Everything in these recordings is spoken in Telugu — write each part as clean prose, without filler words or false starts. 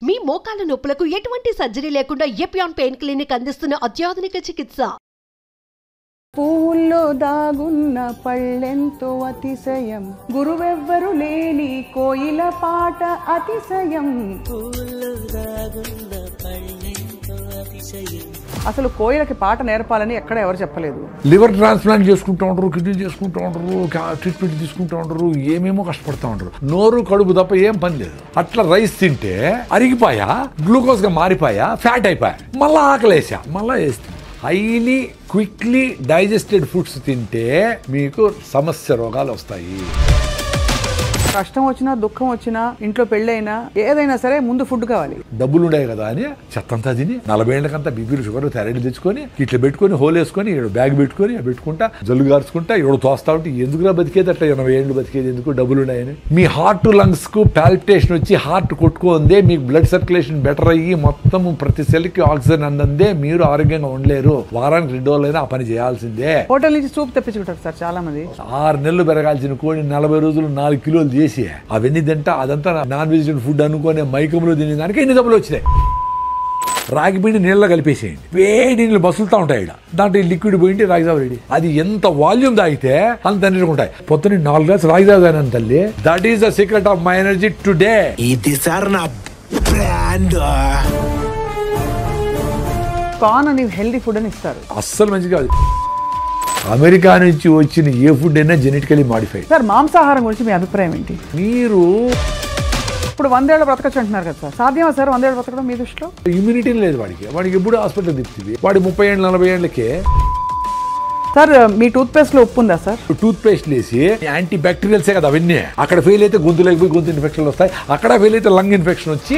మీ మోకాళ్ళ నొప్పులకు ఎటువంటి సర్జరీ లేకుండా ఎపియాన్ పెయిన్ క్లినిక్ అందిస్తున్న అత్యాధునిక చికిత్స. పూల్లో దాగున్న పళ్ళెంతో అతిశయం, గురువెవ్వరు లేని కోయిల పాట అతిశయం. అసలు కోయిలకి పాట నేర్పాలని ఎక్కడ ఎవరు చెప్పలేదు. లివర్ ట్రాన్స్ప్లాంట్ చేసుకుంటూ ఉంటారు, కిడ్నీ చేసుకుంటూ ఉంటారు, ట్రీట్మెంట్ తీసుకుంటూ ఉంటారు, ఏమేమో కష్టపడుతూ ఉంటారు. నోరు కడుపు తప్ప ఏం పని లేదు. అట్లా రైస్ తింటే అరిగిపోయా, గ్లూకోజ్ గా మారిపోయా, ఫ్యాట్ అయిపోయా, మళ్ళా ఆకలేసా, మళ్ళా వేస్తా. హైలీ క్విక్లీ డైజెస్టెడ్ ఫుడ్స్ తింటే మీకు సమస్య రోగాలు వస్తాయి. కష్టం వచ్చినా దుఃఖం వచ్చినా ఇంట్లో పెళ్ళైనా ఏదైనా సరే ముందు ఫుడ్ కావాలి. డబ్బులు ఉన్నాయి కదా అని చెత్తంతా తిని 40 ఏళ్ళకంతా బీపీలు షుగర్ థైరాయిడ్ తెచ్చుకొని ఇట్లా పెట్టుకొని హోల్ వేసుకొని బ్యాగ్ పెట్టుకొని పెట్టుకుంటా జల్లు గార్చుకుంటా తోస్తా ఉంటే ఎందుకురా బతికేది, అట్లా 80 ఏళ్ళు బతికేది ఎందుకు, డబ్బులు ఉన్నాయని. మీ హార్ట్ లంగ్స్ కు పాల్పిటేషన్ వచ్చి హార్ట్ కొట్టుకుందే, మీకు బ్లడ్ సర్క్యులేషన్ బెటర్ అయ్యి మొత్తం ప్రతి సెల్ కి ఆక్సిజన్ అందందే మీరు ఆరోగ్యంగా ఉండలేరు. వారానికి 2 రోజులైనా ఆ పని చేయాల్సిందే. హోటల్ నుంచి సూప్ తెప్పించుకుంటారు సార్ చాలా మంది. 6 నెలలు పెరగాల్సిన కోడి 40 రోజులు 4 కిలోలు చేసి అవన్నీ తింటా అదంతా నాన్ వెజిటేరియన్ ఫుడ్ అనుకునే మైకంలో తినే దానికి ఎన్ని డబ్బులు వచ్చినాయి. రాగి పిండి నీళ్ళలో కలిపేసేయండి, వేడి నీళ్ళు బసులుతా ఉంటాయి. దాంట్లో లిక్విడ్ పోయింది రాగి జావ రెడీ. అది ఎంత వాల్యూమ్ తాగితే అంత ఎనర్జీ ఉంటాయి. పొద్దున్న 4 గ్లాసులు రాగి జావ తాగినాను తల్లి. That is the secret of my energy today. ఇది సార్ నా బ్రాండ్. కార్న్ అని హెల్దీ ఫుడ్ అని ఇస్తారు, అస్సలు మంచిది కాదు. అమెరికా నుంచి వచ్చిన ఏ ఫుడ్ అయినా జెనెటికలీ మాడిఫైడ్. సార్ మాంసాహారం గురించి మీ అభిప్రాయం ఏంటి? మీరు ఇప్పుడు 100 ఏళ్ళు బ్రతకచ్చు అంటున్నారు కదా సార్, సాధ్యమా సార్ 100 ఏళ్ళు బ్రతకడం మీ దృష్టిలో? ఇమ్యూనిటీ లేదు వాడికి ఎప్పుడు హాస్పిటల్ తిప్పుతుంది. వాడి 30 ఏళ్ళు 40 ఏళ్ళకే. సార్ మీ టూత్ పేస్ట్ లో ఉప్పు ఉందా సార్? టూత్ పేస్ట్ లేసి యాంటీ బ్యాక్టీరియల్సే కదా అవన్నీ. అక్కడ ఫెయిల్ అయితే గొంతులోకి పోయి గొంతు ఇన్ఫెక్షన్లు వస్తాయి, అక్కడ ఫెయిల్ అయితే లంగ్ ఇన్ఫెక్షన్ వచ్చి.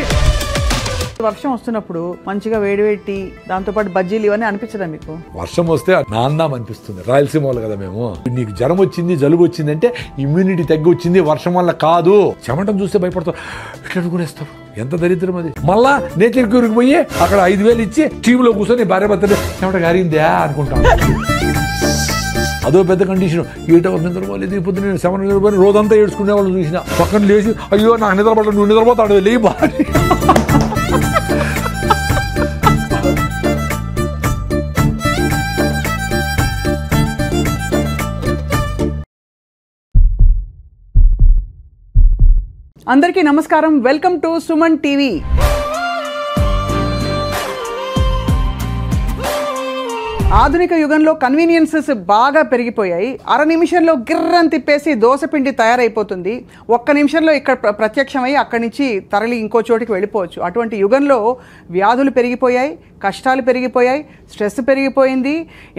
వర్షం వస్తున్నప్పుడు మంచిగా వేడివేటి దాంతోపాటు బజ్జీలు ఇవన్నీ అనిపించదా మీకు? వర్షం వస్తే నాందాం అనిపిస్తుంది. రాయలసీమ వాళ్ళు కదా మేము. నీకు జ్వరం వచ్చింది జలుబు వచ్చింది అంటే ఇమ్యూనిటీ తగ్గి వచ్చింది, వర్షం వల్ల కాదు. చెమటం చూస్తే భయపడతారు, ఇట్లా అనుకునేస్తారు. ఎంత దరిద్రం అది. మళ్ళా నేచర్ క్యూర్కి పోయి అక్కడ 5,000 ఇచ్చి టీవీలో కూర్చొని భార్య భర్తలు చెమట గారిందా అనుకుంటాను. అదో పెద్ద కండిషన్. 8 hours నిద్రపోలేదు, ఇప్పుడు నేను 7 నిద్రపోయి రోజంతా ఏడ్చుకునే వాళ్ళు చూసిన. పక్కన లేచి అయ్యో నాకు నిద్రపడ, నువ్వు నిద్రపోతాడు లే భార్య. అందరికీ నమస్కారం, వెల్కమ్ టు సుమన్ టీవీ. ఆధునిక యుగంలో కన్వీనియన్సెస్ బాగా పెరిగిపోయాయి. 1/2 నిమిషంలో గిర్రని తిప్పేసి దోసపిండి తయారైపోతుంది. 1 నిమిషంలో ఇక్కడ ప్రత్యక్షమై అక్కడి నుంచి తరలి ఇంకో చోటికి వెళ్ళిపోవచ్చు. అటువంటి యుగంలో వ్యాధులు పెరిగిపోయాయి, కష్టాలు పెరిగిపోయాయి, స్ట్రెస్ పెరిగిపోయింది.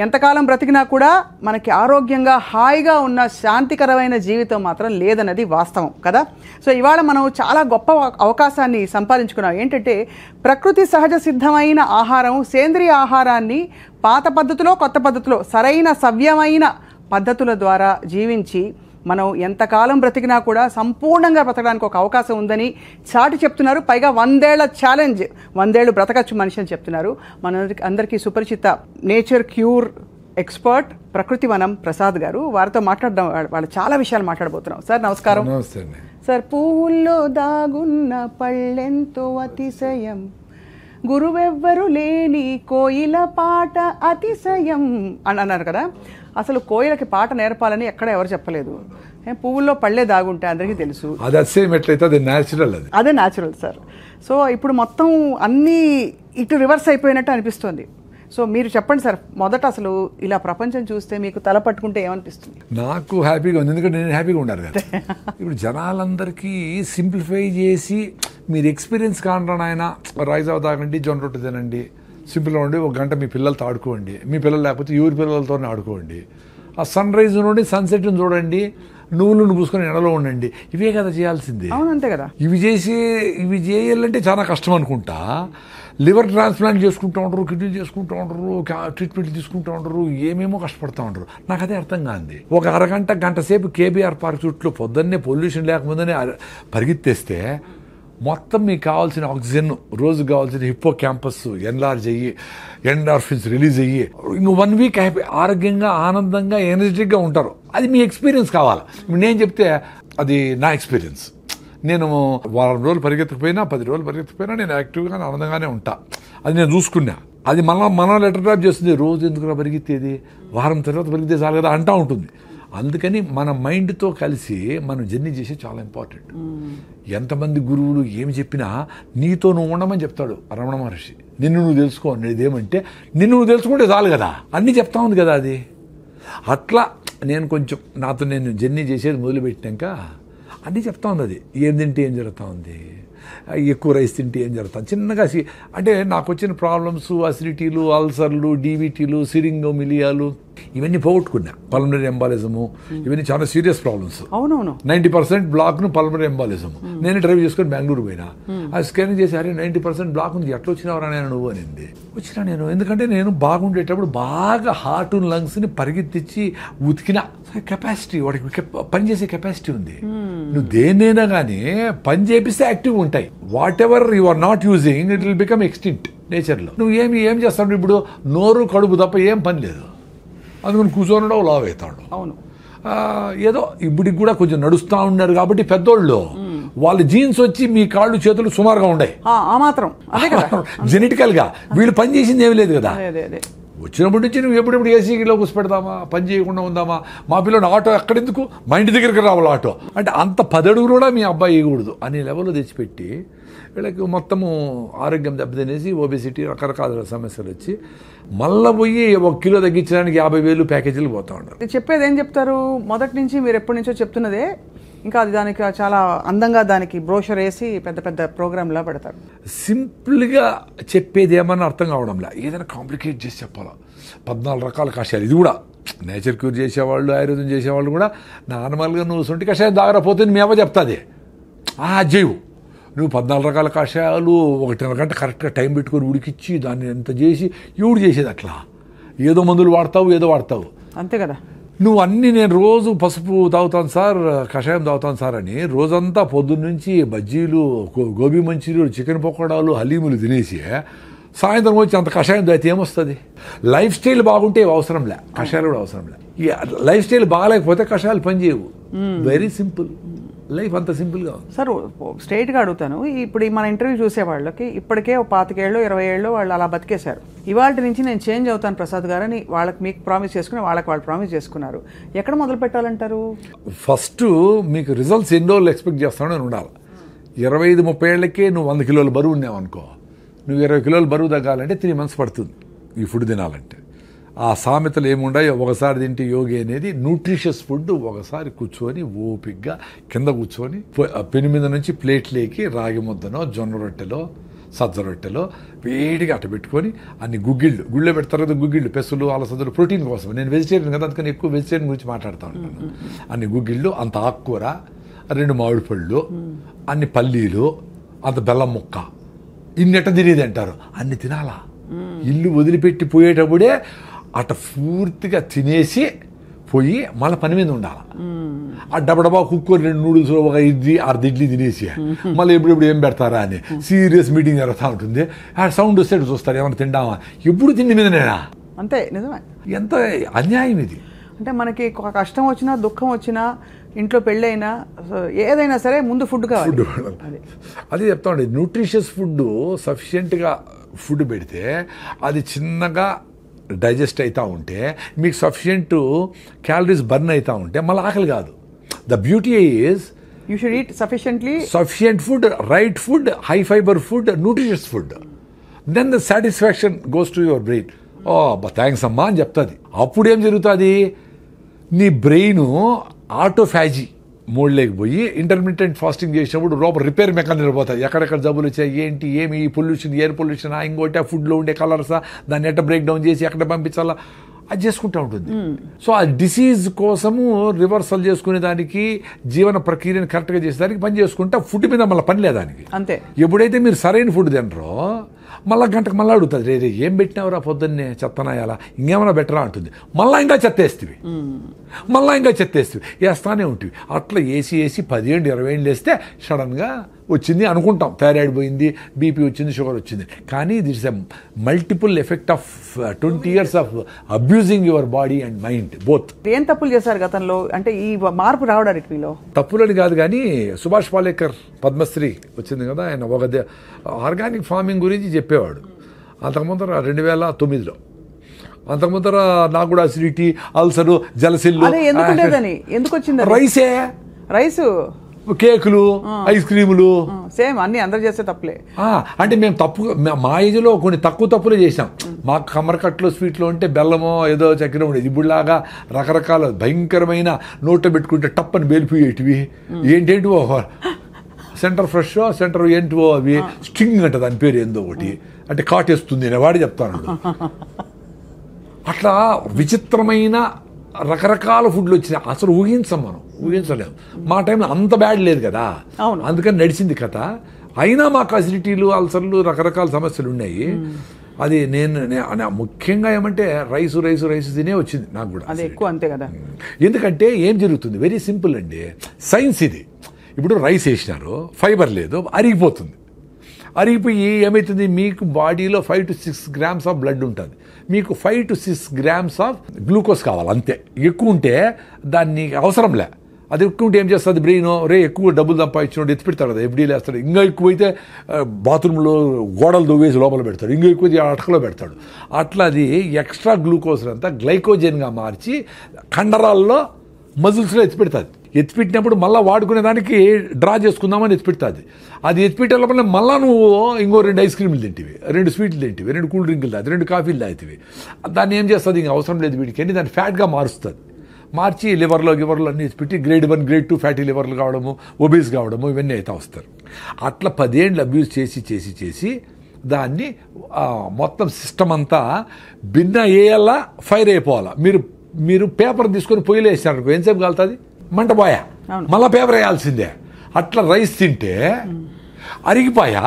ఎంతకాలం బ్రతికినా కూడా మనకి ఆరోగ్యంగా హాయిగా ఉన్న శాంతికరమైన జీవితం మాత్రం లేదన్నది వాస్తవం కదా. సో ఇవాళ మనం చాలా గొప్ప అవకాశాన్ని సంపాదించుకున్నాం. ఏంటంటే ప్రకృతి సహజ సిద్ధమైన ఆహారం, సేంద్రియ ఆహారాన్ని పాత పద్ధతిలో కొత్త పద్ధతిలో సరైన సవ్యమైన పద్ధతుల ద్వారా జీవించి మనం ఎంతకాలం బ్రతికినా కూడా సంపూర్ణంగా బ్రతకడానికి ఒక అవకాశం ఉందని చాటి చెప్తున్నారు. పైగా 100 ఏళ్ల ఛాలెంజ్, 100 ఏళ్ళు బ్రతకచ్చు మనిషి అని చెప్తున్నారు. అందరికీ సుపరిచిత నేచర్ క్యూర్ ఎక్స్పర్ట్ ప్రకృతి వనం ప్రసాద్ గారు. వారితో మాట్లాడడం, వాళ్ళు చాలా విషయాలు మాట్లాడబోతున్నాం. సార్ నమస్కారం. సార్, పువ్వుల్లో దాగున్న పళ్ళెంతో అతిశయం, గురువెవ్వరు లేని కోయిల పాట అతిశయం అని అన్నారు కదా. అసలు కోయిలకి పాట నేర్పాలని ఎక్కడ ఎవరు చెప్పలేదు. పువ్వుల్లో పళ్ళే దాగుంటే అందరికీ తెలుసు. అదే న్యాచురల్ సార్. సో ఇప్పుడు మొత్తం అన్నీ ఇటు రివర్స్ అయిపోయినట్టు అనిపిస్తుంది. సో మీరు చెప్పండి సార్, మొదట అసలు ఇలా ప్రపంచం చూస్తే మీకు తల పట్టుకుంటే ఏమనిపిస్తుంది? నాకు హ్యాపీగా ఉంది, ఎందుకంటే నేను హ్యాపీగా ఉండాలి కదా. ఇప్పుడు జనాలందరికీ సింప్లిఫై చేసి మీరు ఎక్స్పీరియన్స్ కాంటాను ఆయన రైస్ అవ తాగండి, జొన్న రొట్టె తినండి, సింపుల్గా ఉండి 1 గంట మీ పిల్లలతో ఆడుకోండి, మీ పిల్లలు లేకపోతే ఎవరి పిల్లలతోనే ఆడుకోండి, ఆ సన్ రైజ్ నుండి సన్సెట్ని చూడండి, నువ్వులను పూసుకొని ఎండలో ఉండండి. ఇవే కదా చేయాల్సింది. అవునంతే కదా. ఇవి చేయాలంటే చాలా కష్టం అనుకుంటా. లివర్ ట్రాన్స్ప్లాంట్ చేసుకుంటూ ఉంటారు, కిడ్నీ చేసుకుంటూ ఉంటారు, ట్రీట్మెంట్ తీసుకుంటూ ఉంటారు, ఏమేమో కష్టపడుతూ ఉంటారు. నాకు అదే అర్థం కాదు. ఒక గంట సేపు కేబీఆర్ పార్క్ చుట్టూ పొద్దున్నే పొల్యూషన్ లేకముందనే పరిగెత్తేస్తే మొత్తం మీకు కావాల్సిన ఆక్సిజన్, రోజు కావాల్సిన హిప్పో క్యాంపస్ ఎన్లార్జ్ అయ్యి ఎండార్ఫిన్స్ రిలీజ్ అయ్యి ఇంకో 1 వీక్ ఆరోగ్యంగా ఆనందంగా ఎనర్జెటిక్గా ఉంటారు. అది మీ ఎక్స్పీరియన్స్ కావాలి. ఇప్పుడు నేను చెప్తే అది నా ఎక్స్పీరియన్స్. నేను వారం రోజులు పరిగెత్తకపోయినా 10 రోజులు పరిగెత్తకపోయినా నేను యాక్టివ్గా ఆనందంగానే ఉంటా. అది నేను చూసుకున్నా. అది మనం లెటర్ డ్రాప్ చేస్తుంది, రోజు ఎందుకు పరిగెత్తేది, వారం తర్వాత పరిగెత్తే చాలు కదా అంటా ఉంటుంది. అందుకని మన మైండ్తో కలిసి మనం జర్నీ చేసే చాలా ఇంపార్టెంట్. ఎంతమంది గురువులు ఏమి చెప్పినా నీతో నువ్వు ఉండమని చెప్తాడు రమణ మహర్షి. నిన్ను నువ్వు తెలుసుకో అనేది ఏమంటే నిన్ను నువ్వు తెలుసుకుంటే చాలు కదా, అన్నీ చెప్తా ఉంది కదా అది. అట్లా నేను కొంచెం నాతో నేను జర్నీ చేసేది మొదలుపెట్టినాక అన్నీ చెప్తా ఉంది. అది ఏం తింటే ఏం జరుగుతూ ఉంది, ఎక్కువ రైస్ తింటే ఏం జరుగుతుంది, చిన్నగా అంటే నాకు వచ్చిన ప్రాబ్లమ్స్ అసిడిటీలు, అల్సర్లు, డీవీటీలు, సిరింగోమిలియాలు ఇవన్నీ పోగొట్టుకున్నా. పల్మనరీ ఎంబాలిజము ఇవన్నీ చాలా సీరియస్ ప్రాబ్లమ్స్. అవునవును 90% బ్లాక్ ను పల్మనరీ ఎంబాలిజం. నేను డ్రైవ్ చేసుకొని బెంగళూరు పోయినా, ఆ స్కానింగ్ చేసి అరే 90% బ్లాక్ ఉంది, ఎట్లా వచ్చినావరా నేను నువ్వు అనింది. వచ్చినా నేను, ఎందుకంటే నేను బాగుండేటప్పుడు బాగా హార్ట్ లంగ్స్ ని పరిగెత్తించి ఉతికిన కెపాసిటీ, వాడికి పనిచేసే కెపాసిటీ ఉంది. నువ్వు దేన్నైనా కానీ పని చేపిస్తే యాక్టివ్ ఉంటాయి. Whatever you are not using it will become extinct నేచర్లో. నువ్వు ఏం చేస్తావు ఇప్పుడు, నోరు కడుపు తప్ప ఏం పని లేదు, అందుకని కూర్చొని లావ్ అవుతాడు. అవును, ఏదో ఇప్పటికి కూడా కొంచెం నడుస్తూ ఉన్నారు కాబట్టి పెద్దోళ్ళు వాళ్ళ జీన్స్ వచ్చి మీ కాళ్ళు చేతులు సుమారుగా ఉన్నాయి ఆ మాత్రం అదే కదా. జెనెటికల్ గా వీళ్ళు పని చేసింది ఏమీ లేదు కదా. అదే వచ్చినప్పటి నుంచి నువ్వు ఎప్పుడెప్పుడు ఏసీలో కూర్చోపెడదామా, పని చేయకుండా ఉందామా, మా పిల్లలు ఆటో ఎక్కడెందుకు, మా ఇంటి దగ్గరికి రావాలి ఆటో అంటే, అంత 10 అడుగులు కూడా మీ అబ్బాయి వేయకూడదు అనే లెవెల్లో తెచ్చిపెట్టి వీళ్ళకి మొత్తము ఆరోగ్యం దెబ్బతినేసి ఒబెసిటీ రకరకాల సమస్యలు వచ్చి మళ్ళీ పోయి 1 కిలో తగ్గించడానికి 50,000 ప్యాకేజీలు పోతా ఉంటారు. చెప్పేది ఏం చెప్తారు, మొదటి నుంచి మీరు ఎప్పటి నుంచో చెప్తున్నదే, ఇంకా అది దానికి చాలా అందంగా దానికి బ్రోషర్ వేసి పెద్ద పెద్ద ప్రోగ్రామ్లా పెడతారు. సింపుల్గా చెప్పేది ఏమన్నా అర్థం కావడంలా, ఏదైనా కాంప్లికేట్ చేసి చెప్పాలా. 14 రకాల కషాయాలు, ఇది కూడా నేచర్ క్యూర్ చేసేవాళ్ళు, ఆయుర్వేదం చేసేవాళ్ళు కూడా నార్మల్గా నువ్వు సొంటి కషాయం దాగరపోతే మీ అవ్వ చెప్తాది అజ్జేవు, నువ్వు 14 రకాల కషాయాలు 1.5 గంట కరెక్ట్గా టైం పెట్టుకొని ఉడికిచ్చి దాన్ని ఎంత చేసి ఎవడు చేసేది అట్లా, ఏదో మందులు వాడతావు అంతే కదా. నువ్వు అన్నీ నేను రోజు పసుపు తాగుతాను సార్, కషాయం తాగుతాను సార్ అని రోజంతా పొద్దున్న నుంచి బజ్జీలు, గోబీ మంచూరియలు, చికెన్ పకోడాలు, హలీములు తినేసి సాయంత్రం వచ్చి అంత కషాయం తాగితే ఏమొస్తుంది. లైఫ్ స్టైల్ బాగుంటే అవసరంలే, కషాయాలు కూడా అవసరంలే. లైఫ్ స్టైల్ బాగాలేకపోతే కషాయాలు పనిచేయవు. వెరీ సింపుల్ లైఫ్, అంత సింపుల్గా ఉంది. సార్ స్ట్రైట్గా అడుగుతాను, ఇప్పుడు మన ఇంటర్వ్యూ చూసే వాళ్ళకి ఇప్పటికే 25 ఏళ్ళు 20 ఏళ్ళు వాళ్ళు అలా బతికేశారు. ఇవాళ నుంచి నేను చేంజ్ అవుతాను ప్రసాద్ గారు అని వాళ్ళకి మీకు ప్రామిస్ చేసుకుని వాళ్ళు ప్రామిస్ చేసుకున్నారు. ఎక్కడ మొదలు పెట్టాలంటారు? ఫస్ట్ మీకు రిజల్ట్స్ ఎన్ని రోజులు ఎక్స్పెక్ట్ చేస్తానో అని ఉండాలి. 25-30 ఏళ్ళకే నువ్వు 100 కిలోల బరువు ఉన్నావు అనుకో, నువ్వు 20 కిలోల బరువు తగ్గాలంటే 3 months పడుతుంది ఈ ఫుడ్ తినాలంటే. ఆ సామెతలు ఏముండాయో, ఒకసారి తింటే యోగి అనేది న్యూట్రిషియస్ ఫుడ్. ఒకసారి కూర్చొని ఓపిగ్గా కింద కూర్చొని పెను మీద నుంచి ప్లేట్లేకి రాగి ముద్దనో, జొన్న రొట్టెలో, సజ్జ రొట్టెలో వేడిగా అట్ట పెట్టుకొని అన్ని గుళ్ళో పెడతారు కదా గుగ్గిళ్ళు, పెసులు, అలసందలు ప్రోటీన్ కోసం. నేను వెజిటేరియన్ కదా, అందుకని ఎక్కువ వెజిటేరియన్ గురించి మాట్లాడుతూ ఉంటాను. అన్ని గుగ్గిళ్ళు, అంత ఆకుకూర, 2 మామిడి పళ్ళు, అన్ని పల్లీలు, అంత బెల్లం ముక్క, ఇన్నెట్ట తినేది అంటారు. అన్ని తినాలా, ఇల్లు వదిలిపెట్టి పోయేటప్పుడే అట్ట పూర్తిగా తినేసి పోయి మళ్ళీ పని మీద ఉండాలి. ఆ డబడబా కుక్కర్ 2 నూడిల్స్, 1 ఇడ్లీ, 6 ఇడ్లీ తినేసి మళ్ళీ ఎప్పుడు ఏం పెడతారా అని సీరియస్ మీటింగ్ జరుగుతూ ఉంటుంది. ఆ సౌండ్ వస్తే చూస్తారు, ఏమైనా తిండామా, ఎప్పుడు తిండి మీదనేనా. అంతే, నిజమే. ఎంత అన్యాయం ఇది. అంటే మనకి కష్టం వచ్చినా, దుఃఖం వచ్చినా, ఇంట్లో పెళ్ళైనా, ఏదైనా సరే ముందు ఫుడ్ కావాలి. అదే చెప్తా ఉండే, న్యూట్రిషియస్ ఫుడ్ సఫిషియెంట్గా ఫుడ్ పెడితే అది చిన్నగా డైజెస్ట్ అవుతూ ఉంటే మీకు సఫిషియెంట్ క్యాలరీస్ బర్న్ అవుతూ ఉంటే మళ్ళీ ఆకలి కాదు. The beauty is you should eat sufficient food, right food, high fibre food, nutritious food. Then the satisfaction goes to your brain. ఓ థ్యాంక్స్ అమ్మా అని చెప్తుంది. అప్పుడు ఏం జరుగుతుంది, నీ బ్రెయిన్ ఆటోఫాజీ మోడ్లోకి పోయి ఇంటర్మీడియట్ ఫాస్టింగ్ చేసినప్పుడు లోపల రిపేర్ మెకానిజం పోతుంది. ఎక్కడెక్కడ జబ్బులు వచ్చాయి, ఏంటి, ఏమి పొల్యూషన్, ఎయిర్ పొల్యూషన్, ఇంకోటి ఆ ఫుడ్లో ఉండే కలర్సా, దాన్ని ఎట్ట బ్రేక్ డౌన్ చేసి ఎక్కడ పంపించాలా అది చేసుకుంటూ ఉంటుంది. సో ఆ డిసీజ్ కోసము రివర్సల్ చేసుకునే దానికి, జీవన ప్రక్రియను కరెక్ట్గా చేసేదానికి పని చేసుకుంటా, ఫుడ్ మీద మళ్ళీ పని లేదానికి. అంతే. ఎప్పుడైతే మీరు సరైన ఫుడ్ తినరో మళ్ళీ గంటకు మళ్ళీ అడుగుతుంది, రే ఏం పెట్టినావురా పొద్దున్నే, చెత్తనాయాలా, ఇంకేమైనా బెటరా అంటుంది. మళ్ళీ ఇంకా చెత్తేస్తుంది, వేస్తానే ఉంటుంది. అట్లా వేసి 10 ఏళ్ళు 20 ఏళ్ళు వేస్తే సడన్గా వచ్చింది అనుకుంటాం, థైరాయిడ్ పోయింది, బీపీ వచ్చింది, షుగర్ వచ్చింది. కానీ that's a multiple effect of 20 years of abusing your body and mind both. ఏం తప్పులు చేశారు గతంలో అంటే ఈ మార్పు రావడానికి మీలో? తప్పులని కాదు కానీ సుభాష్ పాలేకర్ పద్మశ్రీ వచ్చింది కదా, ఆయన ఒక ఆర్గానిక్ ఫార్మింగ్ గురించి చెప్పేవాడు. అంతకుముందర 2009లో, అంతకుముందర నాకు కూడా అసిడిటీ, అల్సరు, జలసిల్లు. ఎందుకు వచ్చింది? రైసు, కేకులు, ఐస్ క్రీములు, సేమ్ అన్ని అందరు చేస్తే తప్పులే. అంటే మేము మా ఏజ్లో కొన్ని తప్పులే చేసాం. మాకు కమరకట్లు స్వీట్లో ఉంటే బెల్లమో ఏదో చక్కెర ఉండేది. ఇప్పుడులాగా రకరకాల భయంకరమైన నోట్లో పెట్టుకుంటే టప్పని బేలిపోయేటివి. ఏంటేంటివో సెంటర్ ఫ్రెష్, సెంటర్ ఏంటివో అవి స్ట్రింగ్ అంట, దాని పేరు ఏందో ఒకటి, అంటే కాటేస్తుంది వాడి చెప్తాను. అట్లా విచిత్రమైన రకరకాల ఫుడ్లు వచ్చినాయి. అసలు ఊహించలేము. మా టైంలో అంత బ్యాడ్ లేదు కదా, అందుకని నడిచింది కథ. అయినా మాకు అసిడిటీలు, అల్సర్లు, రకరకాల సమస్యలు ఉన్నాయి. అది నేను ముఖ్యంగా ఏమంటే రైసు తినే వచ్చింది నాకు కూడా. అది ఎక్కువ అంతే కదా. ఎందుకంటే ఏం జరుగుతుంది, వెరీ సింపుల్ అండి, సైన్స్ ఇది. ఇప్పుడు రైస్ వేసినారు, ఫైబర్ లేదు, అరిగిపోయి ఏమవుతుంది, మీకు బాడీలో 5 to 6 grams ఆఫ్ బ్లడ్ ఉంటుంది. మీకు 5 to 6 grams ఆఫ్ గ్లూకోజ్ కావాలి అంతే. ఎక్కువ ఉంటే దాన్ని అవసరంలే. అది ఎక్కువ ఉంటే ఏం చేస్తుంది బ్రెయిన్, ఎక్కువ డబ్బులు సంపాదించినోడు ఎత్తి పెడతాడు కదా, ఎఫ్డీలు వేస్తాడు. ఇంకా ఎక్కువైతే బాత్రూంలో గోడలు దువ్వేసి లోపల పెడతాడు, ఇంకా ఎక్కువ అటకలో పెడతాడు. అట్లా అది ఎక్స్ట్రా గ్లూకోజ్ అంతా గ్లైకోజన్గా మార్చి కండరాల్లో, మజిల్స్లో ఎత్తిపెట్టినప్పుడు మళ్ళీ వాడుకునే దానికి డ్రా చేసుకుందామని ఎత్తిపెడుతుంది. అది ఎత్తిపెట్టే లోపల మళ్ళీ నువ్వు ఇంకో 2 ఐస్ క్రీములు తింటివి, 2 స్వీట్లు తింటివి, 2 కూల్ డ్రింకులు తాగి, 2 కాఫీలు తాగుతావి. దాన్ని ఏం చేస్తుంది, ఇంక అవసరం లేదు వీడికి అని దాన్ని ఫ్యాట్గా మారుస్తుంది. మార్చి లివర్లో అన్నీ ఎత్తిపెట్టి గ్రేడ్ 1, గ్రేడ్ 2 ఫ్యాటీ లివర్లు కావడము, ఒబీస్ కావడము, ఇవన్నీ అయితే వస్తారు. అట్లా 10 ఏళ్ళు అబ్యూజ్ చేసి దాన్ని మొత్తం సిస్టమ్ అంతా భిన్న వేయాలా, ఫైర్ అయిపోవాలా. మీరు పేపర్ తీసుకొని పొయ్యిలో వేసినారు, ఎంతసేపు కాలుతుంది, మంట పోయా, మళ్ళీ పేపర్ వేయాల్సిందే. అట్లా రైస్ తింటే అరిగిపోయా,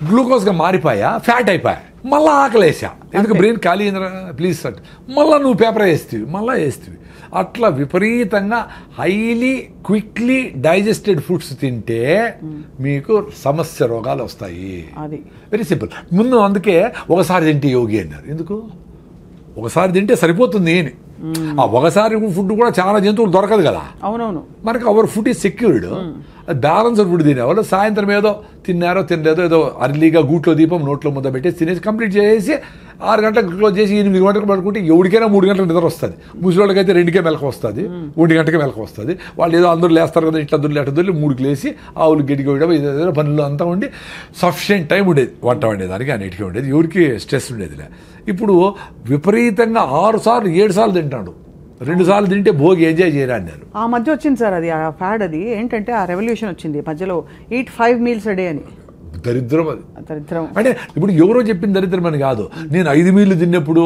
గ్లూకోజ్గా మారిపోయా, ఫ్యాట్ అయిపోయా, మళ్ళీ ఆకలేసా. ఎందుకు బ్రెయిన్ ఖాళీ అయిందిరా ప్లీజ్ అంటే మళ్ళీ నువ్వు పేపర్ వేస్తేవి. అట్లా విపరీతంగా హైలీ క్విక్లీ డైజెస్టెడ్ ఫుడ్స్ తింటే మీకు సమస్య రోగాలు వస్తాయి. Very simple. ముందు అందుకే ఒకసారి తింటే యోగి అన్నారు. ఎందుకు ఒకసారి తింటే సరిపోతుంది అని. ఆ ఒకసారి ఫుడ్ కూడా చాలా జంతువులు దొరకదు కదా. అవునవును. మనకి our food is secured. Balanced food తినేవాళ్ళు సాయంత్రం ఏదో తిన్నారో తినలేదో ఏదో అర్లీగా గూట్లో దీపం నోట్లో ముద్ద పెట్టేసి తినేసి కంప్లీట్ చేసి 6 గంటలకు క్లోజ్ చేసి 8 గంటలకు పడుకుంటే ఎవరికైనా 3 గంటలకు నిద్ర వస్తుంది. ముసలివాళ్ళకైతే 2కే మెలకు వస్తుంది, 1 గంటకే మెలకు వస్తుంది. వాళ్ళు ఏదో అందరూ లేస్తారు కదా, ఇట్లా దొరికి 3కి లేసి ఆవులు గడ్డికి వేయడం, ఏదో పనులు అంతా ఉండి సఫిషియెంట్ టైం ఉండేది వంట వండేదానికి, అన్నిటికీ ఉండేది, ఎవరికి స్ట్రెస్ ఉండేదిలే. ఇప్పుడు విపరీతంగా 6 సార్లు 7 సార్లు తింటాడు. 2 సార్లు తింటే భోగి ఎంజాయ్ చేయరా అన్నారు. ఆ మధ్య వచ్చింది సార్ అది, ఆ ఫ్యాడ్. అది ఏంటంటే ఆ రెవల్యూషన్ వచ్చింది మధ్యలో, eat 5 meals a day అని. దరిద్రం అది. దరిద్రం అంటే ఇప్పుడు ఎవరో చెప్పిన దరిద్రం అని కాదు. నేను 5 మీల్లు తిన్నప్పుడు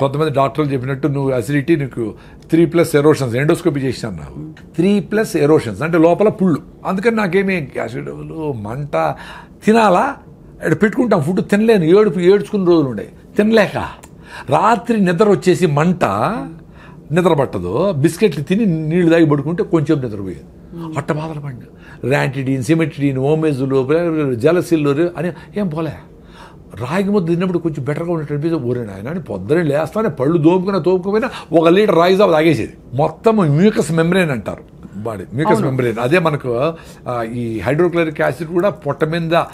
కొంతమంది డాక్టర్లు చెప్పినట్టు నువ్వు అసిడిటీ, నీకు 3+ ఎరోషన్స్, ఎండోస్కోపీ చేసినాను నాకు. 3+ ఎరోషన్స్ అంటే లోపల పుళ్ళు. అందుకని నాకేమీ యాసిడ్లు, మంట, తినాలా పెట్టుకుంటాం ఫుడ్, తినలేను, ఏడ్చుకున్న రోజులు ఉండే, తినలేక రాత్రి నిద్ర వచ్చేసి మంట, నిద్ర పట్టదు. బిస్కెట్లు తిని నీళ్లు తాగి పడుకుంటే కొంచెం నిద్రపోయేది. అట్ట బాధలు పడి ర్యాంటిడీన్, సిమెట్రిడీన్, ఓమేజులు, జలసిల్లు అని ఏం పోలే. రాగి ముద్ద తిన్నప్పుడు కొంచెం బెటర్గా ఉన్నట్టు అనిపిస్తే ఊరే ఆయన అని పొద్దునే లేస్తానే పళ్ళు తోముకుపోయినా 1 లీటర్ రాగి జావ తాగేసేది. మొత్తం మ్యూకస్ మెంబ్రేన్ అంటారు బాడీ, మ్యూకస్ మెంబ్రేన్. అదే మనకు ఈ హైడ్రోక్లోరిక్ యాసిడ్ కూడా పొట్ట మీద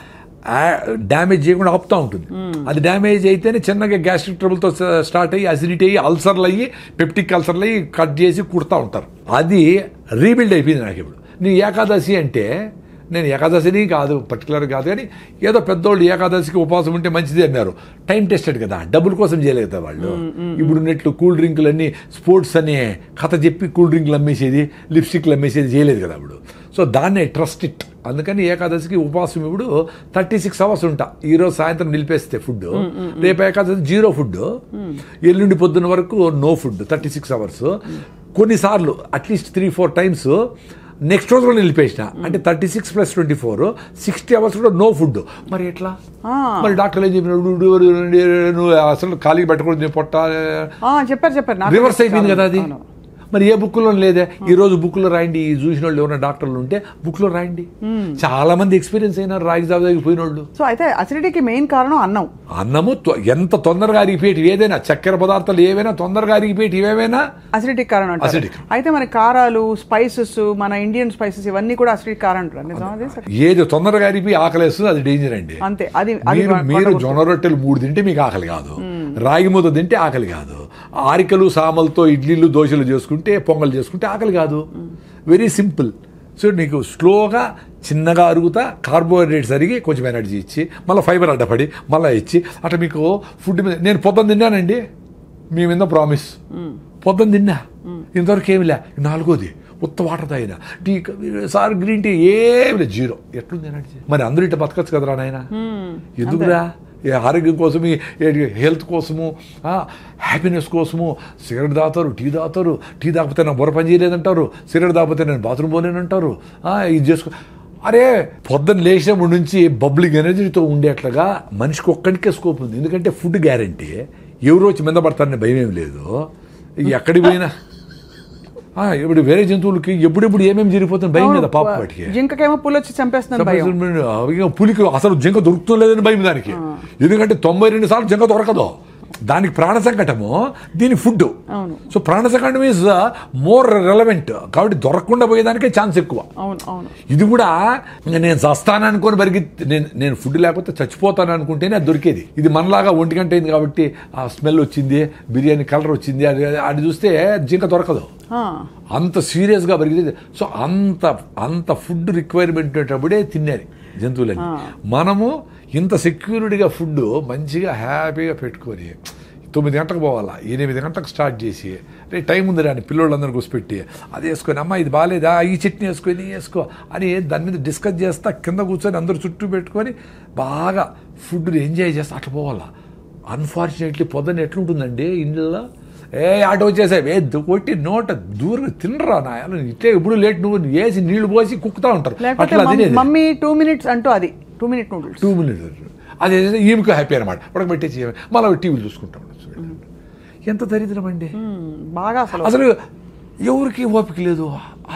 డ్యామేజ్ చేయకుండా ఆపుతూ ఉంటుంది. అది డ్యామేజ్ అయితేనే చిన్నగా గ్యాస్ట్రిక్ ట్రబుల్తో స్టార్ట్ అయ్యి అసిడిటీ అయ్యి అల్సర్లు అయ్యి పెప్టిక్ అల్సర్లు అయ్యి కట్ చేసి కుడతా ఉంటారు. అది రీబిల్డ్ అయిపోయింది నాకు. ఇప్పుడు నీ ఏకాదశి అంటే, నేను ఏకాదశిని కాదు పర్టికులర్ కాదు కానీ ఏదో పెద్దోళ్ళు ఏకాదశికి ఉపవాసం ఉంటే మంచిది అన్నారు. టైం టెస్టెడ్ కదా, డబ్బుల కోసం చేయలేదు కదా వాళ్ళు. ఇప్పుడు ఉన్నట్లు కూల్ డ్రింకులన్నీ స్పోర్ట్స్ అనే కథ చెప్పి కూల్ డ్రింకులు అమ్మేసేది, లిప్స్టిక్లు అమ్మేసేది చేయలేదు కదా అప్పుడు. సో దాన్నే ట్రస్ట్ ఇట్. అందుకని ఏకాదశికి ఉపవాసం ఇప్పుడు 36 hours ఉంటా. ఈరోజు సాయంత్రం నిలిపేస్తే ఫుడ్, రేపు ఏకాదశి 0 ఫుడ్, ఎల్లుండి పొద్దున్న వరకు నో ఫుడ్ 36 hours. కొన్నిసార్లు అట్లీస్ట్ 3-4 times నెక్స్ట్ రోజు కూడా నిలిపేసిన, అంటే 36 + 24 60 hours కూడా నో ఫుడ్. మరి ఎట్లా? మరి డాక్టర్లు ఏం చెప్పినాడు, నువ్వు అసలు ఖాళీ పెట్టకూడదు, పొట్ట చెప్పారు రివర్స్ అయిపోయింది కదా అది. మరి ఏ బుక్లో లేదే. ఈ రోజు బుక్లో రాయండి, ఈ చూసిన వాళ్ళు ఎవరైనా డాక్టర్లు ఉంటే బుక్లో రాయండి. చాలా మంది ఎక్స్పీరియన్స్ అయినారు రాగి జాబ్ దగ్గర పోయిన వాళ్ళు. సో అయితే అసిడిటీకి మెయిన్ కారణం అన్నము ఎంత తొందరగా అరిగిపోయేటి ఏదైనా, చక్కెర పదార్థాలు ఏవైనా తొందరగా అరిగిపోయేటి ఏవైనా అసిడిటీకి కారణం అంటారు. అయితే మన కారాలు, స్పైసెస్, మన ఇండియన్ స్పైసెస్ ఇవన్నీ కూడా అసిడిటీకి కారణం అంటారు. ఏది తొందరగా అరిగిపోయి ఆకలేస్తుంది అది డేంజర్ అండి. అంతే. అది మీరు జొన్న రొట్టెలు 3 తింటే మీకు ఆకలి కాదు, రాగి ముద్ద తింటే ఆకలి కాదు, ఆరికలు సామలతో ఇడ్లీలు దోశలు చేసుకుంటే పొంగల్ చేసుకుంటే ఆకలి కాదు. Very simple. సో నీకు స్లోగా చిన్నగా అరుగుతా కార్బోహైడ్రేట్స్ అరిగి కొంచెం ఎనర్జీ ఇచ్చి మళ్ళీ ఫైబర్ అడ్డపడి మళ్ళీ ఇచ్చి అట్లా మీకు ఫుడ్ మీద. నేను పొద్దున్న తిన్నానండి, మీ మీద ప్రామిస్, పొద్దున్న తిన్నా, ఇంతవరకు ఏమి లే. 4వది ఉత్త వాటర్ తాగిన, టీ సార్ గ్రీన్ టీ ఏమి లేదు, 0. ఎట్లుంది ఎనర్జీ? మరి అందరూ ఇట్లా బతకచ్చు కదరా నాయన. ఎందుకురా? ఆరోగ్యం కోసం, హెల్త్ కోసము, హ్యాపీనెస్ కోసము సిగరెట్ తాగుతారు, టీ తాగుతారు. టీ తాగిపోతే నాకు బుర్ర పని చేయలేదంటారు, సిగరెట్ తాగిపోతే నేను బాత్రూమ్ పోలేనంటారు. ఇది చేసుకో. అరే పొద్దున్న లేచినప్పటి నుంచి బబ్లింగ్ ఎనర్జీతో ఉండేట్లుగా మనిషికి ఒక్కడికే స్కోప్ ఉంది. ఎందుకంటే ఫుడ్ గ్యారంటీ, ఎవరు వచ్చి మీద పడతారని భయం ఏమి లేదు. ఎక్కడికి పోయినా ఇప్పుడు వేరే జంతువులకి ఎప్పుడెప్పుడు ఏమేమి జరిగిపోతుంది భయం కదా పాప. వాటికి జింకకేమో పులి వచ్చి చంపేస్తుంది, పులికి అసలు జింక దొరుకుతుందని భయం దానికి. ఎందుకంటే 92 సార్లు జింక దొరకదు. దానికి ప్రాణ సంకటము, దీని ఫుడ్. సో ప్రాణ సంకటం ఈజ్ మోర్ రెలవెంట్. కాబట్టి దొరకకుండా పోయేదానికే ఛాన్స్ ఎక్కువ. ఇది కూడా నేను చస్తాను అనుకొని నేను ఫుడ్ లేకపోతే చచ్చిపోతాను అనుకుంటేనే అది దొరికేది. ఇది మనలాగా 1 గంట అయింది కాబట్టి ఆ స్మెల్ వచ్చింది, బిర్యానీ కలర్ వచ్చింది, అది చూస్తే జింక దొరకదు. అంత సీరియస్గా పెరిగింది. సో అంత ఫుడ్ రిక్వైర్మెంట్ ఉండేటప్పుడే తినేది జంతువులని. మనము ఇంత సెక్యూరిటీగా ఫుడ్ మంచిగా హ్యాపీగా పెట్టుకొని 9 గంటలకు పోవాలా, 8 గంటలకు స్టార్ట్ చేసి టైం ఉంది రాని పిల్లోళ్ళందరూ కూర్చోపెట్టి అది వేసుకొని, అమ్మ ఇది బాగాలేదా, ఈ చట్నీ వేసుకొని వేసుకో అని దాని మీద డిస్కస్ చేస్తా కింద కూర్చొని అందరూ చుట్టూ పెట్టుకొని బాగా ఫుడ్ని ఎంజాయ్ చేస్తా అట్లా పోవాలా. అన్ఫార్చునేట్లీ పొద్దున్న ఎట్లుంటుందండి ఇంట్లో, ఆటో వచ్చేసావు కొట్టి నోట దూరంగా తినరా నాయాలు, ఇట్లే ఇప్పుడు లేట్ నువ్వు వేసి నీళ్లు పోసి కుక్కుతా ఉంటారు. అట్లా మమ్మీ 2 minutes అంటూ అది 2 minute నూడిల్స్ 2 minutes అదే ఈమెకు హ్యాపీ అనమాట. ఉడకబెట్టేసి మళ్ళీ టీవీలు చూసుకుంటాం. ఎంత దరిద్రం అండి బాగా. అసలు ఎవరికి ఓపిక లేదు.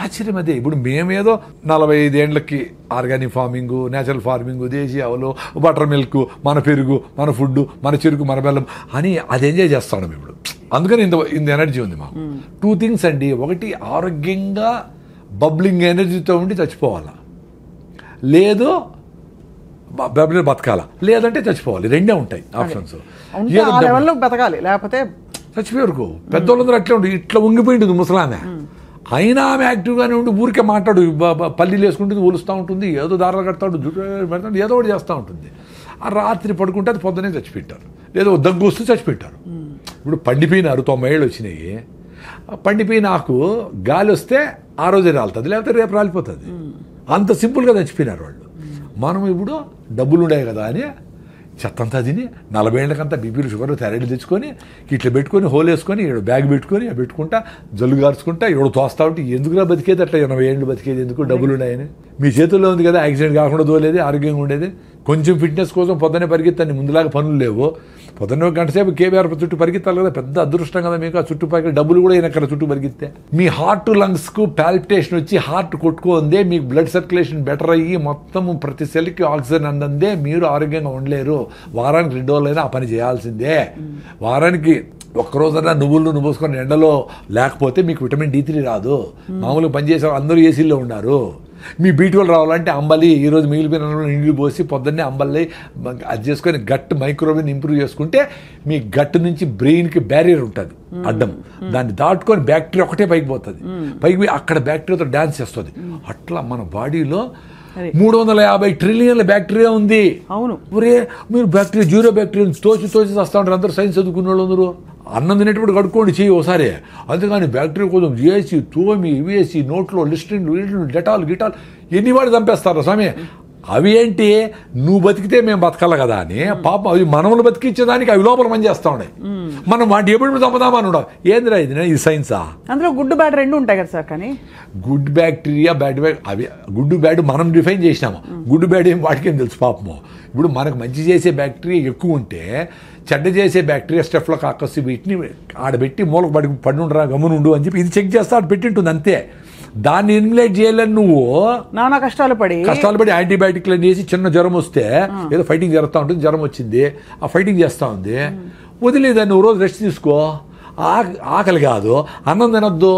ఆశ్చర్యం అదే. ఇప్పుడు మేమేదో 45 ఏళ్ళకి ఆర్గానిక్ ఫార్మింగ్, నేచురల్ ఫార్మింగ్, దేశీ ఆవులు, బటర్ మిల్క్, మన పెరుగు, మన ఫుడ్, మన చెరుకు, మన బెల్లం అని అది ఎంజాయ్ చేస్తాం ఇప్పుడు. అందుకని ఇంత ఎనర్జీ ఉంది మాకు. 2 things అండి. ఒకటి ఆరోగ్యంగా బబ్లింగ్ ఎనర్జీతో ఉండి చచ్చిపోవాలా, లేదు బతకాల, లేదంటే చచ్చిపోవాలి. 2 ఉంటాయి ఆప్షన్స్. బతకాలి లేకపోతే చచ్చిపోయారు. పెద్దోళ్ళందరూ అట్లే ఉంటుంది. ఇట్లా ఉంగిపోయింటుంది ముసలామె, అయినా ఆమె యాక్టివ్గానే ఉండి ఊరికే మాట్లాడు, పల్లీలు వేసుకుంటుంది, ఒలుస్తూ ఉంటుంది, ఏదో దారాలు కడతాడు, జుట్టు పెడతాడు, ఏదో ఒకటి చేస్తూ ఉంటుంది. ఆ రాత్రి పడుకుంటే అది పొద్దునే చచ్చిపెట్టారు, లేదో దగ్గు వస్తూ చచ్చిపెట్టారు. ఇప్పుడు పండిపోయినారు, 90 ఏళ్ళు వచ్చినాయి, పండిపోయిన ఆకు గాలి వస్తే ఆ రోజే రాలుతుంది, లేకపోతే రేపు రాలిపోతుంది. అంత సింపుల్గా చచ్చిపోయినారు వాళ్ళు. మనం ఇప్పుడు డబ్బులు ఉన్నాయి కదా అని చెత్తంతా తిని 40 ఏళ్ళకంతా బీపీలు, షుగర్లు, థైరాయిడ్ తెచ్చుకొని ఇట్లా పెట్టుకొని హోల్ వేసుకొని బ్యాగ్ పెట్టుకొని పెట్టుకుంటా జల్లు గార్చుకుంటా ఎవడు తోస్తా ఉంటే ఎందుకులా బతికేది? అట్లా 80 ఏళ్ళు బతికేది ఎందుకు? డబ్బులు ఉన్నాయని. మీ చేతుల్లో ఉంది కదా, యాక్సిడెంట్ కాకుండా తోలేది, ఆరోగ్యంగా ఉండేది. కొంచెం ఫిట్నెస్ కోసం పొద్దున్నే పరిగెత్తండి, ముందులాగా పనులు లేవు. పొద్దున్న 1 గంట సేపు కేబీఆర్ చుట్టూ పరిగెత్తాలి కదా, పెద్ద అదృష్టం కదా మీకు. ఆ చుట్టుపక్కల డబ్బులు కూడా ఎక్కడ చుట్టూ పరిగెత్తే మీ హార్ట్ లంగ్స్కు పాల్పిటేషన్ వచ్చి హార్ట్ కొట్టుకుందే, మీకు బ్లడ్ సర్క్యులేషన్ బెటర్ అయ్యి మొత్తం ప్రతి సెల్కి ఆక్సిజన్ అందందే మీరు ఆరోగ్యంగా ఉండలేరు. వారానికి 2 రోజులైనా ఆ పని చేయాల్సిందే. వారానికి ఒక్కరోజైనా నువ్వులు పోసుకొని ఎండలో లేకపోతే మీకు విటమిన్ D3 రాదు. మామూలుగా పనిచేసే అందరూ ఏసీల్లో ఉన్నారు. మీ B12 రావాలంటే అంబలి, ఈరోజు మిగిలిపోయిన నీళ్ళు పోసి పొద్దున్నే అంబలి అది చేసుకొని గట్ మైక్రోవేవ్ ఇంప్రూవ్ చేసుకుంటే మీ గట్ నుంచి బ్రెయిన్కి బ్యారియర్ ఉంటుంది అడ్డం, దాన్ని దాటుకొని బ్యాక్టీరియా ఒకటే పైకి పోతుంది. పైకి పోయి అక్కడ బ్యాక్టీరియాతో డ్యాన్స్ చేస్తుంది. అట్లా మన బాడీలో 350 ట్రిలియన్ల బ్యాక్టీరియా ఉంది. అవును. ఒరే మీరు బ్యాక్టీరియా, జీరో బ్యాక్టీరియా తోచి వస్తూ ఉంటారు అందరూ, సైన్స్ చదువుకున్న వాళ్ళు అందరూ. అన్నం తినేటప్పుడు కడుక్కోండి చెయ్యి ఒకసారి. అంతేగాని బ్యాక్టీరియా కోసం చేసి తోమి వేసి నోట్లో లిస్ట్రిన్ డెటాల్ గిటాల్ ఎన్ని వాడు చంపేస్తారు స్వామి. అవి ఏంటి, నువ్వు బతికితే మేము బతకాల కదా అని పాపం అవి మనములు బతికించేదానికి అవి లోపల పని చేస్తా ఉన్నాయి. మనం వాటి ఎప్పుడు చంపుదామని ఉండవు. ఏందిరా ఇది సైన్సా? అందులో గుడ్ బ్యాడ్ 2 ఉంటాయి కదా సార్. కానీ గుడ్ బ్యాక్టీరియా, బ్యాడ్ అవి గుడ్ బ్యాడ్ మనం డిఫైన్ చేసినాము. గుడ్ బ్యాడ్ ఏం వాటికేం తెలుసు పాపము. ఇప్పుడు మనకు మంచి చేసే బ్యాక్టీరియా ఎక్కువ ఉంటే చెడ్డ చేసే బ్యాక్టీరియా స్టెఫ్లోకాకస్ వీటిని ఆడబెట్టి మూలకు పడి ఉండరా గమ్మునుండు అని చెప్పి ఇది చెక్ చేస్తే ఆడ పెట్టింటుంది అంతే. దాన్ని ఎలిమినేట్ చేయాలని నువ్వు నానా కష్టాలు పడి యాంటీబయాటిక్లు వేసి చిన్న జ్వరం వస్తే ఏదో ఫైటింగ్ జరుగుతూ ఉంటుంది, జ్వరం వచ్చింది ఆ ఫైటింగ్ చేస్తూ ఉంది, వదిలేదాన్ని నువ్వు రోజు రెస్ట్ తీసుకో. ఆకలి కాదు, అన్నం తినొద్దు,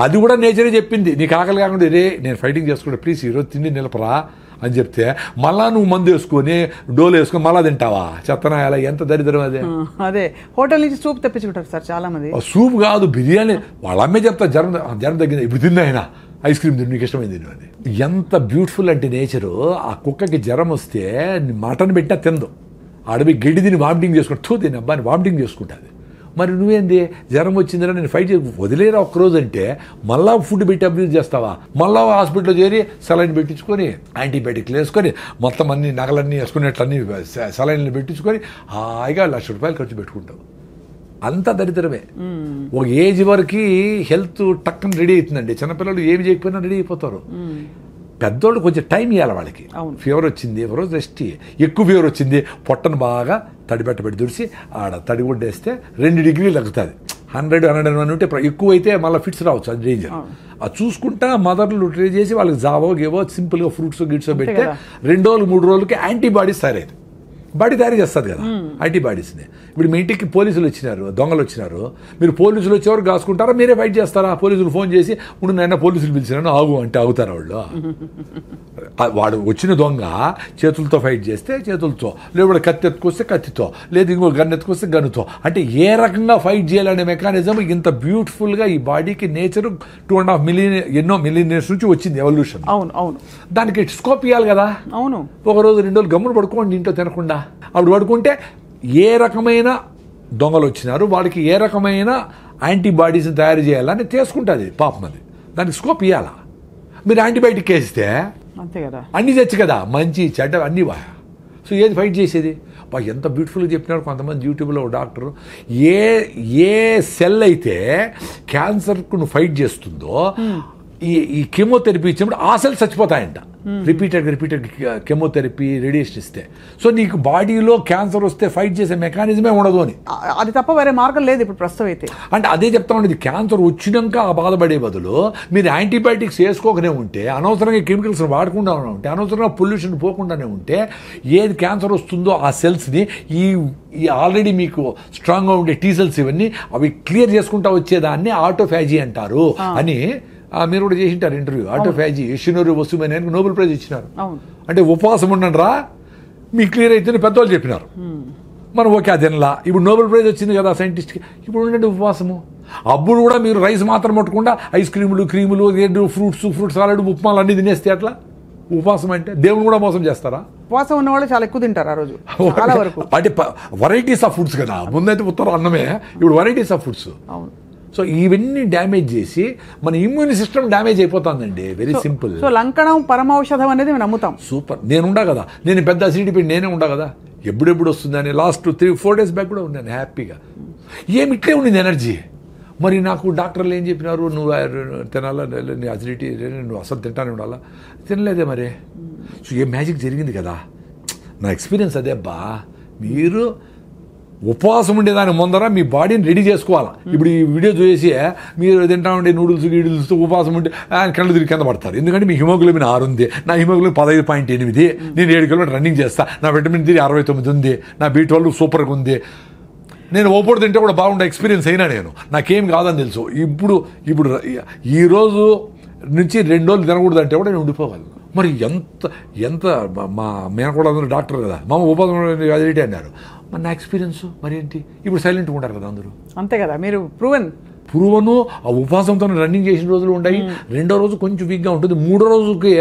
అది కూడా నేచరే చెప్పింది. నీకు ఆకలి కాకుండా రే నేను ఫైటింగ్ చేసుకుంటా ప్లీజ్ ఈరోజు తిండి నిలపరా అని చెప్తే మళ్ళా నువ్వు మందు వేసుకొని డోలు వేసుకొని మళ్ళా తింటావా? చెత్తనా ఎలా, ఎంత దరిద్రం అదే. అదే హోటల్ నుంచి సూప్ తెప్పించుకుంటారు సార్ చాలా మంది. సూప్ కాదు బిర్యానీ, వాళ్ళ అమ్మే చెప్తా జ్వరం తగ్గింది ఇప్పుడు తిన్నా ఆయన ఐస్ క్రీమ్ తిని నీకు ఇష్టమైంది తిను అని. ఎంత బ్యూటిఫుల్ అంటే నేచరు. ఆ కుక్కకి జ్వరం వస్తే మటన్ పెట్టినా తిందు, అడవి గడ్డి తిని వామిటింగ్ చేసుకుంటూ తిని అబ్బాని వామిటింగ్ చేసుకుంటుంది. మరి నువ్వేంది జ్వరం వచ్చిందిరా నేను ఫైట్ చేసి వదిలేరా ఒక్కరోజు అంటే మళ్ళా ఫుడ్ పెట్టి అబ్యూజ్ చేస్తావా? మళ్ళా హాస్పిటల్లో చేరి సెలైన్ పెట్టించుకొని యాంటీబయాటిక్లు వేసుకొని మొత్తం అన్ని నగలన్నీ వేసుకునేట్లన్నీ సెలైన్లు పెట్టించుకొని హాయిగా ₹1,00,000 ఖర్చు పెట్టుకుంటావు. అంత దరిద్రమే. ఒక ఏజ్ వరకు హెల్త్ టక్కన రెడీ అవుతుందండి. చిన్నపిల్లలు ఏమి చేయకపోయినా రెడీ అయిపోతారు. పెద్దోళ్ళు కొంచెం టైం ఇవ్వాలి వాళ్ళకి. ఫీవర్ వచ్చింది ఒకరోజు రెస్ట్, ఎక్కువ ఫీవర్ వచ్చింది పొట్టను బాగా తడిపెట్టబెట్టి దుడిసి ఆడ తడిగుడ్డేస్తే 2 డిగ్రీలు తగ్గుతుంది. 100-101 ఉంటే ఎక్కువ అయితే మళ్ళీ ఫిట్స్ రావచ్చు, అది డేంజర్. అది చూసుకుంటా మదర్లు ట్రై చేసి వాళ్ళకి జావో గేవో సింపుల్గా ఫ్రూట్స్ గిట్సో పెడితే 2 రోజులు 3 రోజులకి యాంటీబాడీస్ తయారైంది. బాడీ తయారు చేస్తుంది కదా యాంటీబాడీస్ని. ఇప్పుడు మీ ఇంటికి పోలీసులు వచ్చినారు, దొంగలు వచ్చినారు, మీరు పోలీసులు వచ్చేవారు కాసుకుంటారా మీరే ఫైట్ చేస్తారా? పోలీసులు ఫోన్ చేసి ఇప్పుడు నైనా పోలీసులు పిలిచినాను ఆగు అంటే ఆగుతారా వాళ్ళు? వాడు వచ్చిన దొంగ చేతులతో ఫైట్ చేస్తే చేతులతో, లేదా కత్తి ఎత్తుకొస్తే కత్తితో, లేదా ఇంకో గన్ ఎత్తుకొస్తే గన్నుతో. అంటే ఏ రకంగా ఫైట్ చేయాలనే మెకానిజం ఇంత బ్యూటిఫుల్గా ఈ బాడీకి నేచర్ 2.5 మిలియన్ ఎన్నో మిలియన్ ఇయర్స్ నుంచి వచ్చింది ఎవల్యూషన్. అవును అవును, దానికి స్కోప్ ఇవ్వాలి కదా. అవును, ఒకరోజు 2 రోజులు గమ్మును పడుకోండి ఇంట్లో తినకుండా. అప్పుడు పడుకుంటే ఏ రకమైన దొంగలు వచ్చినారు వాళ్ళకి ఏ రకమైన యాంటీబాడీస్ని తయారు చేయాలని తీసుకుంటుంది పాపం. అది దానికి స్కోప్ ఇవ్వాలా? మీరు యాంటీబయాటిక్ వేస్తే అంతే కదా, అన్నీ తెచ్చు కదా, మంచి చెడ్డ అన్నీ వా. సో ఏది ఫైట్ చేసేది? ఎంత బ్యూటిఫుల్గా చెప్పినారు కొంతమంది యూట్యూబ్లో డోక్టరు. ఏ సెల్ అయితే క్యాన్సర్కు నువ్వు ఫైట్ చేస్తుందో ఈ కెమోథెరపీ ఇచ్చినప్పుడు ఆ సెల్స్ చచ్చిపోతాయంట. రిపీటెడ్ కెమోథెరపీ రేడియేషన్ ఇస్తే. సో నీకు బాడీలో క్యాన్సర్ వస్తే ఫైట్ చేసే మెకానిజమే ఉండదు అని. అది తప్ప వేరే మార్గం లేదు ఇప్పుడు ప్రస్తుతం అయితే. అంటే అదే చెప్తా ఉండేది, క్యాన్సర్ వచ్చినాక ఆ బాధపడే బదులు మీరు యాంటీబయాటిక్స్ వేసుకోకనే ఉంటే, అనవసరంగా కెమికల్స్ వాడకుండా ఉంటే, అనవసరంగా పొల్యూషన్ పోకుండానే ఉంటే, ఏది క్యాన్సర్ వస్తుందో ఆ సెల్స్ని ఈ ఆల్రెడీ మీకు స్ట్రాంగ్గా ఉండే టీ సెల్స్ ఇవన్నీ అవి క్లియర్ చేసుకుంటా వచ్చేదాన్ని ఆటోఫాజీ అంటారు అని మీరు కూడా చేసింటారు ఇంటర్వ్యూ. ఆటోఫాజీ యషినోరి వసుమని నోబెల్ ప్రైజ్ ఇచ్చినారు. అంటే ఉపవాసం ఉండండి రా మీకు క్లియర్ అయితే పెద్దవాళ్ళు చెప్పినారు. మనం ఓకే అది తినలా, ఇప్పుడు నోబెల్ ప్రైజ్ వచ్చింది కదా సైంటిస్ట్కి, ఇప్పుడు ఉండండి ఉపవాసము. అప్పుడు కూడా మీరు రైస్ మాత్రం పట్టకుండా ఐస్ క్రీములు క్రీములు ఫ్రూట్స్ సాలడ్ ఉప్మాలు అన్నీ తినేస్తే అట్లా ఉపవాసం అంటే దేవుని కూడా మోసం చేస్తారా? ఉపవాసం ఉన్న వాళ్ళు చాలా ఎక్కువ తింటారు ఆ రోజు చాలా వరకు. అంటే వెరైటీస్ ఆఫ్ ఫుడ్స్ కదా, ముందైతే ఉత్తరం అన్నమే, ఇప్పుడు వెరైటీస్ ఆఫ్ ఫుడ్స్. అవును. సో ఇవన్నీ డ్యామేజ్ చేసి మన ఇమ్యూన్ సిస్టమ్ డ్యామేజ్ అయిపోతుందండి. Very simple. సో లంకణం పరమౌషధం అనేది మేము నమ్ముతాం. సూపర్. నేను ఉండా కదా, నేను పెద్ద అసిడిటీ పెట్టి నేనే ఉండా కదా, ఎప్పుడెప్పుడు వస్తుందని లాస్ట్ 3-4 days బ్యాక్ కూడా ఉన్నాను హ్యాపీగా. ఏమి ఇట్లే ఉండింది ఎనర్జీ. మరి నాకు డాక్టర్లు ఏం చెప్పినారు, నువ్వు తినాలా, నీ అసిడిటీ నువ్వు అసలు తింటానే ఉండాలా, తినలేదే మరి. సో ఏ మ్యాజిక్ జరిగింది కదా, నా ఎక్స్పీరియన్స్ అదే అబ్బా. మీరు ఉపవాసం ఉండేదాని ముందర మీ బాడీని రెడీ చేసుకోవాలా. ఇప్పుడు ఈ వీడియో చూసి మీరు తింటా ఉండే గీడిల్స్తో ఉపవాసం ఉంటే కళ్ళు తిరిగి కింద పడతారు. ఎందుకంటే మీ హిమోగ్లోబిన్ 6 ఉంది, నా హిమోగ్లోబిన్ 15.8, నేను 7 కిలోమీటర్ రన్నింగ్ చేస్తా, నా విటమిన్ D 69 ఉంది, నా B12 సూపర్గా ఉంది, నేను ఓపోడు తింటే కూడా బాగుండే ఎక్స్పీరియన్స్ అయినా నేను, నాకేం కాదని తెలుసు. ఇప్పుడు ఈరోజు నుంచి 2 రోజులు తినకూడదు అంటే కూడా నేను ఉండిపోగలను. మరి ఎంత మా మేనకోడ అందరూ డాక్టర్ కదా, మా ఉపవాసం అదిటి అన్నారు. మరి నా ఎక్స్పీరియన్స్ మరి ఏంటి, ఇప్పుడు సైలెంట్గా ఉంటారు కదా అందరూ. అంతే కదా, మీరు ప్రూవను ఆ ఉపవాసంతో రన్నింగ్ చేసిన రోజులు ఉన్నాయి. 2వ రోజు కొంచెం వీక్గా ఉంటుంది, 3వ రోజుకి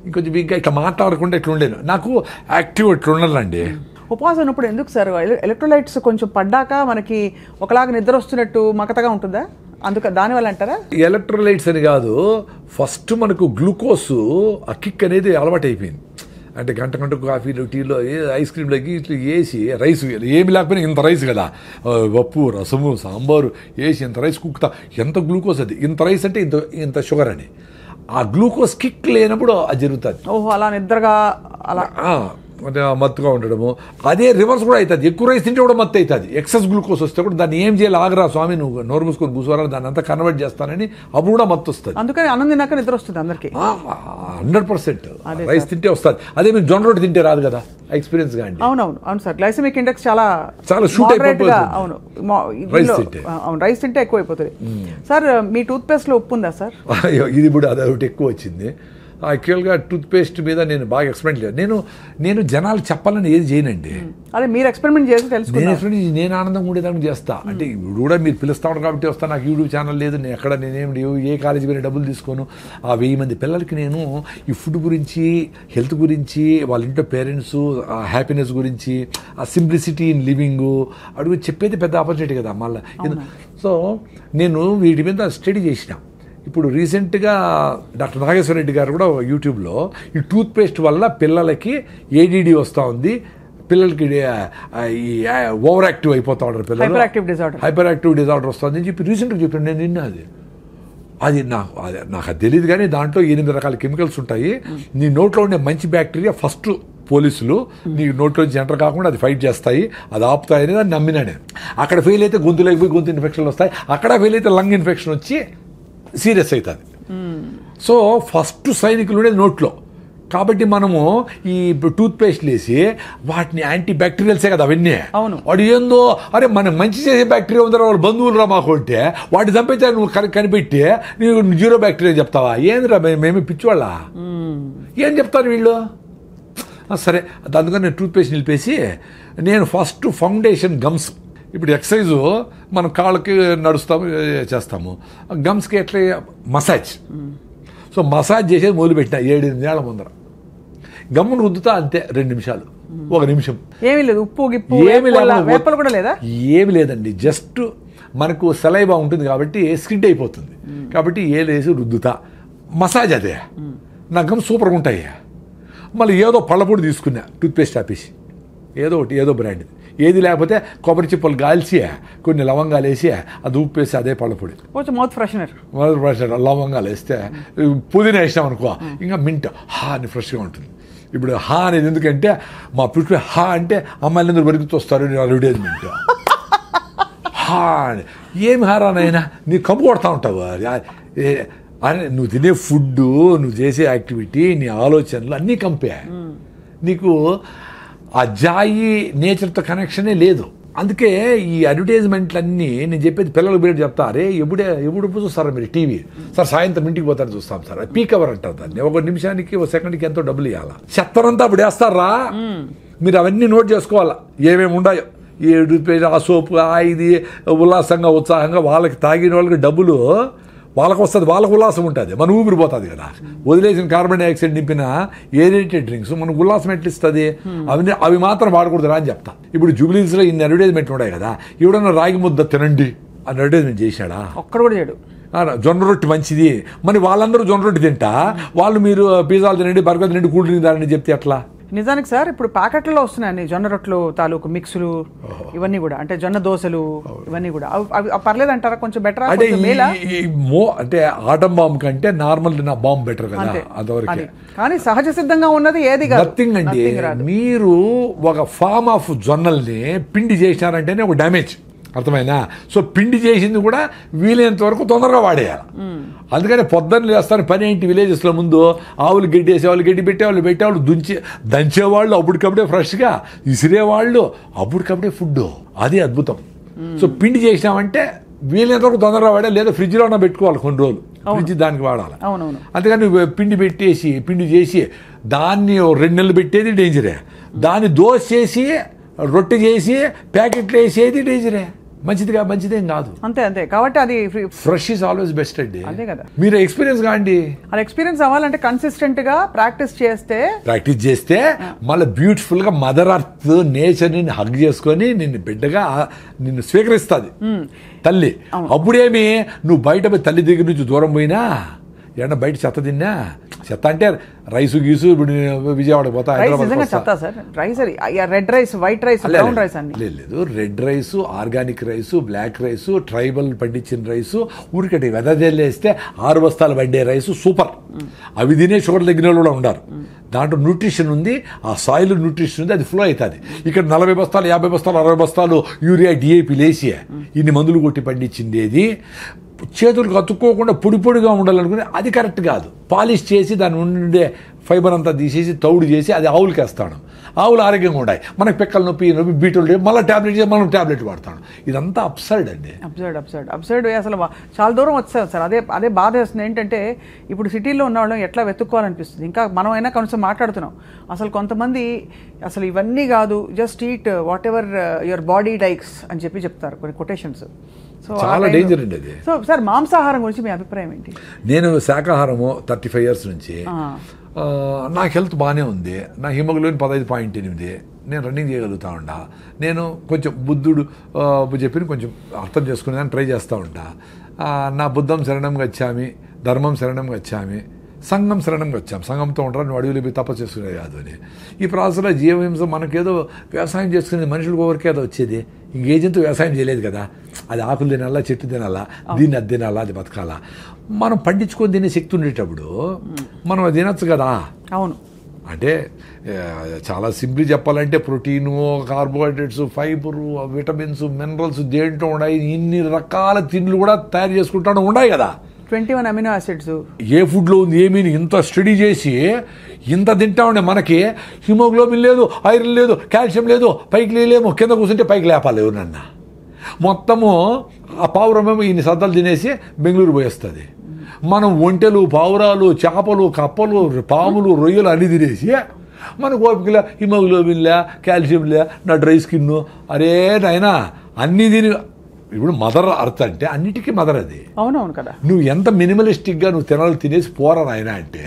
ఇంకొంచెం వీక్గా ఇట్లా మాట్లాడకుండా ఇట్లా ఉండేది. నాకు యాక్టివ్ ఇట్లా ఉండాలండి. ఉపవాసం ఉన్నప్పుడు ఎందుకు సార్ ఎలక్ట్రోలైట్స్ కొంచెం పడ్డాక మనకి ఒకలాగా నిద్ర వస్తున్నట్టు మకతగా ఉంటుందా? దానివల్ల అంటారా? ఎలక్ట్రోలైట్స్ అని కాదు, ఫస్ట్ మనకు గ్లూకోజ్ ఆ కిక్ అనేది అలవాటు అయిపోయింది. అంటే గంటకు కాఫీలు టీలో ఐస్ క్రీమ్లోకి ఇట్లా వేసి రైస్ ఏమి లేకపోయినా ఇంత రైస్ కదా, పప్పు రసము సాంబారు వేసి ఇంత రైస్ కుక్తా, ఎంత గ్లూకోజ్ అది, ఇంత రైస్ అంటే ఇంత షుగర్ అని. ఆ గ్లూకోజ్ కిక్ లేనప్పుడు అది జరుగుతుంది. ఓహో, అలా నిద్రగా అలా మత్తుగా ఉండడము. అదే రివర్స్ కూడా అవుతుంది, ఎక్కువ రైస్ తింటే కూడా మత్తు అవుతుంది. ఎక్సెస్ గ్లూకోజ్ వస్తే కూడా దాన్ని ఏం చేయాలి, ఆగరా స్వామి నువ్వు నోరు మూసుకొని కూర్చోరా, దాన్ని అంతా కన్వర్ట్ చేస్తానని అప్పుడు కూడా మత్తు వస్తుంది. అందుకని అన్నం తిన్నాక నిద్ర వస్తుంది అందరికి. 100% రైస్ తింటే వస్తుంది. అదే మీరు జొన్న రొట్టె తింటే రాదు కదా, ఎక్స్పీరియన్స్ గా అండి. అవును సార్, గ్లైసెమిక్ ఇండెక్స్ చాలా షూట్ అయిపోతుంది. అవును, రైస్ తింటే ఎక్కువ అయిపోతుంది. సార్ మీ టూత్ పేస్ట్ లో ఉప్పు ఉందా సార్? ఇది ఇప్పుడు అదొకటి ఎక్కువ వచ్చింది. యాక్చువల్గా టూత్ పేస్ట్ మీద నేను బాగా ఎక్స్పెరిమెంట్ లేదు. నేను జనాలు చెప్పాలని ఏది చేయనండి. అదే మీరు ఎక్స్పెరిమెంట్ చేసి తెలుసుకున్నాను. నేను ఆనందం ఉండేదానికి చేస్తా. అంటే ఇప్పుడు కూడా మీరు పిలుస్తాను కాబట్టి వస్తా. నాకు యూట్యూబ్ ఛానల్ లేదు, నేను ఎక్కడ నేనేం ఏ కాలేజీ పోయినా డబ్బులు తీసుకోను. ఆ 1000 మంది పిల్లలకి నేను ఈ ఫుడ్ గురించి, హెల్త్ గురించి, వాళ్ళ ఇంట్లో పేరెంట్స్ ఆ హ్యాపీనెస్ గురించి, ఆ సింప్లిసిటీ ఇన్ లివింగ్ అడుగు చెప్పేది పెద్ద ఆపర్చునిటీ కదా మళ్ళీ. సో నేను వీటి మీద స్టడీ చేసిన. ఇప్పుడు రీసెంట్గా డాక్టర్ నాగేశ్వర రెడ్డి గారు కూడా యూట్యూబ్లో ఈ టూత్ పేస్ట్ వల్ల పిల్లలకి ADD వస్తూ ఉంది, పిల్లలకి ఈ ఓవర్ యాక్టివ్ అయిపోతూ ఉంటారు పిల్లలు, హైపర్ యాక్టివ్ డిజార్డర్ వస్తుంది అని చెప్పి రీసెంట్గా చెప్పాను. నేను నిన్న అది నాకు అది తెలియదు, కానీ దాంట్లో 8 రకాల కెమికల్స్ ఉంటాయి. నీ నోట్లో ఉండే మంచి బ్యాక్టీరియా ఫస్ట్ పోలీసులు నీ నోట్లో ఎంటర్ కాకుండా అది ఫైట్ చేస్తాయి, అది ఆపుతాయని దాన్ని నమ్మినా నేను. అక్కడ ఫెయిల్ అయితే గొంతులోకి పోయి గొంతు ఇన్ఫెక్షన్లు వస్తాయి, అక్కడ ఫెయిల్ అయితే లంగ్ ఇన్ఫెక్షన్ వచ్చి సీరియస్ అవుతుంది. సో ఫస్ట్ సైనికులు నోట్లో. కాబట్టి మనము ఈ టూత్ పేస్ట్లు వేసి వాటిని యాంటీ బ్యాక్టీరియల్సే కదా అవన్నీ. వాడు ఏందో అరే మనకు మంచి చేసే బ్యాక్టీరియా ఉందా, వాళ్ళు బంధువులు రా మాకు ఉంటే వాటి చంపైతే నువ్వు కనిపెట్టి నీకు 0 బ్యాక్టీరియా చెప్తావా? ఏందిరా మేమే పిచ్చివాళ్ళ, ఏం చెప్తారు వీళ్ళు? సరే, అందుకని నేను టూత్ పేస్ట్ నిలిపేసి నేను ఫస్ట్ ఫౌండేషన్ గమ్స్. ఇప్పుడు ఎక్సర్సైజు మనం కాళ్ళకి నడుస్తాము చేస్తాము, గమ్స్కి ఎట్లా మసాజ్. సో మసాజ్ చేసేది మొదలుపెట్టిన 7-8 ఏళ్ల ముందర. గమ్మును రుద్దుతా అంతే 2 నిమిషాలు, 1 నిమిషం. ఏమీ లేదు, ఉప్పు కూడా లేదా? ఏమి లేదండి, జస్ట్ మనకు సలైవా ఉంటుంది కాబట్టి స్కిడ్ అయిపోతుంది. కాబట్టి ఏలేసి రుద్దుతా, మసాజ్ అదే. నా గమ్ సూపర్గా ఉంటాయి. మళ్ళీ ఏదో పళ్ళపొడి తీసుకున్నా, టూత్పేస్ట్ ఆపేసి ఏదో బ్రాండ్, ఏది లేకపోతే కొబ్బరి చిప్పలు కాల్చి కొన్ని లవంగాలు వేసి అది ఉప్పేసి అదే పళ్ళపొడి, కొంచెం మౌత్ ఫ్రెషనర్, లవంగాలు వేస్తే పుదీనా వేసినాం అనుకో ఇంకా మింట్ అని ఫ్రెష్గా ఉంటుంది. ఇప్పుడు అనేది ఎందుకంటే మా పుట్టి అంటే అమ్మాయిలు అందరూ బరిగుతూ వస్తారు అడ్వర్టైజ్మెంట్. అని ఏమి హారానైనా నీకు కంపు కొడతా ఉంటావు. అరే నువ్వు తినే ఫుడ్, నువ్వు చేసే యాక్టివిటీ, నీ ఆలోచనలు అన్నీ కంపే. నీకు ఆ జాయి నేచర్తో కనెక్షనే లేదు. అందుకే ఈ అడ్వర్టైజ్మెంట్లన్నీ నేను చెప్పేది పిల్లలకు బిడ్డ చెప్తా, అరే ఎప్పుడు చూస్తారా మీరు టీవీ? సార్ సాయంత్రం ఇంటికి పోతారు చూస్తాం సార్, పీక్ అవర్ అంటారు దాన్ని. 1 నిమిషానికి 1 సెకండ్కి ఎంతో డబ్బులు ఇవ్వాలా. చెత్తనంతా అప్పుడు వేస్తారా, మీరు అవన్నీ నోట్ చేసుకోవాలా ఏమేమి ఉన్నాయో. ఈ ఆ సోపు, ఇది ఉల్లాసంగా ఉత్సాహంగా వాళ్ళకి తాగిన వాళ్ళకి డబ్బులు వాళ్ళకు వస్తుంది, వాళ్ళకు ఉల్లాసం ఉంటుంది, మన ఊపిరి పోతుంది కదా. వదిలేసిన కార్బన్ డైఆక్సైడ్ నింపిన ఏరేటెడ్ డ్రింక్స్ మనకు ఉల్లాసం ఎట్లా ఇస్తుంది? అవి మాత్రం వాడకూడదురా అని చెప్తా. ఇప్పుడు జూబ్లీస్లో ఇన్ని అడ్వర్టైజ్మెంట్ ఉన్నాయి కదా, ఎవడన్నా రాగి ముద్ద తినండి అని అడ్వర్టైజ్మెంట్ చేశాడా? ఒక్కడు కూడా చేయడు. జొన్న రొట్టె మంచిది, మరి వాళ్ళందరూ జొన్న రొట్టె తింటా, వాళ్ళు మీరు పిజ్జాలు తినండి, బర్గర్ తినండి, కూల్ డ్రింక్ తాగండి చెప్తే ఎట్లా? నిజానికి సార్ ఇప్పుడు ప్యాకెట్లలో వస్తున్నాయి జొన్న రొట్టెలు తాలూకు మిక్సులు, ఇవన్నీ కూడా, అంటే జొన్న దోశలు, ఇవన్నీ కూడా అవి పర్లేదు అంటారా? కొంచెం బెటర్ అంటే ఆటం బాంబ్ కంటే నార్మల్ నా బాంబ్ బెటర్ కదా అంతవరకు. కానీ సహజ సిద్ధంగా ఉన్నది ఏది నథింగ్ అండి. మీరు ఒక ఫామ్ ఆఫ్ జొన్నల్ని పిండి చేసినారంటేనే ఒక డ్యామేజ్, అర్థమైనా? సో పిండి చేసింది కూడా వీలైనంత వరకు తొందరగా వాడేయాలి. అందుకని పొద్దున్న లేస్తాను పని ఏంటి, విలేజెస్లో ముందు ఆవులు గడ్డి వేసేవాళ్ళు, గడ్డి పెట్టేవాళ్ళు దంచేవాళ్ళు అప్పటికప్పుడే ఫ్రెష్గా, ఇసిరేవాళ్ళు అప్పటికప్పుడే ఫుడ్, అది అద్భుతం. సో పిండి చేసినామంటే వీలైనంత వరకు తొందరగా వాడాలి, లేదా ఫ్రిడ్జ్లో ఉన్న పెట్టుకోవాలి కొన్ని రోజులు, ఫ్రిడ్జ్ దానికి వాడాలి. అందుకని పిండి చేసి దాన్ని 2 నెలలు పెట్టేది డేంజరే, దాన్ని దోశ చేసి రొట్టె చేసి ప్యాకెట్లు వేసేది డేంజరే, మంచిదేం కాదు. అంతే కాబట్టి అది ఫ్రెష్ ఈజ్ ఆల్వేస్ బెస్ట్ అండి. అదే కదా, మీరు ఎక్స్పీరియన్స్ కాండి. అది ఎక్స్పీరియన్స్ అవ్వాలంటే కన్సిస్టెంట్ గా ప్రాక్టీస్ చేస్తే మళ్ళీ బ్యూటిఫుల్ గా మదర్ అర్త్ నేచర్ ని హగ్ చేసుకొని నిన్ను బిడ్డగా నిన్ను స్వీకరిస్తుంది తల్లి. అప్పుడేమి నువ్వు బయట పోయి తల్లి దగ్గర నుంచి దూరం పోయినా, ఏమన్నా బయట చెత్త తిన్నా, చెత్త అంటే రైసు గీసు, ఇప్పుడు విజయవాడ పోతా, red rice, white rice, brown rice లేదు, red rice, organic rice, black rice, tribal పండించిన రైసు, ఊరికటి వెదజల్లేస్తే 6 బస్తాలు పడ్డే రైసు సూపర్. అవి తినే షుగర్ తగ్గిన వాళ్ళు కూడా ఉన్నారు. దాంట్లో న్యూట్రిషన్ ఉంది, ఆ సాయిల్ న్యూట్రిషన్ ఉంది, అది ఫ్లో అవుతుంది. ఇక్కడ 40 బస్తాలు 50 బస్తాలు 60 బస్తాలు యూరియా డిఏపి లేసి ఇన్ని మందులు కొట్టి పండించిండేది చేతులకు అతుక్కోకుండా పొడి పొడిగా ఉండాలనుకుని అది కరెక్ట్ కాదు. పాలిష్ చేసి దాని ఉండే ఫైబర్ అంతా తీసేసి తౌడు చేసి అది ఆవులకి వేస్తాడు. ఆవులు ఆరోగ్యంగా ఉన్నాయి, మనకి పిక్కల నొప్పి బీటలు మళ్ళీ ట్యాబ్లెట్ చేసి మనం ట్యాబ్లెట్ వాడతాడు. ఇదంతా అప్సైడ్ అండి. అప్సైడ్ అసలు చాలా దూరం వచ్చాం సార్. అదే బాధ వేస్తుంది. ఏంటంటే ఇప్పుడు సిటీలో ఉన్న వాళ్ళం ఎట్లా వెతుక్కోవాలనిపిస్తుంది. ఇంకా మనమైనా కొంచెం మాట్లాడుతున్నాం. అసలు కొంతమంది అసలు ఇవన్నీ కాదు, just eat what ever your body likes అని చెప్తారు కొన్ని కొటేషన్స్. చాలా డేంజర్ అండి అది. సో సార్ మాంసాహారం గురించి మీ అభిప్రాయం ఏంటి? నేను శాకాహారము 35 years నుంచి, నాకు హెల్త్ బాగానే ఉంది. నా హిమోగ్లోబిన్ 15.8, నేను రన్నింగ్ చేయగలుగుతా ఉంటా. నేను కొంచెం బుద్ధుడు చెప్పిన కొంచెం అర్థం చేసుకునేదాన్ని ట్రై చేస్తూ ఉంటా. నా బుద్ధం శరణం గచ్చామి, ధర్మం శరణం గచ్చామి, సంఘం శరణం వచ్చాం. సంఘంతో ఉంటారు, నువ్వు అడవిలో పోయి తపస్సు చేసుకునేది కాదు అని. ఈ ప్రాసెస్లో జీవహింస మనకేదో వ్యవసాయం చేసుకునేది మనుషులకు ఎవరికే అది వచ్చేది. ఇంకేజంతో వ్యవసాయం చేయలేదు కదా, అది ఆకులు తినాలా, చెట్టు తినాలా, దీన్ని అది తినాలా, అది బతకాలా. మనం పండించుకొని తినే శక్తి ఉండేటప్పుడు మనం అది తినచ్చు కదా. అవును. అంటే చాలా సింపుల్ చెప్పాలంటే protein, carbohydrates, fibre, vitamins, minerals దేంట్లో ఉన్నాయి, ఇన్ని రకాల తిండ్లు కూడా తయారు చేసుకుంటూ ఉన్నాయి కదా. 21 అమినో యాసిడ్స్ ఏ ఫుడ్లో ఉంది ఏమీ ఇంత స్టడీ చేసి ఇంత తింటా ఉండే మనకి హిమోగ్లోబిన్ లేదు, ఐరన్ లేదు, కాల్షియం లేదు, పైకి లేలేమో, కింద కూర్చుంటే పైకి లేపాలి ఎవరన్నా. మొత్తము ఆ పావురమేమో ఇన్ని సద్దలు తినేసి బెంగళూరు పోయేస్తుంది. మనం ఒంటెలు, పావురాలు, చేపలు, కప్పలు, పాములు, రొయ్యలు అన్ని తినేసి మనకు ఓపికలే, హిమోగ్లోబిన్లే, కాల్షియంలే, నా డ్రై స్కిన్, అరే నాయనా అన్నీ తిని. ఇప్పుడు మదర్ అర్త్ అంటే అన్నిటికీ మదర్ అది. అవునవును కదా. నువ్వు ఎంత మినిమలిస్టిక్గా నువ్వు తినాలి తినేసి పోరా నాయన అంటే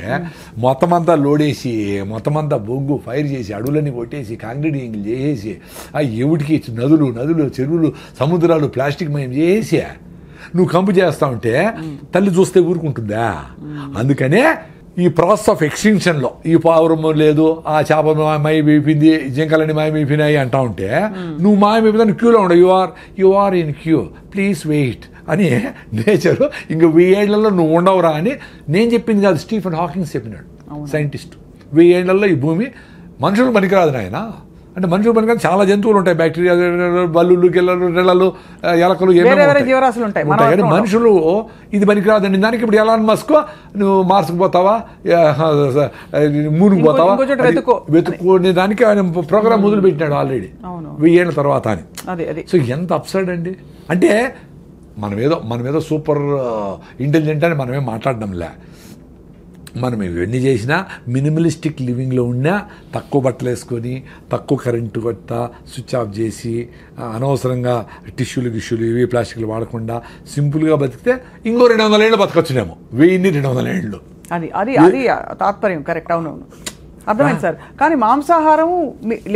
మొత్తం అంతా లోడేసి మొత్తం అంతా బొగ్గు ఫైర్ చేసి అడవులన్నీ కొట్టేసి కాంక్రీటింగ్లు చేసేసి ఆ ఎవడికి నదులు చెరువులు సముద్రాలు ప్లాస్టిక్ మయం చేసి నువ్వు కంపు చేస్తా ఉంటే తల్లి చూస్తే ఊరుకుంటుందా? అందుకనే ఈ ప్రాసెస్ ఆఫ్ ఎక్స్టింక్షన్లో ఈ పావురం లేదు, ఆ చేప మాయమైపోయింది, జింకలన్నీ మాయమైపోయినాయి అంటా ఉంటే నువ్వు మాయమైపోయినా క్యూలో ఉండవు. You are in queue, please wait అని నేచరు ఇంక 1000 ఏళ్లలో నువ్వు ఉండవురా అని నేను చెప్పింది కాదు, స్టీఫెన్ హాకింగ్స్ చెప్పినాడు, సైంటిస్ట్. 1000 ఏళ్లలో ఈ భూమి మనుషులు పనికిరాదు నాయన. అంటే మనుషులు పనికిరాదు, చాలా జంతువులు ఉంటాయి, బ్యాక్టీరియా, బల్లులు, గిల్లలు, రెళ్ళలు, ఎలకలు, జీవరాశులు ఉంటాయి. కానీ మనుషులు ఇది పనికిరాదండి. దానికి ఇప్పుడు ఎలాన్ మస్క్ నువ్వు మార్స్కి పోతావా, మూన్కి పోతావా, వెతుక్కునే దానికి ఆయన ప్రోగ్రామ్ మొదలు పెట్టినాడు ఆల్రెడీ 1000 ఏళ్ళ తర్వాత అని. సో ఎంత అప్సైడ్ అండి. అంటే మనమేదో సూపర్ ఇంటెలిజెంట్ అని మనమేం మాట్లాడడంలే. మనం ఇవన్నీ చేసినా మినిమలిస్టిక్ లివింగ్లో ఉన్నా తక్కువ బట్టలు వేసుకొని తక్కువ కరెంటు కొట్ట స్విచ్ ఆఫ్ చేసి అనవసరంగా గిష్యూలు ఇవి ప్లాస్టిక్లు వాడకుండా సింపుల్గా బతికితే ఇంకో 200 ఏళ్ళు బతకొచ్చునేమో. 1200 ఏళ్ళు. అది తాత్పర్యం. కరెక్ట్. అవునవును, అర్థమైంది సార్. కానీ మాంసాహారం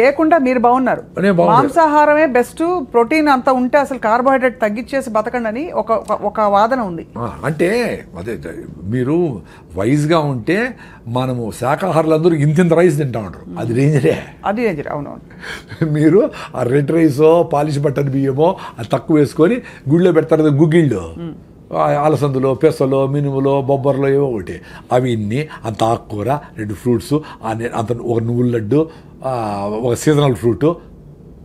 లేకుండా మీరు బాగున్నారు. మాంసాహారమే బెస్ట్, ప్రోటీన్ అంతా ఉంటే అసలు కార్బోహైడ్రేట్ తగ్గించేసి బతకండి అని ఒక వాదన ఉంది. అంటే అదే మీరు వైజ్గా ఉంటే మనము శాకాహారులందరూ ఇంత రైస్ తింటా ఉంటారు, అది డేంజరే. అవునవును. మీరు ఆ రెడ్ రైసో పాలిష్ బట్టన్ బియ్యమో అది తక్కువ వేసుకొని గుళ్ళో పెడతారు గుగ్గిళ్ళు, అలసందులో, పెసలో, మినుములో, బొబ్బర్లో ఏవో ఒకటి, అవి ఇన్ని అంత ఆకుకూర, 2 ఫ్రూట్స్, అంత ఒక నువ్వుల లడ్డు, ఒక సీజనల్ ఫ్రూట్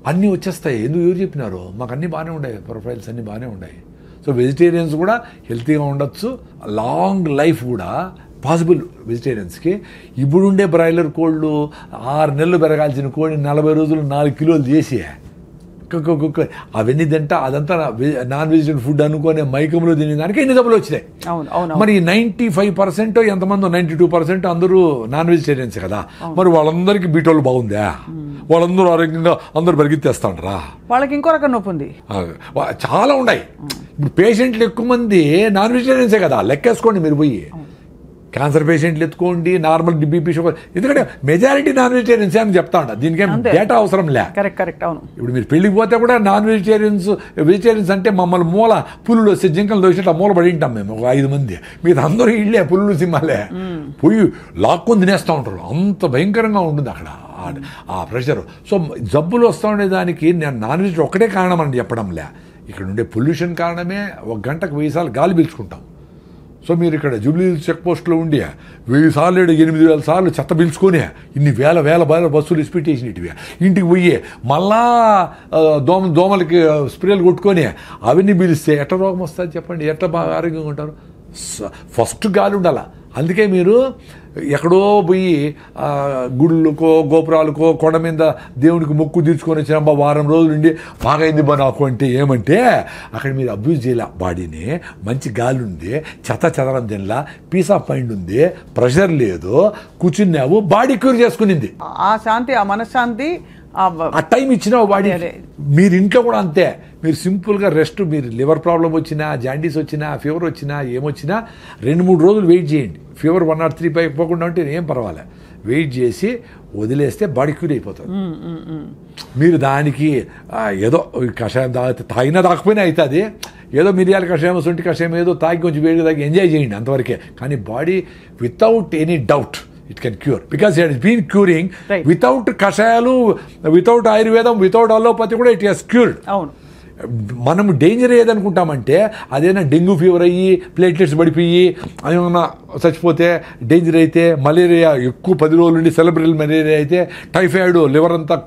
అన్నీ వచ్చేస్తాయి. ఎందుకు ఎవరు చెప్పినారు? మాకు అన్నీ బాగానే ఉన్నాయి, ప్రొఫైల్స్ అన్నీ బాగానే ఉన్నాయి. సో వెజిటేరియన్స్ కూడా హెల్తీగా ఉండొచ్చు, లాంగ్ లైఫ్ కూడా పాసిబుల్ వెజిటేరియన్స్కి. ఇప్పుడుండే బ్రాయిలర్ కోళ్ళు 6 నెలలు పెరగాల్సిన కోడి 40 రోజులు 4 కిలోలు చేసి అవన్నీ తింటా అదంతా నాన్ వెజిటేరియన్ ఫుడ్ అనుకునే మైకంలో తినేదానికి ఎన్ని జబ్బులు వచ్చినాయి. మరి 95% ఎంతమంది 92% అందరూ నాన్ వెజిటేరియన్స్ కదా. మరి వాళ్ళందరికీ బీటోళ్ళు బాగుందా? వాళ్ళందరూ ఆరోగ్యంగా అందరూ పరిగెత్తేస్తా ఉంటారా? వాళ్ళకి ఇంకో రకం నొప్పి ఉంది, చాలా ఉన్నాయి. ఇప్పుడు పేషెంట్లు ఎక్కువ మంది నాన్ వెజిటేరియన్సే కదా, లెక్కేసుకోండి మీరు పోయి. క్యాన్సర్ పేషెంట్లు ఎత్తుకోండి, నార్మల్ బీపీ, షుగర్, ఎందుకంటే మెజారిటీ నాన్ వెజిటేరియన్స్ అని చెప్తా ఉంటా. దీనికేం డేటా అవసరం లే. కరెక్ట్. అవును. ఇప్పుడు మీరు పెళ్లికి పోతే కూడా నాన్ వెజిటేరియన్స్ అంటే మమ్మల్ని మూల పులులు వస్తే జింకలు దోసినట్టు మూల పడి ఉంటాం మేము, ఒక 5 మంది. మీరు అందరూ ఇళ్ళే పులులు సింహాలే పోయి లాక్కొని తినేస్తూ ఉంటారు. అంత భయంకరంగా ఉంటుంది అక్కడ ఆ ప్రెషర్. సో జబ్బులు వస్తూ ఉండేదానికి నేను నాన్ వెజ్ ఒక్కటే కారణం అని చెప్పడంలే. ఇక్కడ ఉండే పొల్యూషన్ కారణమే 1 గంటకు 1000 సార్లు గాలి పీల్చుకుంటాం. సో మీరు ఇక్కడ జూబ్లీ చెక్ పోస్ట్లో ఉండి 1000 సార్లు 8000 సార్లు చెత్త పిలుచుకొని ఇన్ని వేల బస్సులు ఇసిపెట్టేసినవి ఇంటికి పోయి మళ్ళా దోమలకి స్ప్రేలు కొట్టుకొని అవన్నీ పిలిస్తే ఎట్ట రోగం వస్తుంది చెప్పండి, ఎట్ట బాగా ఆరోగ్యంగా ఉంటారు? ఫస్ట్ గాలి ఉండాల. అందుకే మీరు ఎక్కడో పోయి గుళ్ళకో గోపురాలకో కొండ మీద దేవునికి మొక్కు తీర్చుకొని వచ్చిన వారం రోజులు ఉండి బాగైంది బా నాకు అంటే ఏమంటే అక్కడ మీరు అబ్యూజ్ చేయాల బాడీని. మంచి గాలి ఉంది, చెదరం తినలా, పీస్ ఆఫ్ మైండ్ ఉంది, ప్రెషర్ లేదు, కూర్చున్నావు, బాడీ క్యూర్ చేసుకునింది. ఆ శాంతి, ఆ మనశ్శాంతి, ఆ టైం ఇచ్చినావు బాడీ. మీరు ఇంట్లో కూడా అంతే. మీరు సింపుల్గా రెస్ట్, మీరు లివర్ ప్రాబ్లం వచ్చినా, జాండీస్ వచ్చినా, ఫీవర్ వచ్చినా, ఏమొచ్చినా 2-3 రోజులు వెయిట్ చేయండి. ఫీవర్ 103 పై పోకుండా ఉంటే ఏం పర్వాలే, వెయిట్ చేసి వదిలేస్తే బాడీ క్యూర్ అయిపోతుంది. మీరు దానికి ఏదో కషాయం తాగినా తాకపోయినా అవుతుంది, ఏదో మిరియాల కషాయం, సొంటి కషాయం ఏదో తాగి కొంచెం వేడి తాగి ఎంజాయ్ చేయండి అంతవరకే. కానీ body without any doubt it can cure because it has been curing right. Without kashayalu, without ayurvedam, without allopathy kuda it has cured. అవును. మనం డేంజర్ ఏదనుకుంటామంటే అదేనా డెంగ్యూ ఫీవర్ అయ్యి ప్లేట్లెట్స్ పడిపోయి ఏమన్నా చచ్చిపోతే డేంజర్ అయితే, మలేరియా ఎక్కువ 10 రోజుల నుండి సెలబ్రల్ మలేరియా అయితే, టైఫాయిడ్ లివర్ అంతా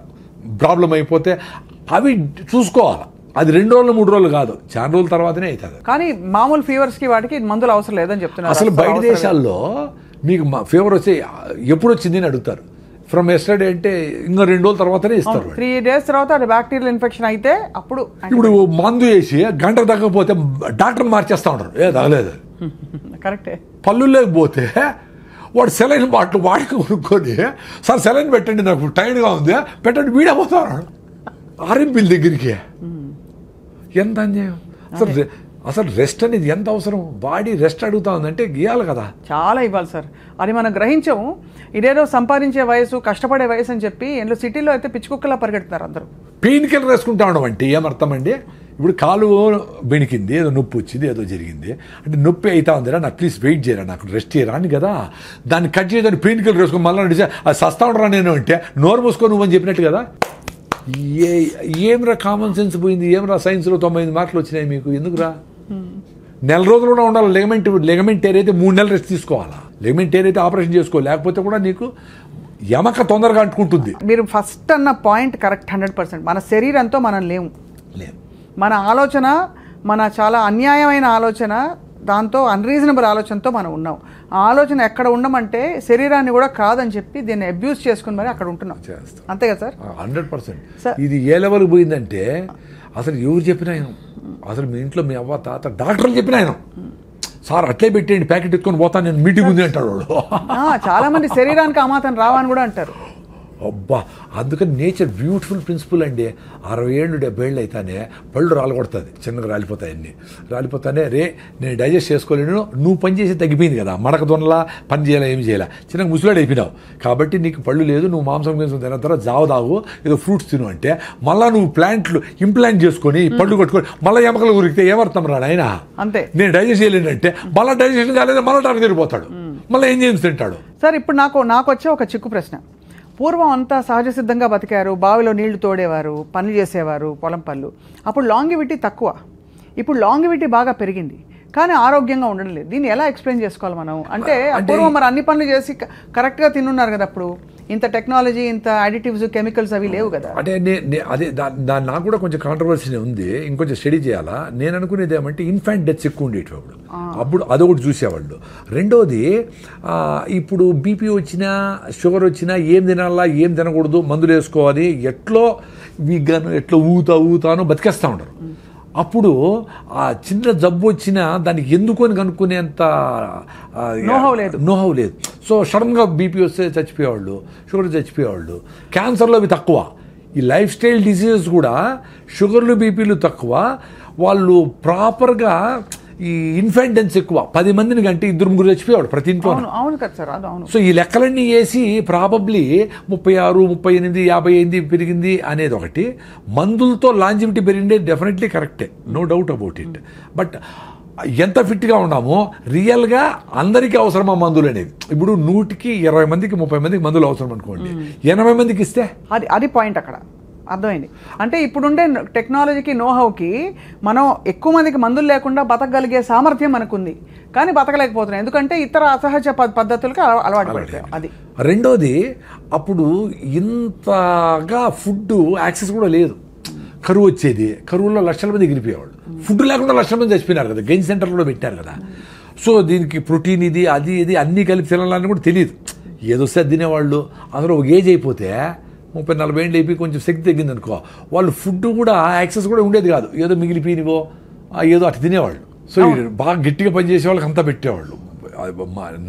ప్రాబ్లం అయిపోతే అవి చూసుకోవాలి. అది 2 రోజులు 3 రోజులు కాదు, చాలా రోజుల తర్వాతనే అవుతుంది. కానీ మామూలు ఫీవర్స్కి వాటికి మందులు అవసరం లేదని చెప్తున్నారు. అసలు బయట దేశాల్లో మీకు ఫీవర్ వచ్చి ఎప్పుడు వచ్చింది అని అడుగుతారు. ఫ్రమ్ ఎస్టర్డే అంటే ఇంకా 2 రోజుల తర్వాతనే ఇస్తారు. 3 days తర్వాత అది బ్యాక్టీరియల్ ఇన్ఫెక్షన్ అయితే అప్పుడు ఇప్పుడు మందు వేసి గంట తగ్గకపోతే డాక్టర్ మార్చేస్తా ఉంటారు. తగలేదు కరెక్టే. పళ్ళు లేకపోతే వాడు సెలైన్ బాటిల్ వాడికి కొనుక్కొని సార్ సెలైన్ పెట్టండి నాకు టైర్డ్గా ఉంది పెట్టండి వీడపోతాడు ఆర్ఎంపీల దగ్గరికి. ఎంత అన్యాయం అసలు రెస్ట్ అనేది ఎంత అవసరం? బాడీ రెస్ట్ అడుగుతా ఉందంటే గీయాలి కదా, చాలా ఇవ్వాలి సార్. అది మనం గ్రహించము. ఇదేదో సంపాదించే వయసు, కష్టపడే వయసు అని చెప్పి ఇంట్లో సిటీలో అయితే పిచ్చుకుక్కలా పరిగెడుతున్నారు అందరూ. పెయిన్ కిల్లర్ వేసుకుంటా ఉండడం అంటే ఏమర్థం అండి? ఇప్పుడు కాలు బెణికింది, ఏదో నొప్పి వచ్చింది, ఏదో జరిగింది అంటే నొప్పి అవుతా ఉందిరా, నాకు ప్లీజ్ వెయిట్ చేయరా, నాకు రెస్ట్ చేయరా అని కదా. దాన్ని కట్ చేయదని పెయిన్ కిల్లర్ వేసుకొని మళ్ళీ నడిచే అది సస్తా ఉండరా నేను అంటే నోరు మూసుకో నువ్వు అని చెప్పినట్టు కదా. ఏమ్రా కామన్ సెన్స్ పోయింది, ఏమ్రా సైన్స్లో 98 మార్కులు వచ్చినాయి మీకు, ఎందుకురా? నెల రోజులు కూడా ఉండాలి. లెగమెంట్ టేర్ అయితే 3 నెలలు రెస్ట్ తీసుకోవాలా. లెగమెంట్ టేర్ అయితే ఆపరేషన్ చేసుకో, లేకపోతే కూడా నీకు యమక తొందరగా అంటుకుంటుంది. మీరు ఫస్ట్ అన్న పాయింట్ కరెక్ట్ 100%. మన శరీరంతో మనం లేము. మన ఆలోచన, మన చాలా అన్యాయమైన ఆలోచన, దాంతో అన్రీజనబుల్ ఆలోచనతో మనం ఉన్నాం. ఆ ఆలోచన ఎక్కడ ఉండమంటే శరీరాన్ని కూడా కాదని చెప్పి దీన్ని అబ్యూస్ చేసుకుని మరి అక్కడ ఉంటున్నాం. అంతే కదా సార్? 100%. ఇది ఏ లెవెల్కి పోయిందంటే అసలు ఎవరు చెప్పినా అసలు మీ ఇంట్లో మీ అవ్వ తాత డాక్టర్లు చెప్పినా ఆయన సార్ అట్లే పెట్టేయండి ప్యాకెట్ ఎత్తుకొని పోతాను నేను మీటింగ్ ఉంది అంటాడు వాడు. చాలా మంది శరీరానికి అమాతం రావని కూడా అంటారు. అబ్బా, అందుకని నేచర్ బ్యూటిఫుల్ ప్రిన్సిపల్ అండి. 60 ఏళ్ళు 70 ఏళ్ళు అయితేనే పళ్ళు రాలగొడుతుంది, చిన్నగా రాలిపోతాయి, అన్నీ రాలిపోతానే రే నేను డైజెస్ట్ చేసుకోలేను, నువ్వు పని చేసి తగ్గిపోయింది కదా, మడక దొనలా పని చేయాలా ఏమి చేయాలా, చిన్నగా ముసలాడు అయిపోయినావు కాబట్టి నీకు పళ్ళు లేదు, నువ్వు మాంసం తిన తర్వాత జావ తాగు, ఏదో ఫ్రూట్స్ తిను అంటే మళ్ళీ నువ్వు ప్లాంట్లు ఇంప్లాంట్ చేసుకొని పళ్ళు కొట్టుకొని మళ్ళీ ఎమకలు ఉరికితే ఏమర్థం రా ఆయన. అంతే, నేను డైజెస్ట్ చేయలేనంటే మళ్ళీ డైజెషన్ కాలేదు, మళ్ళీ టానికి తిరిగిపోతాడు, మళ్ళీ ఏం చేసి తింటాడు. సార్ ఇప్పుడు నాకు వచ్చే ఒక చిక్కు ప్రశ్న. పూర్వం అంతా సహజ సిద్ధంగా బతికారు, బావిలో నీళ్లు తోడేవారు, పనులు చేసేవారు, పొలం పనులు. అప్పుడు లాంగివిటీ తక్కువ, ఇప్పుడు లాంగివిటీ బాగా పెరిగింది కానీ ఆరోగ్యంగా ఉండడం లేదు. దీన్ని ఎలా ఎక్స్ప్లెయిన్ చేసుకోవాలి మనం? అంటే పూర్వం మరి అన్ని పనులు చేసి కరెక్ట్గా తిన్నున్నారు కదా, అప్పుడు ఇంత టెక్నాలజీ, ఇంత అడిటివ్స్, కెమికల్స్ అవి లేవు కదా. అంటే అదే దాని నాకు కూడా కొంచెం కాంట్రవర్సీ ఉంది, ఇంకొంచెం స్టడీ చేయాలా. నేను అనుకునేది ఏమంటే ఇన్ఫాంట్ డెత్స్ ఎక్కువ ఉండేవి అప్పుడు అదొకటి చూసేవాళ్ళు. రెండోది ఇప్పుడు బీపీ వచ్చినా షుగర్ వచ్చినా ఏం తినాలా ఏం తినకూడదు, మందులు వేసుకోవాలి, ఎట్లో వీగాను ఎట్లో ఊతాను బతికేస్తూ ఉంటారు. అప్పుడు ఆ చిన్న జబ్బు వచ్చినా దానికి ఎందుకొని కనుక్కునేంత నోహవ్ లేదు. సో సడన్గా బీపీ వస్తే చచ్చిపోయేవాళ్ళు, షుగర్ చచ్చిపోయేవాళ్ళు. క్యాన్సర్లో అవి తక్కువ. ఈ లైఫ్ స్టైల్ డిసీజెస్ కూడా షుగర్లు బీపీలు తక్కువ. వాళ్ళు ప్రాపర్గా ఈ ఇన్ఫెంటెన్స్ ఎక్కువ. 10 మందిని కంటే 2-3 చచ్చిపోయేవాడు ప్రతి ఇంట్లో. అవును కదా సార్, అవును. సో ఈ లెక్కలన్నీ వేసి ప్రాబబ్లీ 36, 38, 50 పెరిగింది అనేది ఒకటి. మందులతో లాంజివిటీ పెరిగిందే డెఫినెట్లీ కరెక్టే, no doubt about it. But ఎంత ఫిట్గా ఉన్నామో రియల్గా అందరికీ అవసరమా మందులు అనేది? ఇప్పుడు 100కి 20 మందికి 30 మందికి మందులు అవసరం అనుకోండి, 80 మందికి ఇస్తే అది పాయింట్ అక్కడ. అర్థమైంది. అంటే ఇప్పుడుండే టెక్నాలజీకి నోహౌకి మనం ఎక్కువ మందికి మందులు లేకుండా బతకగలిగే సామర్థ్యం మనకుంది, కానీ బతకలేకపోతున్నాం ఎందుకంటే ఇతర అసహజ పద్ధతులకి అలవాటు పడతాం. అది రెండోది, అప్పుడు ఇంతగా ఫుడ్ యాక్సెస్ కూడా లేదు. కరువు వచ్చేది, కరువులో లక్షల మంది ఎగిరిపోయేవాళ్ళు. ఫుడ్ లేకుండా లక్షల మంది చచ్చిపోయినారు కదా, గెయిన్ సెంటర్లో కూడా పెట్టారు కదా. సో దీనికి ప్రోటీన్ ఇది అది ఇది అన్నీ కలిపి తినాలని కూడా తెలియదు. ఏదొస్తే తినేవాళ్ళు. అందులో ఒక ఏజ్ అయిపోతే 30-40 ఏళ్ళు అయిపోయి కొంచెం శక్తి తగ్గింది అనుకో, వాళ్ళు ఫుడ్ కూడా యాక్సెస్ కూడా ఉండేది కాదు. ఏదో మిగిలిపోయినవో ఏదో అటు తినేవాళ్ళు. సో బాగా గట్టిగా పనిచేసే వాళ్ళకి అంతా పెట్టేవాళ్ళు,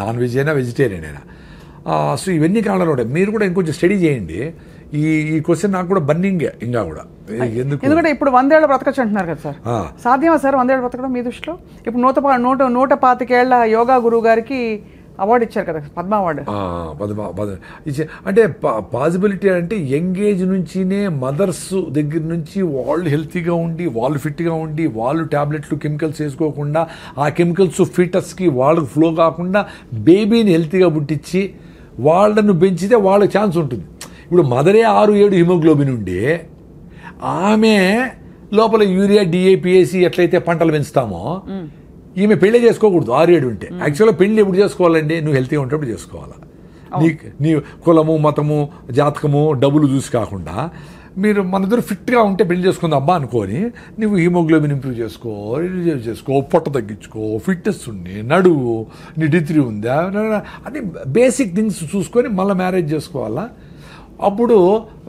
నాన్ వెజ్ అయినా వెజిటేరియన్ అయినా. సో ఇవన్నీ కారణాలు ఉంటాయి. మీరు కూడా ఇంకొంచెం స్టడీ చేయండి. ఈ క్వశ్చన్ నాకు కూడా బర్నింగే ఇంకా కూడా. ఎందుకంటే ఇప్పుడు 100 ఏళ్ళు బ్రతకచ్చు అంటున్నారు కదా సార్, సాధ్యమా సార్ 100 ఏళ్ళు బ్రతకడం మీ దృష్టిలో? ఇప్పుడు 125 ఏళ్ల యోగా గురువు గారికి అవార్డు ఇచ్చారు కదా, పద్మ అవార్డు. అంటే పాసిబిలిటీ అంటే యంగ్ ఏజ్ నుంచినే మదర్స్ దగ్గర నుంచి వాళ్ళు హెల్తీగా ఉండి, వాళ్ళు ఫిట్గా ఉండి, వాళ్ళు ట్యాబ్లెట్లు కెమికల్స్ వేసుకోకుండా, ఆ కెమికల్స్ ఫీటస్కి వాళ్ళకి ఫ్లో కాకుండా బేబీని హెల్తీగా పుట్టించి వాళ్ళను పెంచితే వాళ్ళకి ఛాన్స్ ఉంటుంది. ఇప్పుడు మదరే 6-7 హిమోగ్లోబిన్ ఉండి ఆమె లోపల యూరియా డిఏపిఏసి ఎట్లయితే పంటలు పెంచుతామో ఈమె పెళ్లి చేసుకోకూడదు 6-7 ఉంటే. యాక్చువల్గా పెళ్లి ఎప్పుడు చేసుకోవాలండి? నువ్వు హెల్తీగా ఉంటప్పుడు చేసుకోవాలా. నీ కులము మతము జాతకము డబ్బులు చూసి కాకుండా మీరు మన దగ్గర ఫిట్గా ఉంటే పెళ్లి చేసుకుంది అబ్బా అనుకొని నువ్వు హీమోగ్లోబిన్ ఇంప్రూవ్ చేసుకో, పొట్ట తగ్గించుకో, ఫిట్నెస్ ఉండి, నడువు, నీ డిగ్రీ ఉందా అని బేసిక్ థింగ్స్ చూసుకొని మళ్ళీ మ్యారేజ్ చేసుకోవాలా. అప్పుడు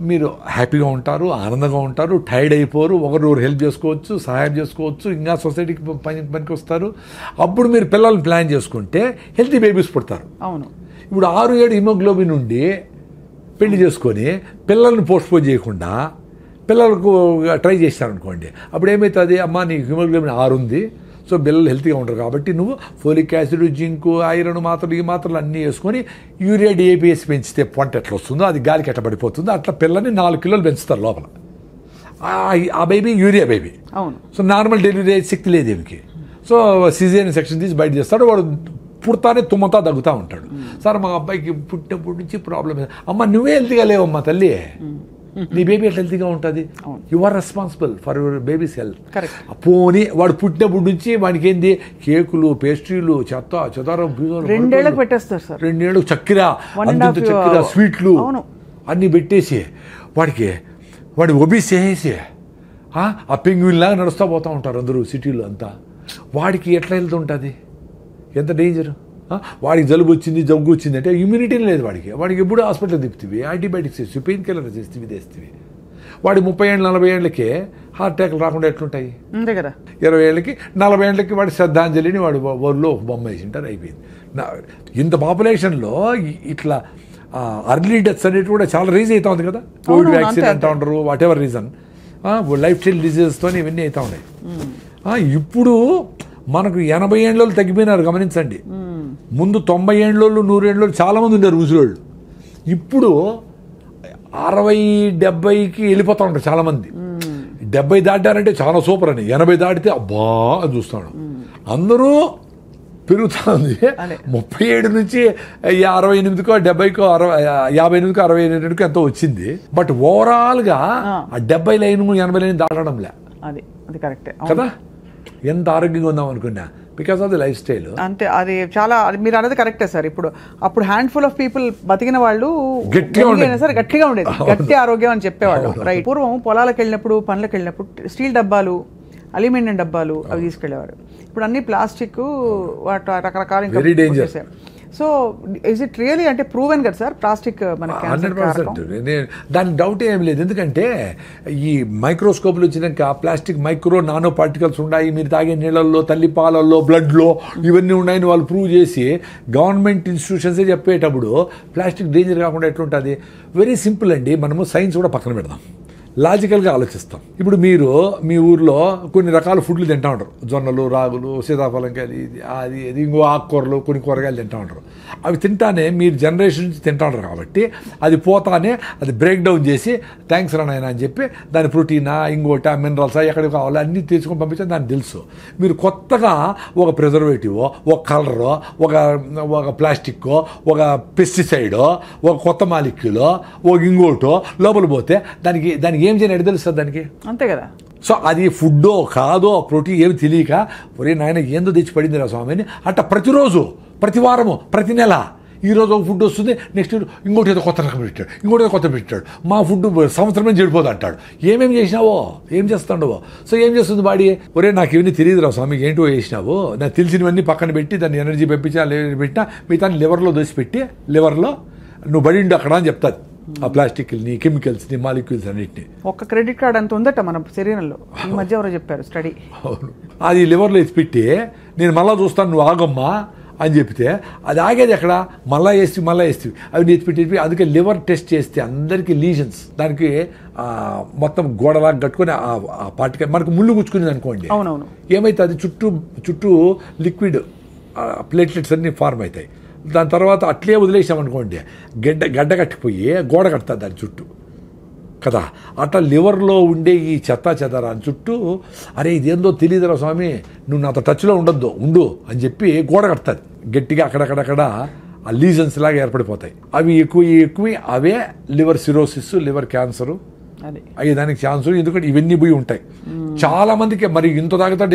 మీరు హ్యాపీగా ఉంటారు, ఆనందంగా ఉంటారు, టైర్డ్ అయిపోరు, ఒకరు హెల్ప్ చేసుకోవచ్చు, సహాయం చేసుకోవచ్చు, ఇంకా సొసైటీకి పనికి వస్తారు. అప్పుడు మీరు పిల్లల్ని ప్లాన్ చేసుకుంటే హెల్తీ బేబీస్ పుడతారు. అవును. ఇప్పుడు 6-7 హిమోగ్లోబిన్ ఉండి పెళ్లి చేసుకొని పిల్లల్ని పోస్ట్పోన్ చేయకుండా పిల్లలకు ట్రై చేశారనుకోండి, అప్పుడు ఏమవుతుంది? అమ్మ నీ హిమోగ్లోబిన్ 6 ఉంది, సో పిల్లలు హెల్తీగా ఉంటారు కాబట్టి నువ్వు ఫోలిక్ యాసిడ్, జింకు, ఐరన్ మాత్రలు ఈ మాత్రలు అన్నీ వేసుకొని యూరియా డిఏపిఎస్ పెంచితే పంట ఎట్లా వస్తుందో అది గాలికి ఎట్లా పడిపోతుందో అట్లా పిల్లల్ని 4 కిలోలు పెంచుతారు లోపల. ఆ బేబీ యూరియా బేబీ. అవును. సో నార్మల్ డెలివరీ అయ్యే శక్తి లేదు ఏమికి. సో సిజేరియన్ సెక్షన్ తీసి బయట చేస్తాడు, వాడు పుడతానే తుమ్మతా తగ్గుతూ ఉంటాడు. సార్ మా అబ్బాయికి పుట్టినప్పటి నుంచి ప్రాబ్లం. అమ్మ నువ్వే హెల్తీగా లేవమ్మా తల్లి, నీ బేబీ ఎట్లా హెల్తీగా ఉంటుంది? You are responsible for your baby's health. పోనీ వాడు పుట్టినప్పటి నుంచి వాడికి ఏంది కేకులు, పేస్ట్రీలు, చెదారం 2 ఏళ్ళకి పెట్టేస్తారు సార్. 2 ఏళ్ళు చక్కెర, అంతంత చక్కెర, స్వీట్లు అన్నీ పెట్టేసి వాడి ఒబీస్ చేసేసి ఆ పెంగ్విన్ లాగా నడుస్తూ పోతూ ఉంటారు అందరూ సిటీలో అంతా. వాడికి ఎట్లా వెళ్తుంటుంది? ఎంత డేంజర్. వాడికి జలుబు వచ్చింది, జబ్బు వచ్చింది అంటే ఇమ్యూనిటీ లేదు వాడికి ఎప్పుడు హాస్పిటల్ తిప్పుతీవి, యాంటీబయాటిక్స్ వేసి, పెయిన్ కిల్లర్ చేస్తేవి తెస్తేవి. వాడి 30 ఏళ్ళు 40 ఏళ్ళకి హార్ట్ అటాక్లు రాకుండా ఎట్లుంటాయి? అంతే కదా. 20 ఏళ్ళకి 40 ఏళ్ళకి వాడి శ్రద్ధాంజలిని వాడు ఊళ్ళో బొమ్మ వేసింటారు, అయిపోయింది. ఇంత పాపులేషన్లో ఇట్లా అర్లీ డెత్స్ అనేవి కూడా చాలా రీజ్ అవుతా ఉంది కదా. కోవిడ్ వ్యాక్సిన్ అంటూ ఉంటారు, whatever reason, life style డిజీజెస్తో ఇవన్నీ అవుతూ ఉన్నాయి. ఇప్పుడు మనకు 80 ఏళ్ళు తగ్గిపోయినారు గమనించండి. ముందు 90 ఏళ్ళు 100 ఏళ్ళు చాలామంది ఉన్నారు ముసలోళ్ళు. ఇప్పుడు 60-70కి వెళ్ళిపోతూ ఉంటారు చాలామంది. 70 దాటారంటే చాలా సూపర్ అని, 80 దాటితే అబ్బా అని చూస్తాడు. అందరూ పెరుగుతూ ఉంది. 37 నుంచి 68కో 70కో 58కో 68కో ఎంతో వచ్చింది. బట్ ఓవరాల్గా ఆ 70 లైన్ 80 లైన్ దాటడంలే. అది కరెక్టే కదా. ఎంత ఆరోగ్యంగా ఉందాం అనుకున్నా because of the life style. అంతే, అది చాలా మీరు అనేది కరెక్టే సార్. అప్పుడు హ్యాండ్ఫుల్ ఆఫ్ పీపుల్ బతికిన వాళ్ళు గట్టిగా ఉండేది, గట్టి ఆరోగ్యం అని చెప్పేవాళ్ళు. రైట్. పూర్వం పొలాలకు వెళ్ళినప్పుడు, పనులకు వెళ్ళినప్పుడు స్టీల్ డబ్బాలు, అల్యూమినియం డబ్బాలు అవి తీసుకెళ్లేవారు. ఇప్పుడు అన్ని ప్లాస్టిక్, రకరకాల. Very danger. So is it really అంటే ప్రూవెన్ కదా సార్ ప్లాస్టిక్ మనకి? 100%. దాని డౌట్ ఏం లేదు. ఎందుకంటే ఈ మైక్రోస్కోప్లు వచ్చినాక ప్లాస్టిక్ మైక్రో నానో పార్టికల్స్ ఉన్నాయి. మీరు తాగే నీళ్ళల్లో, తల్లి పాలల్లో, బ్లడ్లో ఇవన్నీ ఉన్నాయని వాళ్ళు ప్రూవ్ చేసి గవర్నమెంట్ ఇన్స్టిట్యూషన్సే చెప్పేటప్పుడు ప్లాస్టిక్ డేంజర్ కాకుండా ఎట్లుంటుంది? వెరీ సింపుల్ అండి. మనము సైన్స్ కూడా పక్కన పెడదాం, లాజికల్గా ఆలోచిస్తాం. ఇప్పుడు మీరు మీ ఊర్లో కొన్ని రకాల ఫుడ్లు తింటూ ఉంటారు, జొన్నలు, రాగులు, సీతాఫలంకాయలు, ఇది ఇంకో ఆకుకూరలు, కొన్ని కూరగాయలు తింటూ ఉంటారు. అవి తింటానే మీరు జనరేషన్ నుంచి తింటూ ఉంటారు కాబట్టి అది పోతానే అది బ్రేక్ డౌన్ చేసి థ్యాంక్స్ రానాయన అని చెప్పి దాని ప్రోటీనా, ఇంకోట, మినరల్సా, ఎక్కడికి కావాలో అన్నీ తీసుకొని పంపించాలి. దానికి తెలుసు. మీరు కొత్తగా ఒక ప్రిజర్వేటివ్, ఒక కలరో, ఒక ప్లాస్టిక్కో, ఒక పెస్టిసైడో, ఒక కొత్త మాలిక్యూలో, ఒక ఇంకోటో లోపల పోతే దానికి ఏం చేయని ఎడ తెలుస్తుంది దానికి. అంతే కదా. సో అది ఫుడ్డో కాదో ప్రోటీన్ ఏమి తెలియక ఒరే నాయన ఏందో తెచ్చి పడింది రా స్వామి అని అట్ట ప్రతిరోజు, ప్రతి వారము, ప్రతి నెల ఈరోజు ఒక ఫుడ్ వస్తుంది, నెక్స్ట్ ఇంకోటి ఏదో కొత్త రకం పెట్టాడు, ఇంకోటి ఏదో కొత్త పెట్టాడు, మా ఫుడ్ సంవత్సరమే చెడిపోదు అంటాడు. ఏమేమి చేసినావో, ఏం చేస్తాడవో. సో ఏం చేస్తుంది బాడీ, ఒరే నాకు ఇవన్నీ తెలియదు రా స్వామి ఏంటో చేసినావు, నాకు తెలిసినవన్నీ పక్కన పెట్టి దాన్ని ఎనర్జీ పంపించి పెట్టినా మిగతా లివర్లో దోసిపెట్టి లివర్లో నువ్వు బడిండు అక్కడ అని చెప్తాది. ఆ ప్లాస్టిక్ని, కెమికల్స్ని, మాలిక్యూల్స్ అన్నిటిని. ఒక్క క్రెడిట్ కార్డ్ అంత ఉందట మన శరీరంలో. ఈ మధ్య ఎవరో చెప్పారు స్టడీ. అవును, అది లివర్లో ఎత్తి పెట్టి నేను మళ్ళీ చూస్తాను నువ్వు ఆగమ్మా అని చెప్తే అది ఆగేది ఎక్కడ, మళ్ళీ వేస్తే అవి ఎత్తిపెట్టి. అందుకే లివర్ టెస్ట్ చేస్తే అందరికీ లీజన్స్, దానికి మొత్తం గోడలాగా కట్టుకొని ఆ పార్టికల్ మనకు ముళ్ళు గుచ్చుకునేది అనుకోండి. అవునవును. ఏమైతే అది చుట్టూ లిక్విడ్ ప్లేట్లెట్స్ అన్నీ ఫార్మ్ అవుతాయి. దాని తర్వాత అట్లే వదిలేసామనుకోండి గడ్డ కట్టిపోయి గోడ కడతాది దాని చుట్టూ కదా. అట్లా లివర్లో ఉండే ఈ చెదారాని చుట్టూ అరే ఇదేందో తెలియదురా స్వామి నువ్వు నాతో టచ్లో ఉండు అని చెప్పి గోడ కడతాది గట్టిగా. అక్కడక్కడక్కడ ఆ లీజన్స్ లాగా ఏర్పడిపోతాయి. అవి ఎక్కువ అవే లివర్ సిరోసిస్, లివర్ క్యాన్సరు అయ్యేదానికి ఛాన్స్. ఎందుకంటే ఇవన్నీ పోయి ఉంటాయి చాలా మందికి. మరి ఇంత తాగుతాడు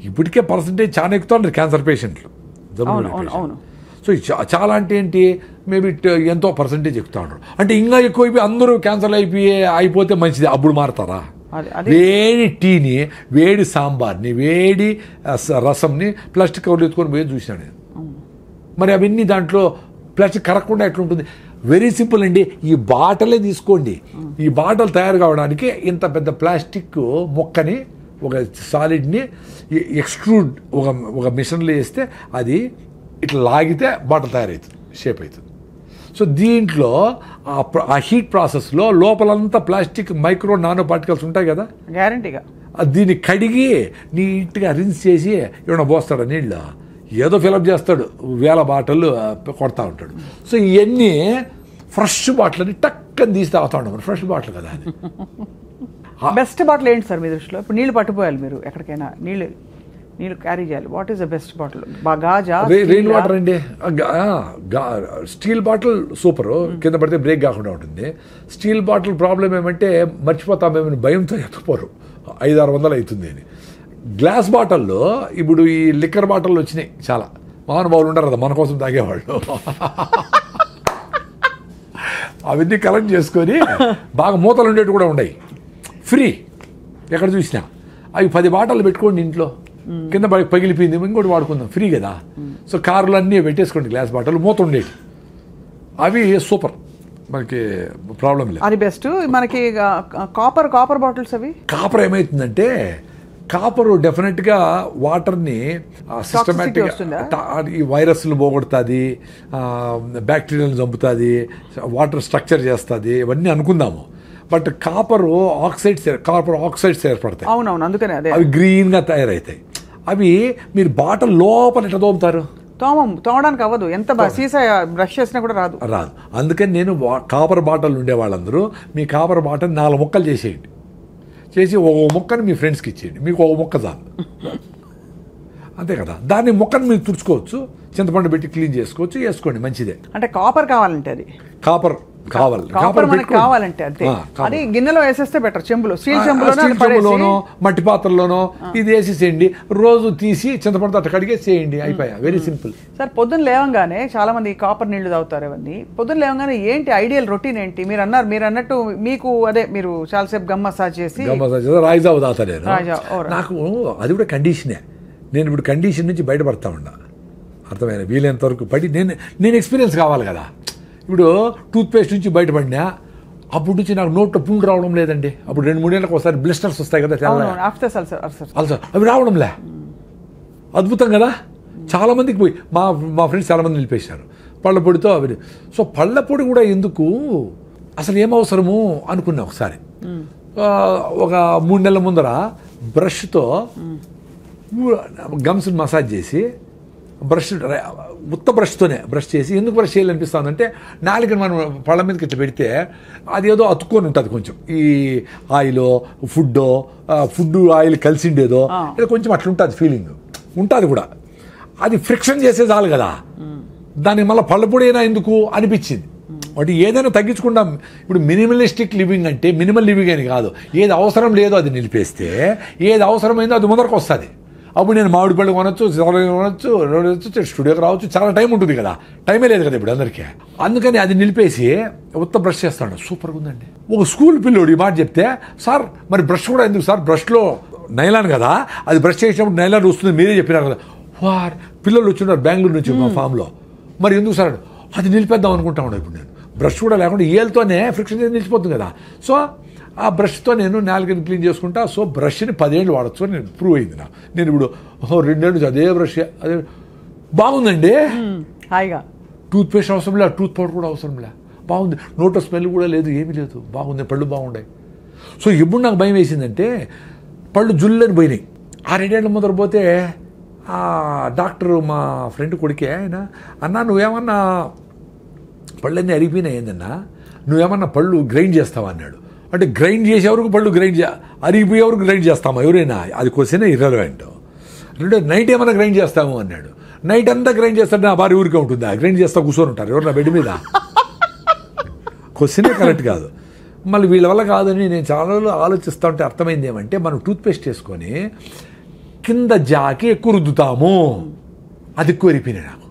ఇప్పటికే పర్సంటేజ్ చాలా ఎక్కుతాడు క్యాన్సర్ పేషెంట్లు. సో చాలా అంటే ఏంటి, మేబీ ఎంతో పర్సంటేజ్ ఎక్కుతా ఉంటారు. అంటే ఇంకా ఎక్కువైపోయి అందరూ క్యాన్సర్లు అయిపోతే మంచిది. అప్పుడు మారుతారా? వేడి టీని, వేడి సాంబార్ని, వేడి రసంని ప్లాస్టిక్ కవర్లు ఎత్తుకొని పోయి చూసినాను నేను. మరి అవన్నీ దాంట్లో ప్లాస్టిక్ కరగకుండా ఎట్లుంటుంది? వెరీ సింపుల్ అండి. ఈ బాటలే తీసుకోండి. ఈ బాటలు తయారు కావడానికి ఇంత పెద్ద ప్లాస్టిక్ మొక్కని, ఒక సాలిడ్ని ఎక్స్ట్రూడ్ ఒక మిషన్లో వేస్తే అది ఇట్లా లాగితే బాటిల్ తయారవుతుంది, షేప్ అవుతుంది. సో దీంట్లో ఆ హీట్ ప్రాసెస్లో లోపలంతా ప్లాస్టిక్ మైక్రో నానో పార్టికల్స్ ఉంటాయి కదా, గ్యారంటీగా దీన్ని కడిగి నీట్గా రిన్స్ చేసి ఏమైనా పోస్తాడు నీళ్ళు, ఏదో ఫిలప్ చేస్తాడు, 1000 బాటిల్ కొడతా ఉంటాడు. సో ఇవన్నీ ఫ్రెష్ బాటిల్ అని టక్కని తీసి తాగుతా ఉంటాం. ఫ్రెష్ బాటిల్ కదా అది. బెస్ట్ బాటిల్ ఏంటి సార్ మీ దృష్టిలో? ఇప్పుడు నీళ్ళు పట్టుపోయాలి మీరు ఎక్కడికైనా, నీళ్ళు క్యారీ చేయాలి. What is the best bottle? Gaza, rain water అండి. స్టీల్ బాటిల్ సూపర్, కింద పడితే బ్రేక్ కాకుండా ఉంటుంది. స్టీల్ బాటిల్ ప్రాబ్లం ఏమంటే మర్చిపోతామేమని భయంతో ఎత్తుకుపోరు, 500-600 అవుతుంది అని. గ్లాస్ బాటిల్లో ఇప్పుడు ఈ లిక్కర్ బాటిల్లో వచ్చినాయి చాలా. మహానుభావులు ఉంటారు కదా మన కోసం తాగేవాళ్ళు, అవన్నీ కలెక్ట్ చేసుకొని బాగా మూతలు ఉండేవి కూడా ఉన్నాయి, ఫ్రీ ఎక్కడ చూసినా. అవి 10 బాటిల్ పెట్టుకోండి ఇంట్లో, కింద పగిలిపోయింది ఇంకోటి వాడుకుందాం, ఫ్రీ కదా. సో కార్లు అన్నీ పెట్టేసుకోండి గ్లాస్ బాటిల్, మూత ఉండేవి. అవి సూపర్, మనకి ప్రాబ్లం లేదు. అది బెస్ట్. మనకి కాపర్ బాటిల్స్, అవి కాపర్ ఏమవుతుందంటే, కాపరు డెఫినెట్గా వాటర్ని సిస్టమేటిక్గా ఈ వైరస్లు పోగొడుతుంది, బ్యాక్టీరియాలను చంపుతుంది, వాటర్ స్ట్రక్చర్ చేస్తుంది, ఇవన్నీ అనుకుందాము. బట్ కాపర్ ఆక్సైడ్స్ ఏర్పడతాయి. అవునవును, అందుకనే అవి గ్రీన్గా తయారవుతాయి. అవి మీరు బాటిల్ లోపల ఎట్లా తోముతారు? తోమడానికి అవ్వదు, ఎంత సీసా బ్రష్ చేసినా కూడా రాదు. అందుకని నేను కాపర్ బాటిల్ ఉండే వాళ్ళందరూ మీ కాపర్ బాటిల్ 4 ముక్కలు చేసేయండి, చేసి ఒక ముక్కని మీ ఫ్రెండ్స్కి ఇచ్చేయండి, మీకు ఒక ముక్క చాలు, అంతే కదా. దాన్ని ముక్కను మీరు తుడుచుకోవచ్చు, చింతపండు పెట్టి క్లీన్ చేసుకోవచ్చు, వేసుకోండి, మంచిదే. అంటే కాపర్ కావాలంటే అది కాపర్ కావాలంటే అంతే. అది గిన్నెలో వేసేస్తే బెటర్. స్టీల్ చెంబులోనో మట్టి పాత్రలోనో ఇది వేసేసేయండి, రోజు తీసి చింతపండు అట్ట కడిగేసేయండి, అయిపోయా. Very simple. సార్, పొద్దున్న లేవంగానే చాలా మంది కాపర్ నీళ్లు తాగుతారు. అవన్నీ పొద్దున్న లేవంగానే ఏంటి ఐడియల్ రొటీన్ ఏంటి? మీరు అన్నట్టు మీకు అదే, మీరు చాలాసేపు గమ్ మసాజ్ చేసి రాయిజావు తాగుతా నేను. నాకు అది కూడా కండిషనే. నేను ఇప్పుడు కండిషన్ నుంచి బయటపడతా ఉన్నా, అర్థమైన వీలైనంత వరకు పడి నేను ఎక్స్పీరియన్స్ కావాలి కదా. ఇప్పుడు టూత్పేస్ట్ నుంచి బయటపడినా అప్పటి నుంచి నాకు నోట్లో పుండు రావడం లేదండి. అప్పుడు 2-3 ఏళ్ళకి ఒకసారి బ్లిస్టర్స్ వస్తాయి కదా, అల్సర్, అవి రావడంలే. అద్భుతం కదా. చాలామందికి పోయి మా ఫ్రెండ్స్ చాలామంది నిలిపేశారు పళ్ళ పొడితో అవి. సో పళ్ళ పొడి కూడా ఎందుకు, అసలు ఏమవసరము అనుకున్నా ఒకసారి. ఒక 3 నెలల ముందర బ్రష్తో గమ్స్ని మసాజ్ చేసి, ఉత్త బ్రష్తోనే బ్రష్ చేసి, ఎందుకు బ్రష్ చేయాలనిపిస్తుందంటే నాలుకని మనం పళ్ళ మీదకి ఇట్లా పెడితే అది ఏదో అతుక్కొని ఉంటుంది కొంచెం, ఈ ఆయిలో ఫుడ్ ఆయిల్ కలిసిండేదో ఏదో కొంచెం అట్లా ఉంటుంది, ఫీలింగ్ ఉంటుంది కూడా. అది ఫ్రిక్షన్ చేసే చాలు కదా, దానికి మళ్ళీ పళ్ళపొడి అయినా ఎందుకు అనిపించింది. అంటే ఏదైనా తగ్గించుకుంటాం. ఇప్పుడు మినిమలిస్టిక్ లివింగ్ అంటే మినిమల్ లివింగ్ అని కాదు, ఏది అవసరం లేదో అది నిలిపేస్తే ఏది అవసరమైందో అది ముందరకు వస్తుంది. అప్పుడు నేను మామిడి పళ్ళు కొనొచ్చు, కొనొచ్చు, స్టూడియోకి రావచ్చు, చాలా టైం ఉంటుంది కదా, టైమే లేదు కదా ఇప్పుడు అందరికీ. అందుకని అది నిలిపేసి ఉత్త బ్రష్ చేస్తాడు. సూపర్గా ఉందండి. ఒక స్కూల్ పిల్లోడు ఈ మాట చెప్తే, సార్ మరి బ్రష్ కూడా ఎందుకు సార్, బ్రష్లో నైలాన్ కదా, అది బ్రష్ చేసినప్పుడు నైలాన్ వస్తుంది మీరే చెప్పినారు కదా. వార్ పిల్లలు వచ్చిన్నారు బెంగళూరు నుంచి మా ఫామ్లో, మరి ఎందుకు సార్ అది నిలిపేద్దాం అనుకుంటా ఉన్నాను. ఇప్పుడు నేను బ్రష్ కూడా లేకుండా ఏళ్ళతోనే ఫ్రిక్షన్ నిలిచిపోతుంది కదా. సో ఆ బ్రష్తో నేను నాలుగని క్లీన్ చేసుకుంటా. సో బ్రష్ని 10 ఏళ్ళు వాడచ్చు అని నేను ప్రూవ్ అయింది నాకు. నేను ఇప్పుడు 2 ఏళ్ళు నుంచి అదే బ్రష్, అదే బాగుందండి. హాయిగా టూత్ పేస్ట్ అవసరం లేదు, టూత్ పౌడర్ కూడా అవసరం లేదు, బాగుంది. నోట్లో స్మెల్ కూడా లేదు, ఏమీ లేదు, బాగుంది, పళ్ళు బాగున్నాయి. సో ఇప్పుడు నాకు భయం వేసిందంటే పళ్ళు జుల్లని పోయినాయి. 6 ఏళ్ళ ముందర పోతే ఆ డాక్టర్ మా ఫ్రెండ్ కొడుకే ఆయన, అన్నా నువ్వేమన్నా పళ్ళన్నీ అరిగిపోయినాయి ఏందన్నా, నువ్వేమన్నా పళ్ళు గ్రైండ్ చేస్తావా అన్నాడు. అంటే గ్రైండ్ చేసేవరకు పళ్ళు అరిగిపోయేవరకు గ్రైండ్ చేస్తామా ఎవరైనా, అది క్వశ్చన్ ఇర్రెలవెంట్. అంటే నైట్ ఏమైనా గ్రైండ్ చేస్తాము అన్నాడు. నైట్ అంతా గ్రైండ్ చేస్తాడు, నా భార్య ఊరికే ఉంటుందా, గ్రైండ్ చేస్తా కూర్చొని ఉంటారు ఎవరు నా బెడ్ మీద. క్వశ్చనే కరెక్ట్ కాదు. మళ్ళీ వీళ్ళ వల్ల కాదని నేను చాలా ఆలోచిస్తూ ఉంటే అర్థమైంది ఏమంటే, మనం టూత్పేస్ట్ చేసుకొని కింద జాకి ఎక్కువ రుద్దుతాము, అది ఎక్కువ ఎరిపోయినాయి నాకు.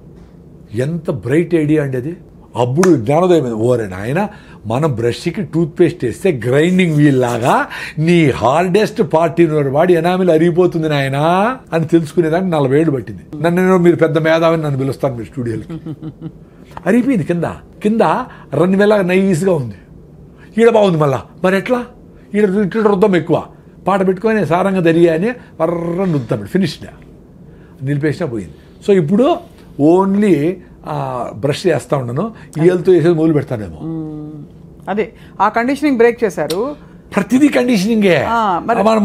ఎంత బ్రైట్ ఐడియా అండి అది. అప్పుడు జ్ఞానోదయం మీద ఓరే నాయన, మనం బ్రష్కి టూత్పేస్ట్ వేస్తే గ్రైండింగ్ వీల్ లాగా నీ హార్డెస్ట్ పార్టీ వాడి ఎనామిల్ అరిగిపోతుంది నాయన అని తెలుసుకునేదానికి 40 ఏళ్ళు పట్టింది. నన్ను మీరు పెద్ద మేధావిని నన్ను పిలుస్తాను మీరు స్టూడియోలకి. అరిగిపోయింది కింద కింద రన్వేలా నైస్గా ఉంది. ఈడ బాగుంది మళ్ళా, మరి ఎట్లా ఈడ రుద్దం ఎక్కువ, పాట పెట్టుకొని సారంగా దరిగా అని వర్రని రుద్దాం, ఫినిష్డ్, నిలిపేసినా పోయింది. సో ఇప్పుడు ఓన్లీ బ్రష్ చేస్తూ ఉన్నాను, ఈయలతో వేసేది మొదలు పెడతానేమో. అదే ఆ కండిషనింగ్ బ్రేక్ చేశారు. ప్రతిదీ కండిషనింగే.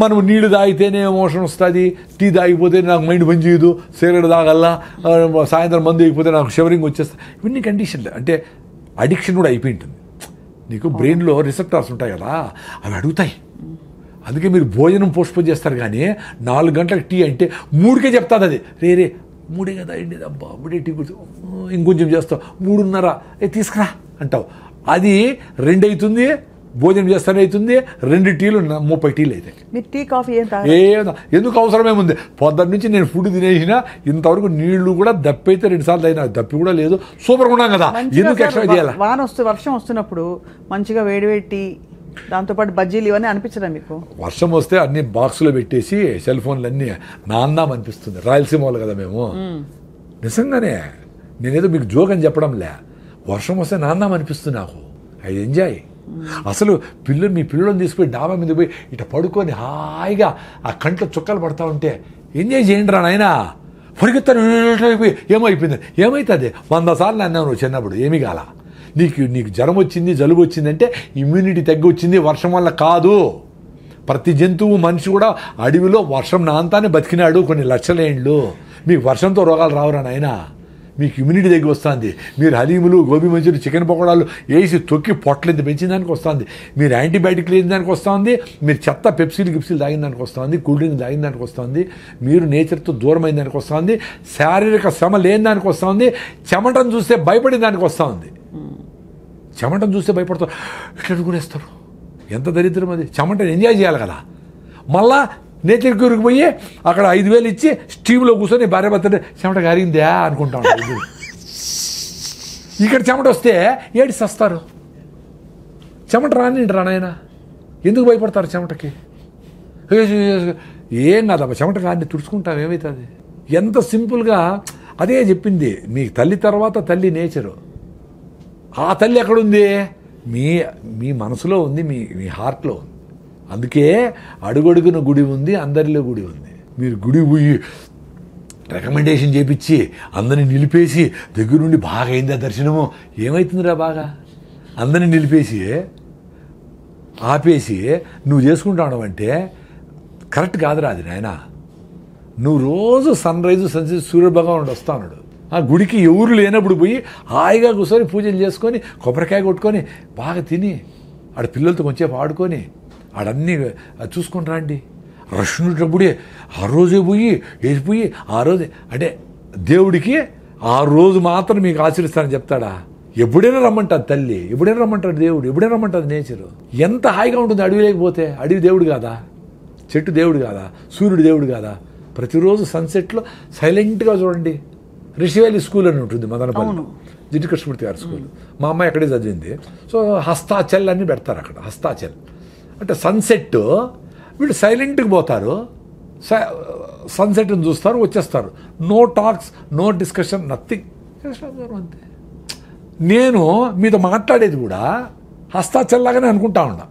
మనం నీళ్లు తాగితేనే ఎమోషన్ వస్తుంది, టీ తాగిపోతే నాకు మైండ్ పని చేయదు, సిగరెట్ తాగల్లా, సాయంత్రం మందు అయిపోతే నాకు షవరింగ్ వచ్చేస్తుంది. ఇవన్నీ కండిషన్లు. అంటే అడిక్షన్ కూడా అయిపోయి ఉంటుంది. నీకు బ్రెయిన్లో రిసెప్టార్స్ ఉంటాయి కదా, అవి అడుగుతాయి. అందుకే మీరు భోజనం పోస్ట్పోన్ చేస్తారు, కానీ 4 గంటలకు టీ అంటే 3కే చెప్తాది అది, రే 3 కదా అండి, అబ్బా 3 టీ కూర్చో, ఇంకొంచెం చేస్తావు, 3:30 తీసుకురా అంటావు. అది 2 అవుతుంది, భోజనం చేస్తానే అవుతుంది, 2 టీలు 30 టీలు అవుతాయి. మీరు టీ కాఫీ ఎందుకు అవసరమేముంది, పొద్దున్న నుంచి నేను ఫుడ్ తినేసిన, ఇంతవరకు నీళ్లు కూడా దప్పైతే 2 సార్లు అయినా, దప్పి కూడా లేదు, సూపర్గా ఉన్నాం కదా, ఎందుకు ఎక్స్ట్రా చేయాలి. వర్షం వస్తున్నప్పుడు మంచిగా వేడివేడి టీ, దాంతోపాటు బజ్జీలు ఇవన్నీ అనిపించదా మీకు? వర్షం వస్తే అన్ని బాక్సులో పెట్టేసి సెల్ ఫోన్లు అన్నీ నాందాం అనిపిస్తుంది. రాయలసీమ వాళ్ళు కదా మేము, నిజంగానే నేనేదో మీకు జోక్ అని చెప్పడంలే, వర్షం వస్తే నాందాం అనిపిస్తుంది నాకు. I enjoy. అసలు మీ పిల్లలను తీసుకుపోయి డాబా మీద పోయి ఇట్లా పడుకొని హాయిగా ఆ కంట్లో చుక్కలు పడతా ఉంటే ఎంజాయ్ చేయండి రా నాయన. పరిగెత్తాను ఏమైపోయింది, ఏమవుతుంది 100 సార్లు అన్నావు నువ్వు చిన్నప్పుడు, ఏమీ కాల. నీకు జ్వరం వచ్చింది, జలుబు వచ్చిందంటే ఇమ్యూనిటీ తగ్గొచ్చింది, వర్షం వల్ల కాదు. ప్రతి జంతువు, మనిషి కూడా అడవిలో వర్షం నాంతానే బతికినాడు కొన్ని లక్షల ఏళ్ళు. మీకు వర్షంతో రోగాలు రావురా నాయన, మీకు ఇమ్యూనిటీ దగ్గర వస్తుంది. మీరు హలీములు, గోబీ మంచూరి, చికెన్ పకోడాలు వేసి తొక్కి పొట్లెంత పెంచిన దానికి వస్తుంది, మీరు యాంటీబయాటిక్లు వేసిన దానికి వస్తుంది, మీరు చెత్త పెప్సీలు గిప్సీలు తాగిన దానికి వస్తుంది, కూల్ డ్రింక్ తాగిన దానికి వస్తుంది, మీరు నేచర్తో దూరమైన దానికి వస్తుంది, శారీరక శ్రమ లేని దానికి వస్తుంది, చెమటను చూస్తే భయపడిన దానికి వస్తుంది. చెమటను చూస్తే భయపడతారు, ఇట్లా అనుకునేస్తారు. ఎంత దరిద్రం అది. చెమటను ఎంజాయ్ చేయాలి కదా. మళ్ళా నేచర్ క్యూర్కి పోయి అక్కడ 5,000 ఇచ్చి స్టీమ్లో కూర్చొని భార్య భర్త చెమట కారిందా అనుకుంటా ఉంటారు. ఇక్కడ చెమట వస్తే ఏడి సస్తారు. చెమట రానిండి నాయన, ఎందుకు భయపడతారు చెమటకి? ఏం కాదమ్మా, చెమట కాని తుడుచుకుంటాం, ఏమవుతుంది. ఎంత సింపుల్గా అదే చెప్పింది. మీ తల్లి తర్వాత తల్లి నేచరు. ఆ తల్లి ఎక్కడుంది? మీ మనసులో ఉంది, మీ హార్ట్లో ఉంది. అందుకే అడుగడుగున గుడి ఉంది, అందరిలో గుడి ఉంది. మీరు గుడి పోయి రికమెండేషన్ చేపించి అందరిని నిలిపేసి దగ్గరుండి బాగా అయిందా దర్శనము, ఏమవుతుందిరా బాగా? అందరిని నిలిపేసి ఆపేసి నువ్వు చేసుకుంటావు అంటే కరెక్ట్ కాదురా అది నాయన. నువ్వు రోజు సన్ రైజు సన్సెట్ సూర్యభగవానుడు వస్తాడు. ఆ గుడికి ఎవరు లేనప్పుడు పోయి హాయిగా కూర్చొని పూజలు చేసుకొని కొబ్బరికాయ కొట్టుకొని బాగా తిని ఆడ పిల్లలతో కొంచెంసేపు ఆడుకొని ఆడన్నీ చూసుకొని రండి. రష్ ఉన్నప్పుడే ఆ రోజే పోయి వేసిపోయి ఆ రోజే అంటే దేవుడికి ఆ రోజు మాత్రం మీకు ఆచరిస్తానని చెప్తాడా? ఎప్పుడైనా రమ్మంటుంది తల్లి, ఎప్పుడైనా రమ్మంటాడు దేవుడు, ఎప్పుడైనా రమ్మంటుంది నేచరు. ఎంత హాయిగా ఉంటుంది అడవి లేకపోతే. అడవి దేవుడు కాదా, చెట్టు దేవుడు కాదా, సూర్యుడు దేవుడు కాదా? ప్రతిరోజు సన్సెట్లో సైలెంట్గా చూడండి. రిషివేలి స్కూల్ అని ఉంటుంది మదనపల్లి, జిడ్డు కృష్ణమూర్తి గారి స్కూల్. మా అమ్మాయి అక్కడే చదివింది. సో హస్తాచల్ అని పెడతారు అక్కడ, హస్తాచల్ అంటే సన్సెట్. వీళ్ళు సైలెంట్గా పోతారు, సన్సెట్ని చూస్తారు, వచ్చేస్తారు. No talks, no discussion, nothing. అంతే. నేను మీతో మాట్లాడేది కూడా హస్తాచల్లాగానే అనుకుంటా ఉన్నా.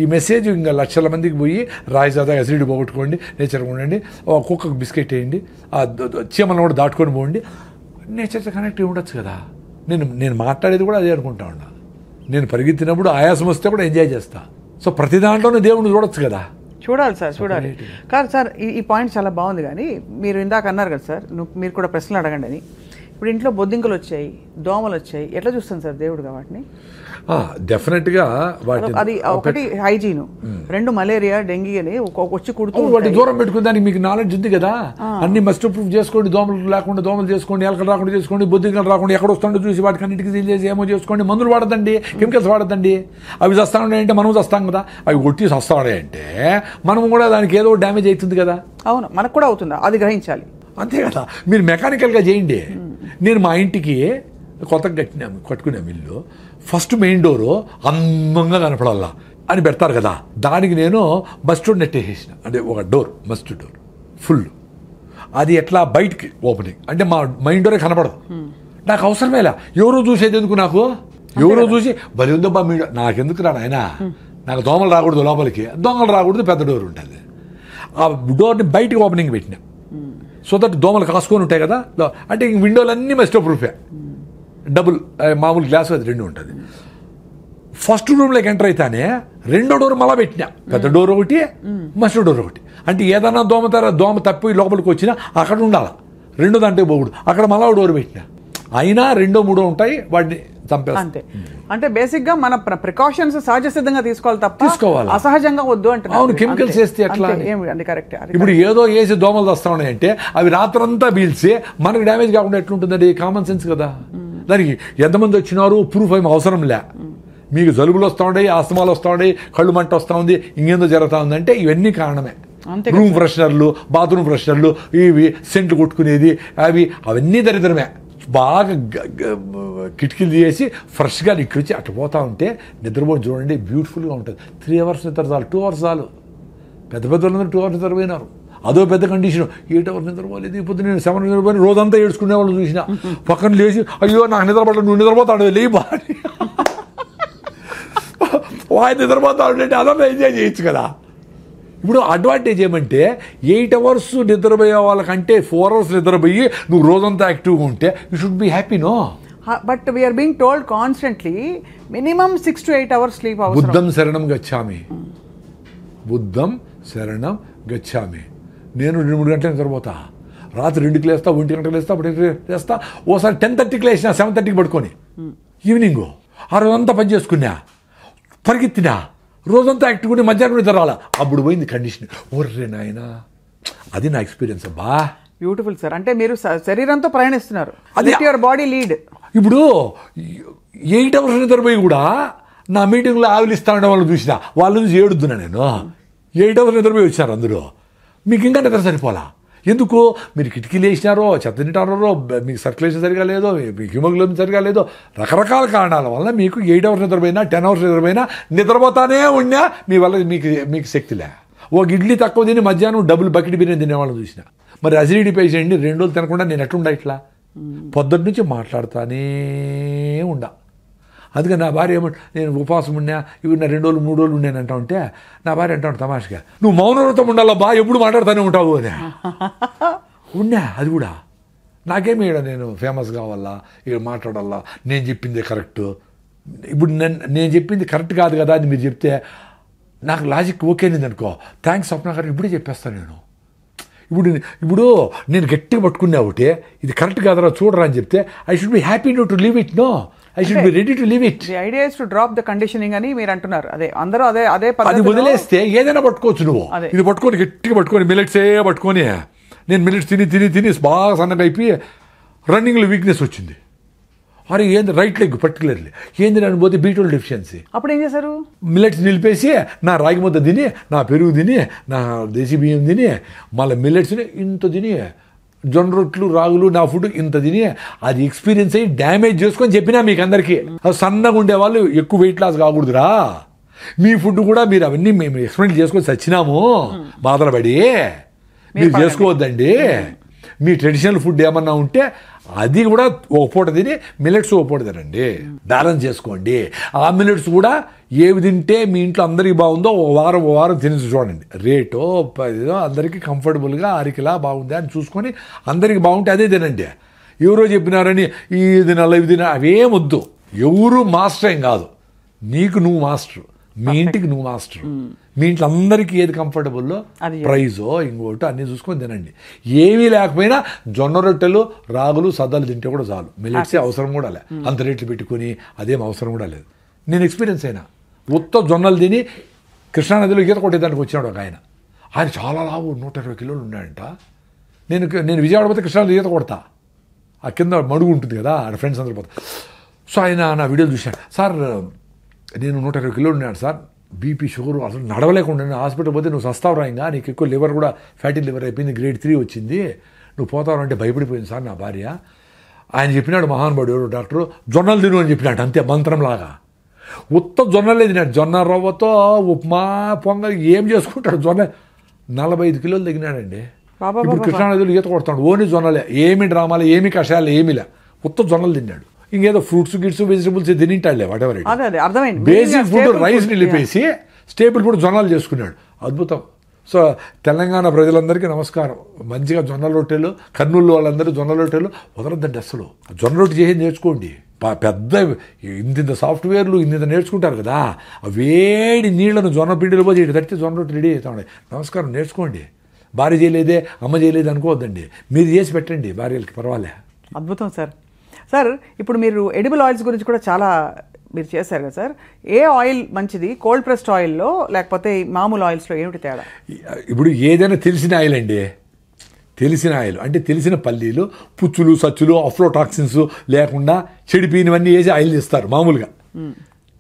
ఈ మెసేజ్ ఇంకా లక్షల మందికి పోయి రాయిజాదా ఎసిడ్ పోగొట్టుకోండి, నేచర్గా ఉండండి, కుక్కకు బిస్కెట్ వేయండి, ఆ చీమలను కూడా దాటుకొని పోండి, నేచర్తో కనెక్ట్ ఉండొచ్చు కదా. నేను మాట్లాడేది కూడా అదే అనుకుంటా ఉన్నా. నేను పరిగెత్తినప్పుడు ఆయాసం వస్తే కూడా ఎంజాయ్ చేస్తా. సో ప్రతి దాంట్లోనే దేవుడిని చూడొచ్చు కదా. చూడాలి సార్, చూడాలి. కాదు సార్, ఈ పాయింట్ చాలా బాగుంది. కానీ మీరు ఇందాక అన్నారు కదా సార్, మీరు కూడా ప్రశ్నలు అడగండి అని. ఇప్పుడు ఇంట్లో బొద్దింకలు వచ్చాయి, దోమలు వచ్చాయి, ఎట్లా చూస్తాను సార్ దేవుడుగా వాటిని? డెఫినెట్గా అది ఒకటి హైజీను, రెండు మలేరియా, డెంగీ అని వచ్చి కుడుతూ వాటి దూరం పెట్టుకుని దానికి మీకు నాలెడ్జ్ ఉంది కదా. అన్ని మస్ట్ ప్రూఫ్ చేసుకోండి, దోమలు లేకుండా దోమలు చేసుకోండి, ఎలకలు రాకుండా చేసుకోండి, బొద్దింకలు రాకుండా ఎక్కడ వస్తుండో చూసి వాటికి అన్నిటికీ సీల్ చేసి ఏమో చేసుకోండి. మందులు వాడదండి, కెమికల్స్ వాడద్దండి. అవి చస్తా ఉన్నాయంటే మనం చస్తాం కదా, అవి కొట్టి చస్తా ఉన్నాయంటే మనం కూడా దానికి ఏదో డ్యామేజ్ అవుతుంది కదా. అవును, మనకు కూడా అవుతుందా, అది గ్రహించాలి. అంతే కదా. మీరు మెకానికల్గా చేయండి. నేను మా ఇంటికి కొత్తగా కట్టుకునే ఇల్లు ఫస్ట్ మెయిన్ డోరు అందంగా కనపడాలా అని పెడతారు కదా, దానికి నేను మస్టర్డ్ నెట్ వేసేసిన. అంటే ఒక డోర్, మస్టర్డ్ డోర్ ఫుల్, అది ఎట్లా బయటికి ఓపెనింగ్, అంటే మా మెయిన్ డోరే కనపడదు. నాకు అవసరమేలా, ఎవరో చూసేది ఎందుకు, నాకు ఎవరో చూసి బలి ఉందబ్బా మీ నాకెందుకు రా నాయనా, నాకు దోమలు రాకూడదు లోపలికి, దొంగలు రాకూడదు, పెద్ద డోర్ ఉంటుంది. ఆ డోర్ని బయటికి ఓపెనింగ్ పెట్టిన, సో దట్ దోమలు కాసుకొని ఉంటాయి కదా. అంటే విండోలన్నీ మస్టర్డ్ ప్రూఫే, డబుల్ మామూలు గ్లాస్ అది రెండు ఉంటుంది. ఫస్ట్ రూమ్లోకి ఎంటర్ అయితేనే రెండో డోర్ మళ్ళా పెట్టినా, పెద్ద డోర్ ఒకటి, మస్టర్డ్ డోర్ ఒకటి. అంటే ఏదన్నా దోమ తప్పి లోపలికి వచ్చినా అక్కడ ఉండాలి, రెండో దాంట్లో పోకూడదు. అక్కడ మళ్ళా డోర్ పెట్టినా, అయినా రెండో మూడో ఉంటాయి, వాటిని చంపేస్తాం. అంతే. అంటే బేసిక్ గా మన ప్రికాషన్స్ సహజ సిద్ధంగా తీసుకోవాలి తప్ప అసహజంగా వద్దు అంటే. అవును, కెమికల్స్ వేస్తే ఎట్లా? కరెక్ట్. ఇప్పుడు ఏదో వేసి దోమలు వస్తా ఉన్నాయంటే అవి రాత్రంతా పీల్చి మనకు డ్యామేజ్ కాకుండా ఎట్లుంటుందండి? కామన్ సెన్స్ కదా. దానికి ఎంతమంది వచ్చినారు ప్రూఫ్ ఏమి అవసరం లే. మీకు జలుబులు వస్తూ ఉండే, ఆస్తమాలు వస్తూ ఉండే, కళ్ళు మంట వస్తూ ఉంది, ఇంకేందో జరుగుతూ ఉందంటే ఇవన్నీ కారణమే. రూమ్ ఫ్రెషనర్లు, బాత్రూమ్ ఫ్రెషనర్లు, ఇవి సెంట్లు కొట్టుకునేది, అవన్నీ దరిద్రమే. బాగా కిటికీలు తీసి ఫ్రెష్గా ఇక్కడికి అటు పోతూ ఉంటే నిద్రపోయి చూడండి, బ్యూటిఫుల్గా ఉంటుంది. 3 hours నిద్ర చాలు, 2 hours చాలు. పెద్ద వాళ్ళందరూ 2 hours నిద్రపోయినారు. అదో పెద్ద కండిషన్. 8 hours నిద్రపోలేదు. ఇప్పుడు నేను 7 నిద్రపోయి రోజంతా ఏడ్చుకునే వాళ్ళు చూసిన. పక్కన లేచి అయ్యో నాకు నిద్రపడలేదు, నువ్వు నిద్రపోతాడు లేయి బాగా వాయి నిద్రపోతాడు అంటే అదంతా ఎంజాయ్ చేయొచ్చు కదా. ఇప్పుడు అడ్వాంటేజ్ ఏమంటే 8 hours నిద్రపోయే వాళ్ళకంటే 4 hours నిద్రపోయి నువ్వు రోజంతా యాక్టివ్గా ఉంటే you should be happy. No, but we're being told constantly minimum 6 to 8 hours sleep అవసరం. బుద్ధం శరణం గచ్చామి, బుద్ధం శరణం గచ్చామి. నేను 2-3 గంటలు నిద్రపోతా, రాత్రి 2కి లేస్తా, 1 గంటలకు లేస్తా, 1 లేస్తా, ఓసారి 10:30కి లేచినా 7:30కి పడుకొని ఈవినింగ్ ఆ రోజంతా పని చేసుకున్నా, పరిగెత్తినా, రోజంతా యాక్టివ్ ఉండి మధ్యాహ్నం నిద్ర రాలా. అప్పుడు పోయింది కండిషన్. ఒర్రే నాయనా, అది నా ఎక్స్పీరియన్స్. అబ్బా బ్యూటిఫుల్ సార్. అంటే మీరు శరీరంతో ప్రయాణిస్తున్నారు, అది యువర్ బాడీ లీడ్. ఇప్పుడు 8 hours నిద్రపోయి కూడా నా మీటింగ్లో ఆవిలిస్తా ఉండే వాళ్ళు చూసిన వాళ్ళ నుంచి ఏడుద్దున్నా నేను. 8 hours నిద్రపోయి వచ్చారు అందరూ, మీకు ఇంకా నిద్ర సరిపోలా. ఎందుకు? మీరు కిటికీలు వేసినారో, చెత్త తింటారో, మీకు సర్క్యులేషన్ సరిగా లేదో, మీకు హిమోగ్లోబిన్ సరిగా లేదో, రకరకాల కారణాల వల్ల మీకు 8 hours నిద్రపోయినా 10 hours నిద్రపోయినా నిద్రపోతానే ఉన్నా మీ వల్ల మీకు శక్తిలే. ఒక ఇడ్లీ తక్కువ తిని మధ్యాహ్నం డబుల్ బకెట్ బిర్యానీ తినేవాళ్ళని చూసిన. మరి అసిడిటీ పేషెంట్ని 2 రోజులు తినకుండా నేను ఎట్లుండా ఇట్లా? పొద్దున్న నుంచి మాట్లాడుతానే ఉండా. అందుకని నా భార్య ఏమంటే, నేను ఉపవాసం ఉన్నా, ఇవి నా 2 రోజులు 3 రోజులు ఉన్నాను అంటా ఉంటే నా భార్య అంటాడు తమాషగా, నువ్వు మౌనవ్రతం ఉండాలా బా, ఎప్పుడు మాట్లాడుతూనే ఉంటావు అని. ఉన్నా, అది కూడా నాకేమి ఇక్కడ నేను ఫేమస్ కావాలా, ఇక్కడ మాట్లాడాలా, నేను చెప్పింది కరెక్ట్. ఇప్పుడు నేను చెప్పింది కరెక్ట్ కాదు కదా అని మీరు చెప్తే నాకు లాజిక్ ఓకేనింది అనుకో, థ్యాంక్స్ స్వప్న గారు, ఇప్పుడే చెప్పేస్తాను నేను. ఇప్పుడు నేను గట్టిగా పట్టుకున్నా ఒకటి, ఇది కరెక్ట్ కాదరా చూడరా అని చెప్తే I should be happy to leave it. No, I should be ready to leave it. The idea is to drop the conditioning అని మీరు అంటున్నారు. అదే అందరూ అదే అది వదిలేస్తే ఏదైనా పట్టుకోవచ్చు నువ్వు. ఇది పట్టుకొని గట్టిగా పట్టుకొని మిల్లెట్సే పట్టుకొని, నేను మిల్లెట్స్ తిని బాగా సన్నగా అయిపోయి రన్నింగ్లో వీక్నెస్ వచ్చింది. అరే ఏంది రైట్ లెగ్ పర్టికులర్లీ ఏంది అని పోతే B12 డెఫిషియన్సీ. అప్పుడు ఏం చేశారు? మిల్లెట్స్ నిలిపేసి నా రాగి ముద్ద తిని, నా పెరుగు తిని, నా దేశీ బియ్యం తిని, మళ్ళీ మిల్లెట్స్ని ఇంత తిని, జొన్న రొట్లు రాగులు నా ఫుడ్ ఇంత తిని అది ఎక్స్పీరియన్స్ అయ్యి డ్యామేజ్ చేసుకొని చెప్పినా మీకు అందరికీ. సన్నగా ఉండేవాళ్ళు ఎక్కువ వెయిట్ లాస్ కాకూడదురా, మీ ఫుడ్ కూడా మీరు అవన్నీ మేము ఎక్స్పెరిమెంట్ చేసుకొని చచ్చినాము బాధలు పడి, మీరు చేసుకోవద్దండి. మీ ట్రెడిషనల్ ఫుడ్ ఏమన్నా ఉంటే అది కూడా ఒక పూట తిని మిల్లెట్స్ ఒక పూట తినండి, బ్యాలెన్స్ చేసుకోండి. ఆ మిల్లెట్స్ కూడా ఏవి తింటే మీ ఇంట్లో అందరికీ బాగుందో ఓ వారం తినేసి చూడండి. రేటో ఏదో అందరికీ కంఫర్టబుల్గా అరికిలా బాగుంది అని చూసుకొని అందరికీ బాగుంటే అదే తినండి. ఎవరో చెప్పినారని ఇది నల్ల ఇవి తిన అవేం వద్దు. ఎవరు మాస్టర్ ఏం కాదు, నీకు నువ్వు మాస్టర్, మీ ఇంటికి నువ్వు మాస్టర్. మీ ఇంట్లో అందరికీ ఏది కంఫర్టబుల్లో ప్రైజో ఇంకోటో అన్నీ చూసుకొని తినండి. ఏమీ లేకపోయినా జొన్న రొట్టెలు రాగులు సద్దలు తింటే కూడా చాలు. మిల్లెట్సే అవసరం కూడా లే, అంత రేట్లు పెట్టుకొని అదేం అవసరం కూడా లేదు. నేను ఎక్స్పీరియన్స్ అయినా. ఉత్త జొన్నలు తిని కృష్ణానదిలో ఈత కొట్టేదానికి వచ్చినాడు ఒక ఆయన. ఆయన చాలా లావు 120 కిలోలు ఉన్నాడంట. నేను విజయవాడ పోతే కృష్ణానది ఈత కొడతా, ఆ కింద మడుగు ఉంటుంది కదా, ఆడ ఫ్రెండ్స్ అందరూ పోతా. సో ఆయన నా వీడియోలు చూశాను. సార్ నేను 120 కిలోలు ఉన్నాడు సార్, బీపీ షుగర్ అసలు నడవలేకుండా హాస్పిటల్ పోతే నువ్వు సస్తావురా, ఇంకా నీకు ఎక్కువ లివర్ కూడా ఫ్యాటీ లివర్ అయిపోయింది, గ్రేడ్ 3 వచ్చింది, నువ్వు పోతావు అంటే భయపడిపోయింది సార్ నా భార్య. ఆయన చెప్పినాడు మహానుభావుడు ఎవరు డాక్టరు, జొన్నలు తిను అని చెప్పినాడు, అంతే మంత్రంలాగా. ఉత్త జొన్నలే తినాడు, జొన్న రవ్వతో ఉప్మా పొంగల్ ఏం చేసుకుంటాడు. జొన్న 45 కిలోలు తగ్గినాడండి. ఇప్పుడు కృష్ణానదిలో ఈత కొడతాడు, ఓన్లీ జొన్నలే, ఏమి డ్రామాలు ఏమి కషాయాలు ఏమిలే, ఉత్త జొన్నలు తిన్నాడు. ఇంకేదో ఫ్రూట్స్ గిట్స్ వెజిటబుల్స్ తినింటాడులే, whatever. Basic food rice నిలిపేసి స్టేబుల్ ఫుడ్ జొన్నలు చేసుకున్నాడు. అద్భుతం. సో తెలంగాణ ప్రజలందరికీ నమస్కారం. మంచిగా జొన్న రొట్టెలు, కర్నూలు వాళ్ళందరూ జొన్న రొట్టెలు వదలొద్దండి అసలు. జొన్న రొట్టె చేసి నేర్చుకోండి. పెద్ద ఇంత సాఫ్ట్వేర్లు ఇంత నేర్చుకుంటారు కదా, ఆ వేడి నీళ్లను జొన్న పిండిలో పోయి ఇటు తడితే జొన్న రొట్టె రెడీ అవుతాయి. నమస్కారం, నేర్చుకోండి. భార్య చేయలేదే అమ్మ చేయలేదు అనుకోవద్దండి, మీరు చేసి పెట్టండి భార్యలకి, పర్వాలే. అద్భుతం సార్. సార్ ఇప్పుడు మీరు ఎడిబుల్ ఆయిల్స్ గురించి కూడా చాలా మీరు చేశారు కదా సార్, ఏ ఆయిల్ మంచిది, కోల్డ్ ప్రెస్డ్ ఆయిల్లో లేకపోతే మామూలు ఆయిల్స్లో ఏమిటి తేడా? ఇప్పుడు ఏదైనా తెలిసిన ఆయిల్ అండి, తెలిసిన ఆయిల్ అంటే తెలిసిన పల్లీలు, పుచ్చులు సచ్చులు అఫ్లోటాక్సిన్స్ లేకుండా చెడిపోయినవన్నీ వేసి ఆయిల్ చేస్తారు మామూలుగా.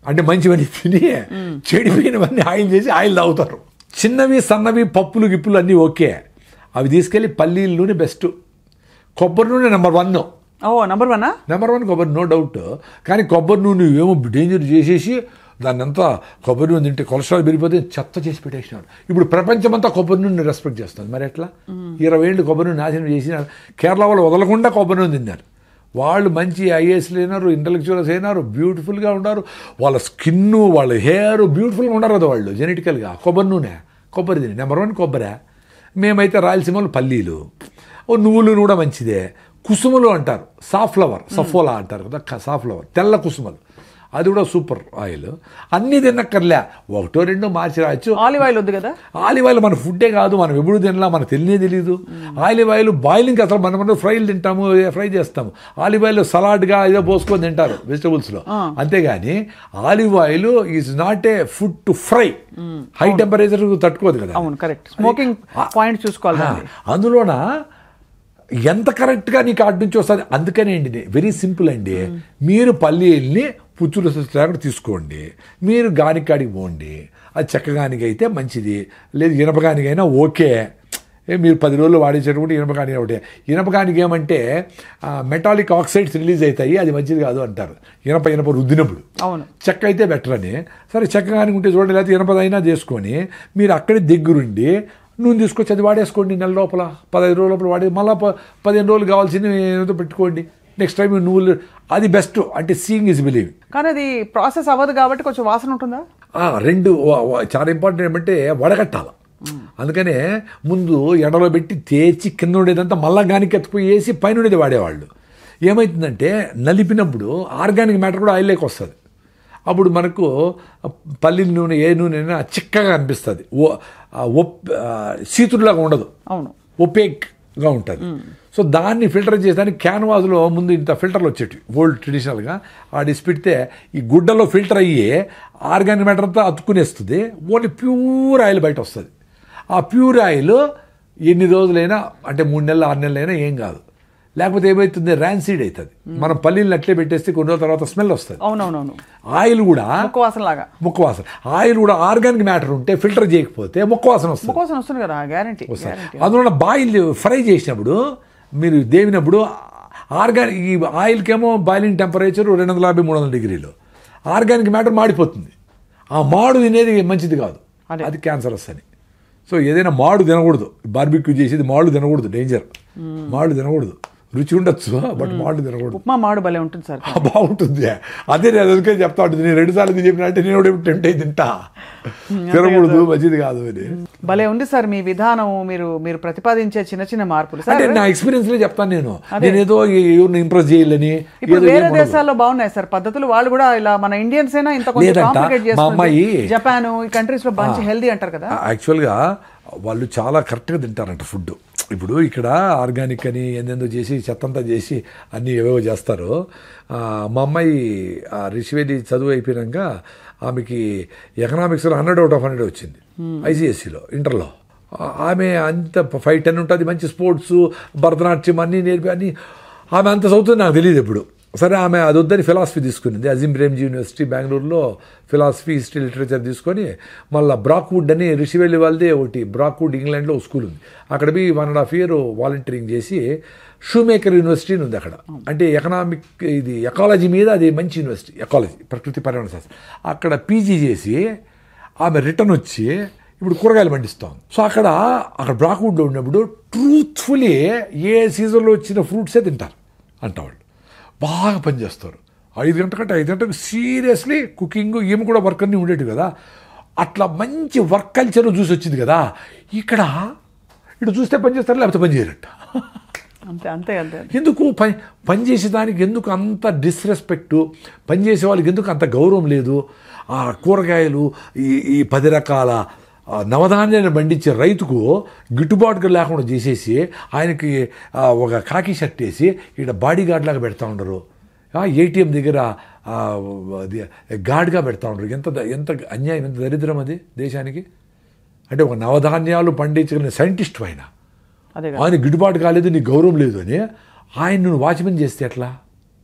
అంటే మంచివన్నీ తిని చెడిపోయినవన్నీ ఆయిల్ చేసి ఆయిల్ తాగుతారు. చిన్నవి సన్నవి పప్పులు గిప్పులు అన్నీ ఓకే, అవి తీసుకెళ్ళి పల్లీల నూనె బెస్ట్, కొబ్బరి నూనె నెంబర్ 1. నెంబర్ 1 కొబ్బరి, నో డౌట్. కానీ కొబ్బరి నూనె ఏమో డేంజర్ చేసేసి దాన్ని అంతా కొబ్బరి నూనె తింటే కొలెస్ట్రాల్ పెరిగిపోతే చెత్త చేసి పెట్టేసినాడు. ఇప్పుడు ప్రపంచమంతా కొబ్బరి నూనె రెస్పెక్ట్ చేస్తుంది, మరి ఎట్లా? 20 ఏళ్ళు కొబ్బరి నూనె నాశనం చేసినారు. కేరళ వాళ్ళు వదలకుండా కొబ్బరి నూనె తిన్నారు. వాళ్ళు మంచి ఐఏఎస్లు అయినారు, ఇంటలెక్చువల్స్ అయినారు, బ్యూటిఫుల్గా ఉన్నారు, వాళ్ళ స్కిన్ వాళ్ళ హెయిర్ బ్యూటిఫుల్గా ఉన్నారు కదా వాళ్ళు జెనెటికల్గా. కొబ్బరి నూనె, కొబ్బరి తిని నెంబర్ 1 కొబ్బరి. మేమైతే రాయలసీమలో పల్లీలు, నువ్వులు కూడా మంచిదే. కుసుమలు అంటారు, సాఫ్లవర్, సఫోలా అంటారు కదా, సాఫ్లవర్ తెల్ల కుసుమలు, అది కూడా సూపర్ ఆయిల్. అన్నీ తినక్కర్లే, 1-2 మార్చి రాయొచ్చు. ఆలివ్ ఆయిల్ వద్దు కదా. ఆలివ్ ఆయిల్ మన ఫుడ్డే కాదు, మనం ఎప్పుడు తినలా, మనకు తెలియదు. ఆలివ్ ఆయిల్ బాయిలింగ్ అసలు మనం ఫ్రైలు తింటాము, ఫ్రై చేస్తాము. ఆలివ్ ఆయిల్ సలాడ్గా ఏదో పోసుకొని తింటారు వెజిటబుల్స్లో, అంతేగాని olive oil is not a food to fry. High temperature తట్టుకోదు కదా. అవును, కరెక్ట్. స్మోకింగ్ పాయింట్ చూసుకోవాలి. అందులోన ఎంత కరెక్ట్గా నీకు అటు నుంచి వస్తుంది. అందుకనే అండి వెరీ సింపుల్ అండి, మీరు పల్లీల్ని పుచ్చులు లేకుండా తీసుకోండి, మీరు గానికాడికి పోండి. అది చెక్కగానికి అయితే మంచిది, లేదు ఇనపగానికైనా ఓకే. మీరు 10 రోజులు వాడించేటప్పుడు ఇనపగాని ఒకటే. ఇనపగానికి ఏమంటే మెటాలిక్ ఆక్సైడ్స్ రిలీజ్ అవుతాయి, అది మంచిది కాదు అంటారు ఇనప రుద్దినప్పుడు. అవును, చెక్క అయితే బెటర్ అని. సరే చెక్కగానికి ఉంటే చూడండి, లేకపోతే ఇనపదైనా చేసుకొని మీరు అక్కడే దగ్గరుండి నూనె తీసుకొచ్చి అది వాడేసుకోండి. నెల లోపల 15 రోజుల లోపల వాడి మళ్ళీ 15 రోజులు కావాల్సింది ఏదో పెట్టుకోండి. నెక్స్ట్ టైం నువ్వులు, అది బెస్ట్. అంటే సీయింగ్ ఇస్ బిలీవింగ్. కానీ అది ప్రాసెస్ అవ్వదు కాబట్టి కొంచెం వాసన ఉంటుందా? 2 చాలా ఇంపార్టెంట్ ఏమంటే వడగట్టాలి. అందుకనే ముందు ఎండలో పెట్టి తేచి కింద ఉండేదంతా మళ్ళా గానికి ఎత్తుకుపోయి వేసి పైన ఉండేది వాడేవాళ్ళు. ఏమవుతుందంటే నలిపినప్పుడు ఆర్గానిక్ మ్యాటర్ కూడా ఆయిల్లోకి వస్తుంది. అప్పుడు మనకు పల్లి నూనె ఏ నూనె అయినా చిక్కగా అనిపిస్తుంది, సీతుడులాగా ఉండదు. అవును, ఒపేక్గా ఉంటుంది. సో దాన్ని ఫిల్టర్ చేసేదానికి క్యాన్వాస్లో ముందు ఇంత ఫిల్టర్లు వచ్చేటివి ఓల్డ్ ట్రెడిషనల్గా. ఆడిసి పెడితే ఈ గుడ్డలో ఫిల్టర్ అయ్యి ఆర్గానిక్ మ్యాటర్ అంతా అతుక్కునేస్తుంది, ఓన్లీ ప్యూర్ ఆయిల్ బయట వస్తుంది. ఆ ప్యూర్ ఆయిల్ ఎన్ని రోజులైనా, అంటే 3 నెలలు 6 నెలలైనా ఏం కాదు. లేకపోతే ఏమవుతుంది, ర్యాన్సీడ్ అవుతుంది. మనం పల్లీలు అట్లే పెట్టేస్తే కొన్ని రోజుల తర్వాత స్మెల్ వస్తుంది. అవునవునవును. ఆయిల్ కూడా ముక్కవాసన ఆయిల్ కూడా ఆర్గానిక్ మ్యాటర్ ఉంటే ఫిల్టర్ చేయకపోతే ముక్కవాసన వస్తుంది కదా, గ్యారంటీ. అందువల్ల బాయిల్ ఫ్రై చేసినప్పుడు మీరు దేవినప్పుడు ఆర్గానిక్ ఈ ఆయిల్కేమో బాయిలింగ్ టెంపరేచర్ 250-300 డిగ్రీలు, ఆర్గానిక్ మ్యాటర్ మాడిపోతుంది. ఆ మాడు తినేది మంచిది కాదు, అది క్యాన్సరస్ అని. సో ఏదైనా మాడు తినకూడదు, బార్బిక్యూ చేసేది మాడు తినకూడదు, డేంజర్. మాడు తినకూడదు, రుచి ఉండొచ్చు బట్ మాడు తినకూడదు. ఉప్మా మాడు భలే ఉంటుంది సార్, బాగుంటుంది. అదే నేను అందుకే చెప్తా ఉంటుంది, నేను 2 సార్లు చెప్పినట్టే నేను కూడా టెంప్ట్ అయి తింటా, తినకూడదు మంచిది కాదు అని. భలే ఉంది సార్ మీ విధానం, మీరు ప్రతిపాదించే చిన్న చిన్న మార్పులు. అంటే నా ఎక్స్పీరియన్స్ లో చెప్తాను, నేను ఏదో ఎవరిని ఇంప్రెస్ చేయాలని. ఇప్పుడు వేరే దేశాల్లో బాగున్నాయి సార్ పద్ధతులు, వాళ్ళు కూడా ఇలా మన ఇండియన్స్ అయినా ఇంత కాంప్లికేట్ చేస్తారు. జపాన్ ఈ కంట్రీస్ లో మంచి హెల్దీ అంటారు కదా. యాక్చువల్గా వాళ్ళు చాలా కరెక్ట్గా తింటారంట ఫుడ్. ఇప్పుడు ఇక్కడ ఆర్గానిక్ అని ఏందేందో చేసి చెత్తంతా చేసి అన్నీ ఏవేవో చేస్తారు. మా అమ్మాయి రిషివేలి చదువు అయిపోయాక ఆమెకి ఎకనామిక్స్లో 100/100 వచ్చింది ఐసిఎస్సిలో, ఇంటర్లో. ఆమె అంత 5-10 ఉంటుంది, మంచి స్పోర్ట్స్, భరతనాట్యం అన్నీ నేర్పి అన్నీ. ఆమె అంత చదువుతుంది నాకు తెలియదు ఎప్పుడు. సరే ఆమె అది వద్దని ఫిలాసఫీ తీసుకునింది, అజీం ప్రేమ్జీ యూనివర్సిటీ బెంగళూరులో ఫిలాసఫీ, హిస్టరీ, లిటరేచర్ తీసుకొని మళ్ళీ బ్రాక్వుడ్ అని రిషివేలి వాళ్ళదే ఒకటి, బ్రాక్వుడ్ ఇంగ్లాండ్లో ఒక స్కూల్ ఉంది, అక్కడ పోయి 1.5 year వాలంటీరింగ్ చేసి షూమేకర్ యూనివర్సిటీ ఉంది అక్కడ. అంటే ఎకనామిక్ ఇది ఎకాలజీ మీద అది మంచి యూనివర్సిటీ, ఎకాలజీ ప్రకృతి పర్యావరణ శాస్త్రం. అక్కడ పీజీ చేసి ఆమె రిటర్న్ వచ్చి ఇప్పుడు కూరగాయలు పండిస్తాం. సో అక్కడ బ్రాక్వుడ్లో ఉన్నప్పుడు ట్రూత్ఫుల్లీ ఏ సీజన్లో వచ్చిన ఫ్రూట్సే తింటారు అంటవాళ్ళు. బాగా పనిచేస్తారు, 5 గంటలకు సీరియస్లీ కుకింగ్, ఏమి కూడా వర్క్ అన్నీ ఉండేవి కదా. అట్లా మంచి వర్క్ కల్చర్ చూసి వచ్చింది కదా. ఇక్కడ ఇటు చూస్తే పని చేస్తారు, లేకపోతే పని చేయరట. అంతే. ఎందుకు పని చేసేదానికి ఎందుకు అంత డిస్రెస్పెక్ట్, పని చేసే వాళ్ళకి ఎందుకు అంత గౌరవం లేదు? ఆ కూరగాయలు ఈ 10 రకాల నవధాన్యాన్ని పండించే రైతుకు గిట్టుబాటుగా లేకుండా చేసేసి ఆయనకి ఒక కాకి షర్ట్ వేసి ఇక్కడ బాడీ గార్డ్ లాగా పెడతా ఉండరు, ఏటీఎం దగ్గర గార్డ్గా పెడతా ఉండరు. ఎంత అన్యాయం, ఎంత దరిద్రం అది దేశానికి. అంటే ఒక నవధాన్యాలు పండించగలిగిన సైంటిస్ట్ ఆయన గిట్టుబాటు కాలేదు, నీకు గౌరవం లేదు అని ఆయన నువ్వు వాచ్మెన్ చేస్తే ఎట్లా?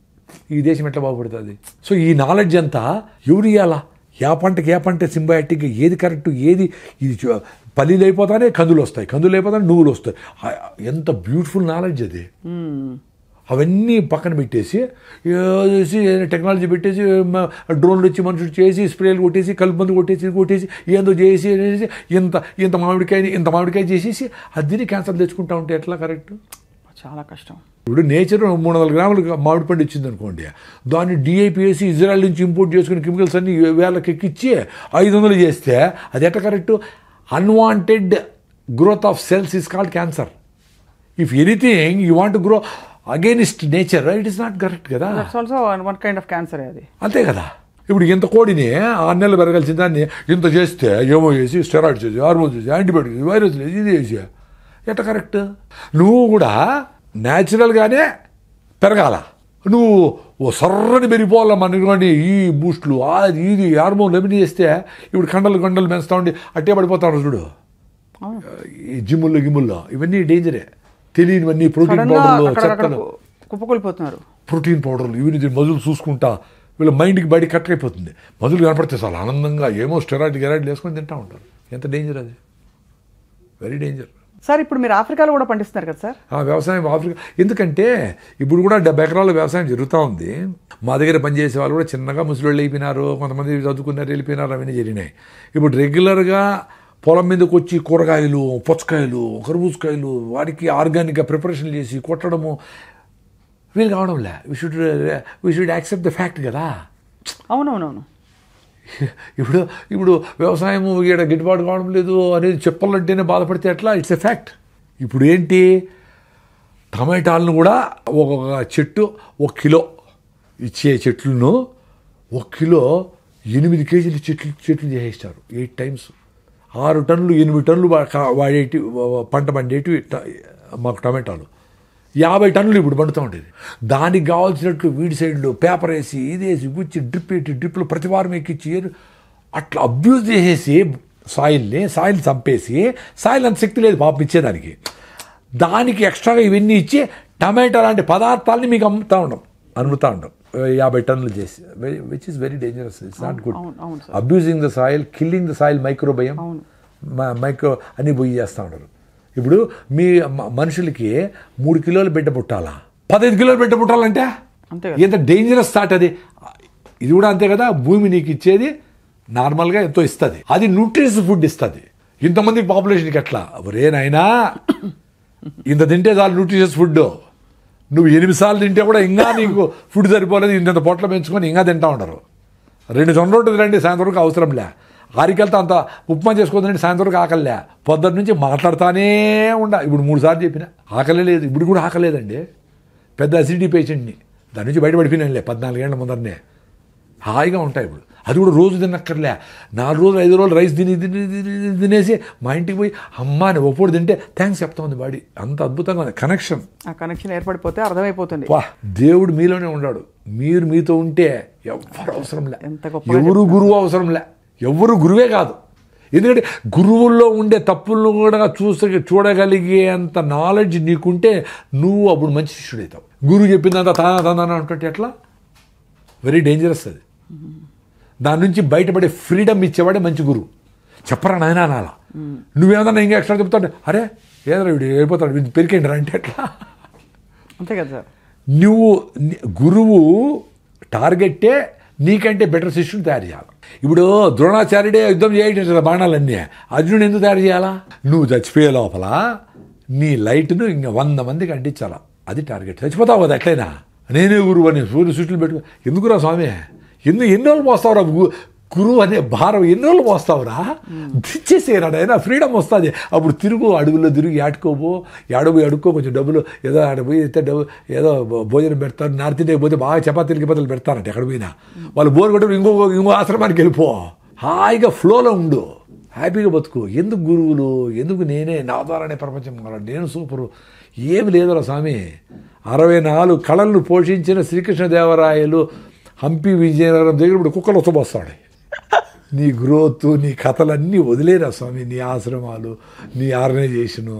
ఈ దేశం ఎట్లా బాగుపడుతుంది? సో ఈ నాలెడ్జ్ అంతా ఎవరు ఇవ్వాలా? ఏ పంటకి సింబయాటిక్, ఏది కరెక్ట్, ఏది ఇది పల్లీలు అయిపోతానే కందులు వస్తాయి, కందులు అయిపోతానే నువ్వులు వస్తాయి. ఎంత బ్యూటిఫుల్ నాలెడ్జ్ అది. అవన్నీ పక్కన పెట్టేసి టెక్నాలజీ పెట్టేసి డ్రోన్లు వచ్చి మనుషులు చేసి స్ప్రేలు కొట్టేసి కలుపు మందు కొట్టేసి ఏందో చేసి ఇంత మామిడికాయ చేసేసి అది క్యాన్సర్ తెచ్చుకుంటా ఉంటే ఎట్లా కరెక్ట్? చాలా కష్టం. ఇప్పుడు నేచర్ 300 గ్రాములు మామిడి పండు ఇచ్చింది అనుకోండి, దాన్ని డిఐపి వేసి ఇజ్రాయెల్ నుంచి ఇంపోర్ట్ చేసుకుని కెమికల్స్ అన్ని 1000 ఎక్కిచ్చి 500 చేస్తే అది ఎట్లా correct? Unwanted growth of cells is called cancer. If anything you want grow against nature, it is not correct కదా. Also one kind of cancer అది. అంతే కదా. ఇప్పుడు ఇంత కోడిని 6 నెలలు పెరగాల్సిన దాన్ని ఇంత చేస్తే ఏమో చేసి స్టెరాయిడ్ చేసి, హార్మోన్ చేసి, యాంటీబయాటిక్, వైరస్ ఇది చేసి ఎట్లా కరెక్ట్? నువ్వు కూడా న్యాచురల్గానే పెరగాల, నువ్వు ఓ సర్రని పెరిగిపోవాల మనకి ఈ బూస్ట్లు అది ఇది హార్మోన్లు ఏమి చేస్తే ఇప్పుడు కండలు పెంచుతా ఉండి అట్టే పడిపోతాడు చూడు. ఈ జిమ్ముల్లో ఇవన్నీ డేంజరే, తెలియనివన్నీ ప్రోటీన్ పౌడర్లు చెప్తాను, కుప్పకొలిపోతున్నారు ప్రోటీన్ పౌడర్లు ఇవన్నీ మజులు చూసుకుంటా వీళ్ళ మైండ్కి బయట కట్ అయిపోతుంది. మజులు కనపడితే చాలా ఆనందంగా ఏమో స్టెరాయిడ్ వేసుకొని తింటూ ఉంటారు. ఎంత డేంజర్ అది, వెరీ డేంజర్. సార్ ఇప్పుడు మీరు ఆఫ్రికాలో కూడా పండిస్తున్నారు కదా సార్? వ్యవసాయం ఆఫ్రికా ఎందుకంటే ఇప్పుడు కూడా 70 ఎకరాల వ్యవసాయం జరుగుతూ ఉంది. మా దగ్గర పనిచేసే వాళ్ళు కూడా చిన్నగా ముసలిళ్ళు అయిపోయినారు, కొంతమంది చదువుకున్నారు వెళ్ళిపోయినారు, అవన్నీ జరిగినాయి. ఇప్పుడు రెగ్యులర్గా పొలం మీదకి వచ్చి కూరగాయలు, పుచ్చకాయలు, కర్బూజకాయలు వాటికి ఆర్గానిక్గా ప్రిపరేషన్ చేసి కొట్టడము వీళ్ళు కావడంలే. We should accept the fact కదా. అవునవునవును. ఇప్పుడు వ్యవసాయం ఈడ గిట్టుబాటు కావడం లేదు అనేది చెప్పాలంటేనే బాధపడితే ఎట్లా? It's a fact. ఇప్పుడు ఏంటి, టమాటాలను కూడా ఒక్కొక్క చెట్టు 1 కిలో ఇచ్చే చెట్లను 1 కిలో 8 కేజీలు చెట్లు చేసేస్తారు. 8 times 6 టన్నులు 8 టన్నులు వాడేటి పంట పండేటివి మాకు టమాటాలు 50 టన్నులు ఇప్పుడు పండుతూ ఉండేది. దానికి కావాల్సినట్లు వీడి సైడ్లో పేపర్ వేసి ఇదేసి గుచ్చి డ్రిప్లు ప్రతి వారం ఎక్కిచ్చి అట్లా అబ్యూజ్ చేసేసి సాయిల్ చంపేసి, సాయిల్ అంత శక్తి లేదు పాపం ఇచ్చేదానికి, దానికి ఎక్స్ట్రాగా ఇవన్నీ ఇచ్చి టమాటా లాంటి పదార్థాలని మీకు అమ్ముతూ ఉంటాం 50 టన్నులు చేసి, which is very dangerous. It's not good. Abusing the soil, killing the soil, microbiome, micro అన్ని పోయి చేస్తూ ఉంటారు. ఇప్పుడు మీ మనుషులకి 3 కిలోల బిడ్డ పుట్టాలా, 15 కిలోల బిడ్డ పుట్టాలంటే ఎంత డేంజరస్ థాట్ అది. ఇది కూడా అంతే కదా, భూమి నీకు ఇచ్చేది నార్మల్గా ఎంతో ఇస్తుంది, అది న్యూట్రిషస్ ఫుడ్ ఇస్తుంది. ఇంతమంది పాపులేషన్కి ఎట్లా ఒరేనైనా ఇంత తింటే చాలు న్యూట్రిషస్ ఫుడ్. నువ్వు 8 సార్లు తింటే కూడా ఇంకా నీకు ఫుడ్ సరిపోలేదు, ఇంత పొట్ల పెంచుకొని ఇంకా తింటా ఉంటారు. 2 జొన్న రొట్టెలు రండి సాయంత్రం వరకు అవసరంలే, ఆరికెళ్తా అంత ఉప్మా చేసుకోదండి సాయంత్రం వరకు ఆకలిలే, పొద్దున్న నుంచి మాట్లాడుతానే ఇప్పుడు 3 సార్లు చెప్పిన ఆకలే లేదు. ఇప్పుడు కూడా ఆకలేదండి, పెద్ద అసిడిటీ పేషెంట్ని, దాని నుంచి బయటపడిపోయినానులే 14 ఏళ్ల ముందరనే. హాయిగా ఉంటాయి ఇప్పుడు. అది కూడా రోజు తిన్నక్కర్లే, 4 రోజులు 5 రోజులు రైస్ తినేసి మా ఇంటికి పోయి అమ్మ అని ఒప్పుడు తింటే థ్యాంక్స్ చెప్తా ఉంది బాడీ. అంత అద్భుతంగా ఉంది కనెక్షన్. ఆ కనెక్షన్ ఏర్పడిపోతే అర్థమైపోతుంది. వా, దేవుడు మీలోనే ఉన్నాడు, మీరు మీతో ఉంటే ఎవరు అవసరంలే, ఎవరు గురువు అవసరంలే, ఎవరు గురువే కాదు. ఎందుకంటే గురువుల్లో ఉండే తప్పులను కూడా చూడగలిగేంత నాలెడ్జ్ నీకుంటే నువ్వు అప్పుడు మంచి శిష్యుడవుతావు. గురువు చెప్పిందంతా తానా అంటుంటే ఎట్లా, వెరీ డేంజరస్ అది. దాని నుంచి బయటపడే ఫ్రీడమ్ ఇచ్చేవాడే మంచి గురువు. చెప్పరా నాయన అనాలా, నువ్వేమన్నా ఇంకా ఎక్స్ట్రా చెప్తాడు, అరే ఏదో వీడు వెళ్ళిపోతాడు వీడు పెరికేండి అంటే ఎట్లా, అంతే కదా సార్. నువ్వు గురువు టార్గెట్టే నీకంటే బెటర్ శిష్యుని తయారు చేయాలి. ఇప్పుడు ద్రోణాచార్యుడే యుద్ధం చేయడం బాణాలన్నీ, అర్జునుడు ఎందుకు తయారు చేయాలా, నువ్వు చచ్చిపోయే లోపల నీ లైట్ను ఇంకా 100 మందికి అంటించాలా, అది టార్గెట్. చచ్చిపోతావు కదా ఎట్లయినా, నేనే గురువు అని సూర్య సృష్టిలు పెట్టుకో, ఎందుకురా స్వామి, ఎన్ని రోజులు పోస్తావురా గురువు అనే భారం, ఎన్ని రోజులు పోస్తావురా, దిచ్చేసేరా అయినా ఫ్రీడమ్ వస్తుంది. అప్పుడు తిరుగు అడుగుల్లో తిరిగి ఆడుకోబో, అడుక్కో, కొంచెం డబ్బులు ఏదో ఆడ పోయి డబ్బు ఏదో భోజనం పెడతారు, నార్త్ ఇండియాకి పోతే బాగా చపాతీలకి బదులు పెడతారంటే ఎక్కడ పోయినా, వాళ్ళు బోర్ కొట్టి ఇంకో ఆశ్రమానికి వెళ్ళిపో, హాయిగా ఫ్లోలో ఉండు, హ్యాపీగా బతుకు. ఎందుకు గురువులు, ఎందుకు నేనే నా ద్వారానే ప్రపంచం, నేను సూపరు, ఏమి లేదురా స్వామి. 64 కళలను పోషించిన శ్రీకృష్ణదేవరాయలు హంపి విజయనగరం దగ్గర ఇప్పుడు కుక్కలు వస్తాడు. నీ గ్రోత్, నీ కథలన్నీ వదిలేరా స్వామి, నీ ఆశ్రమాలు, నీ ఆర్గనైజేషను,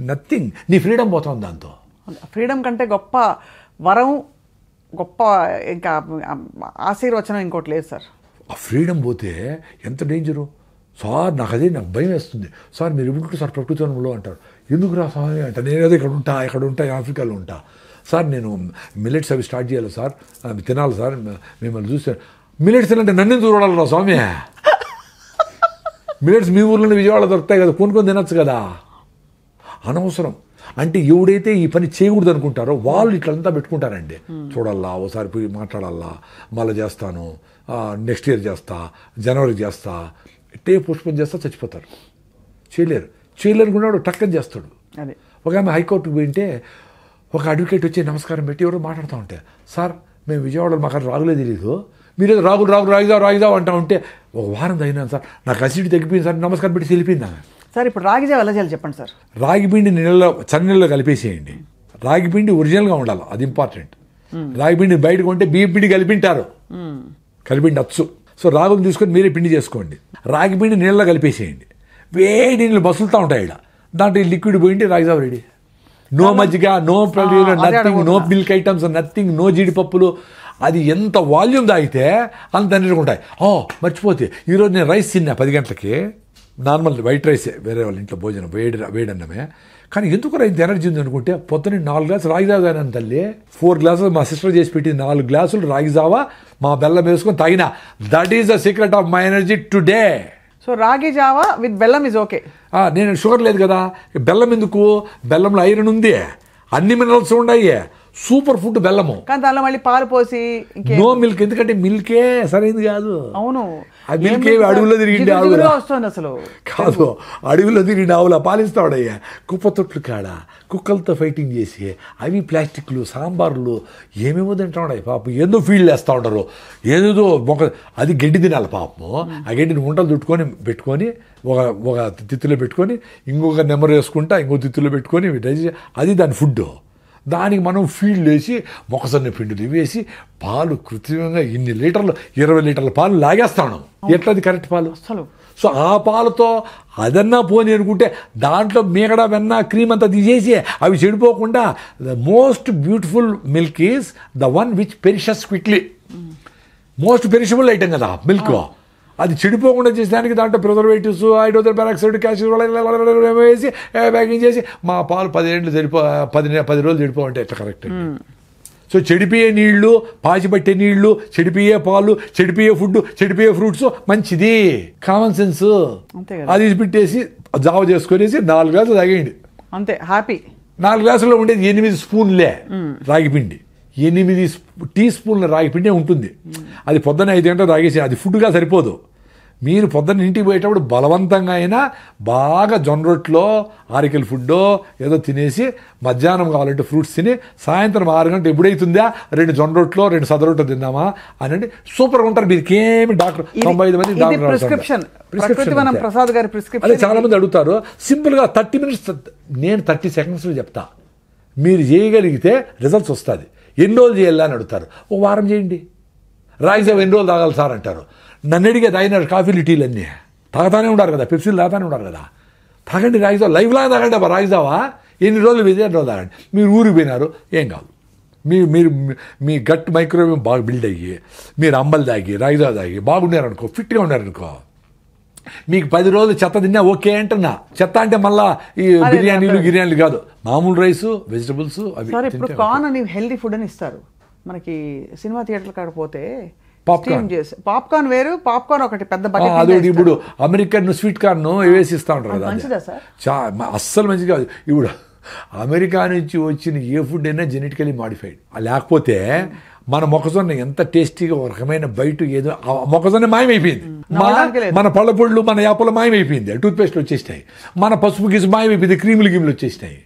నథింగ్. నీ ఫ్రీడమ్ పోతుంది దాంతో. ఫ్రీడమ్ కంటే గొప్ప వరం, గొప్ప ఇంకా ఆశీర్వచనం ఇంకోటి లేదు సార్. ఆ ఫ్రీడమ్ పోతే ఎంత డేంజరు సార్. నాకు భయం వేస్తుంది సార్. మీరు ఎప్పుడు సార్ ప్రకృతి వనంలో అంటారు, ఎందుకు రా స్వామి అంట. నేనేదో ఇక్కడ ఉంటా ఆఫ్రికాలో ఉంటా సార్, నేను మిల్లెట్స్ అవి స్టార్ట్ చేయాలి సార్, అవి తినాలి సార్, మిమ్మల్ని చూస్తే మిల్లెట్స్ తినంటే నన్ను చూడాలి రా స్వామి. మిల్లెట్స్ మీ ఊర్లోనే విజయవాడ దొరుకుతాయి కదా, కొనుక్కొని తినచ్చు కదా, అనవసరం. అంటే ఎవడైతే ఈ పని చేయకూడదు అనుకుంటారో వాళ్ళు ఇట్లంతా పెట్టుకుంటారండి. చూడాలా, ఓసారి పోయి మాట్లాడాలా, మళ్ళీ చేస్తాను, నెక్స్ట్ ఇయర్ చేస్తా, జనవరికి చేస్తా, ఇట్టే పుష్పం చేస్తా, చచ్చిపోతారు. చేయలేరుకున్నాడు టక్కని చేస్తాడు. ఒక ఆమె హైకోర్టుకు పోయింటే ఒక అడ్వకేట్ వచ్చి నమస్కారం పెట్టి ఎవరో మాట్లాడుతూ ఉంటే, సార్ మేము విజయవాడలో మాకు రాగులే తెలీదు, మీరు రాగులు రాగిదావు అంటా ఉంటే, ఒక వారం తగినాను సార్, నాకు అసిడిటీ తగ్గిపోయింది సార్, నమస్కారం పెట్టి వెళ్ళిపోయింది ఆమె. సార్ ఇప్పుడు రాగి జావ ఎలా చేయాలి చెప్పండి సార్. రాగి పిండి చన్నీళ్ళలో కలిపేసేయండి. రాగి పిండి ఒరిజినల్గా ఉండాలి, అది ఇంపార్టెంట్. రాగి పిండి బయట కొంటే బియ్యం పిండి కలిపింటారు, కలిపిండి అచ్చు. సో రాగులు తీసుకొని మీరే పిండి చేసుకోండి. రాగి పిండి నీళ్ళలో కలిపేసేయండి, వేడి నీళ్ళు మసులుతూ ఉంటాయి. ఇక్కడ దాంట్లో లిక్విడ్ పోయింటే రాగి జావ రెడీ. నో మజ్జిగ, no nothing, no milk items, nothing, no జీడిపప్పులు. అది ఎంత వాల్యూమ్ తాగితే అంత ఎనర్జీ ఉంటాయి. మర్చిపోతే ఈరోజు నేను రైస్ తిన్నా 10 గంటలకి, నార్మల్ వైట్ రైసే, వేరే వాళ్ళ ఇంట్లో భోజనం వేడన్నమే, కానీ ఎందుకు ఇంత ఎనర్జీ ఉంది అనుకుంటే పొద్దున్న 4 గ్లాసులు రాగి జావ తాగినాను తల్లి. 4 గ్లాసులు మా సిస్టర్ చేసి పెట్టి 4 గ్లాసులు రాగి జావ మా బెల్లం వేసుకొని తాగినా. That is the secret of my energy today. So రాగి జావా విత్ బెల్లం ఇస్ ఓకే. నేను షుగర్ లేదు కదా, బెల్లం ఎందుకు, బెల్లంలో ఐరన్ ఉంది, అన్ని మినరల్స్ ఉన్నాయి, సూపర్ ఫుడ్ బెల్లము. కానీ దానిలో మళ్ళీ పాలు పోసి నో మిల్క్, ఎందుకంటే మిల్కే సరైనది కాదు. అవును, ఆ మిల్క్ అడవుల్లో తిరిగింది ఆవులు వస్తుంది అసలు కాదు, అడవిలో తిరిగిన ఆవుల పాలిస్తాడయ్యా. కుప్పతొట్లు కాడ కుక్కలతో ఫైటింగ్ చేసి అవి ప్లాస్టిక్లు, సాంబార్లు ఏమేమో తింటాయి పాపం. ఏదో ఫీల్డ్ వేస్తూ ఉంటారు, ఏదేదో అది గడ్డి తినాలి పాపము. ఆ గడ్డిని ఉంటలు పెట్టుకొని ఒక తిత్తులో పెట్టుకొని ఇంకొక నెంబర్ వేసుకుంటా ఇంకో తిత్తులో పెట్టుకొని అది దాని ఫుడ్. దానికి మనం ఫీల్డ్ వేసి మొక్కజొన్న పిండిలు వేసి పాలు కృత్రిమంగా 20 లీటర్ల పాలు లాగేస్తాను. ఎట్లది కరెక్ట్ పాలు? అసలు సో ఆ పాలతో అదన్నా పోని అనుకుంటే దాంట్లో మీగడ వెన్న క్రీమ్ అంతా తీసేసి అవి చెడిపోకుండా the most beautiful milk is the one which perishes quickly. Most perishable item కదా మిల్క్. అది చెడిపోకుండా చేసేదానికి దాంట్లో ప్రిజర్వేటివ్స్, హైడ్రోజన్ పెరాక్సైడ్, క్యాల్షియం వేసి ప్యాకింగ్ చేసి మా పాలు 10 రోజులు చెడిపోవంటే ఎట్లా కరెక్ట్. సో చెడిపోయే నీళ్లు, పాచిపట్టే నీళ్లు, చెడిపోయే పాలు, చెడిపోయే ఫుడ్, చెడిపోయే ఫ్రూట్స్ మంచిది. Common sense. అది పెట్టేసి జావ చేసుకునేసి 4 గ్లాసులు తాగేయండి అంతే, హ్యాపీ. 4 గ్లాసుల్లో ఉండేది 8 స్పూన్లే రాగిపిండి. 8 టీ స్పూన్ల రాగిపిండే ఉంటుంది. అది పొద్దున్న 5 గంటలు తాగేసి అది ఫుడ్గా సరిపోదు. మీరు పొద్దున్న ఇంటికి పోయేటప్పుడు బలవంతంగా అయినా బాగా జొన్న రొట్టెలో ఆరికల్ ఫుడ్డో ఏదో తినేసి మధ్యాహ్నం కావాలంటే ఫ్రూట్స్ తిని సాయంత్రం 6 గంటలు ఎప్పుడైతుందా 2 జొన్న రొట్టెలో 2 సద రొట్టెలు తిందామా అని సూపర్గా ఉంటారు. మీకేమి డాక్టర్ 95 మంది డాక్టర్ ప్రిస్క్రిప్షన్ ప్రసాద్ గారి ప్రిస్క్రిప్షన్. అదే చాలా మంది అడుగుతారు. సింపుల్గా 30 మినిట్స్, నేను 30 సెకండ్స్లో చెప్తా. మీరు చేయగలిగితే రిజల్ట్స్ వస్తుంది. ఎన్ని రోజులు చేయాలా అని అడుగుతారు. ఓ వారం చేయండి. రాయిజావ ఎన్ని రోజులు తాగాలి సార్ అంటారు. నన్ను అడిగే తాగినారు కాఫీలు టీలు అన్నీ తాగుతానే ఉంటారు కదా, పెప్సీలు తాగుతానే ఉంటారు కదా. తాగండి రాయిజావ, లైఫ్ లాగా తాగండి అబ్బా రాయిజావా. ఎన్ని రోజులు విజయ రోజు తాగండి. మీరు ఊరికి పోయినారు ఏం కాదు. మీరు మీ గట్ మైక్రోవేవ్ బాగా బిల్డ్ అయ్యి మీరు అంబలు తాగి రాయిజావ తాగి బాగున్నారనుకో, ఫిట్గా ఉన్నారనుకో, మీకు 10 రోజులు చెత్త తిన్నా ఓకే అంటున్నా. చెత్త అంటే మళ్ళా ఈ బిర్యానీలు కాదు, మామూలు రైస్, వెజిటబుల్స్ అవి. ఇప్పుడు కార్న్ అని హెల్దీ ఫుడ్ అని ఇస్తారు మనకి సినిమా థియేటర్ కాకపోతే. పాప్కార్న్ వేరు, పాప్కార్న్ ఒకటి పెద్ద బకెట్. అదొకటి. ఇప్పుడు అమెరికన్ స్వీట్ కార్న్ వేసి ఇస్తా ఉంటారు కదా, మంచిదా సార్? అస్సలు మంచిది కాదు. ఇప్పుడు అమెరికా నుంచి వచ్చిన ఏ ఫుడ్ అయినా జెనెటికలీ మాడిఫైడ్. లేకపోతే మన మొక్కజొన్న ఎంత టేస్టీగా ఒక రకమైన బయట ఏదో మొక్కజొన్న మాయమైపోయింది. మన పళ్ళపొళ్ళు, మన యాపలు మాయమైపోయింది. టూత్పేస్ట్లు వచ్చేసినాయి. మన పసుపు గీసు మాయమైపోయింది. క్రీములు వచ్చేసినాయి.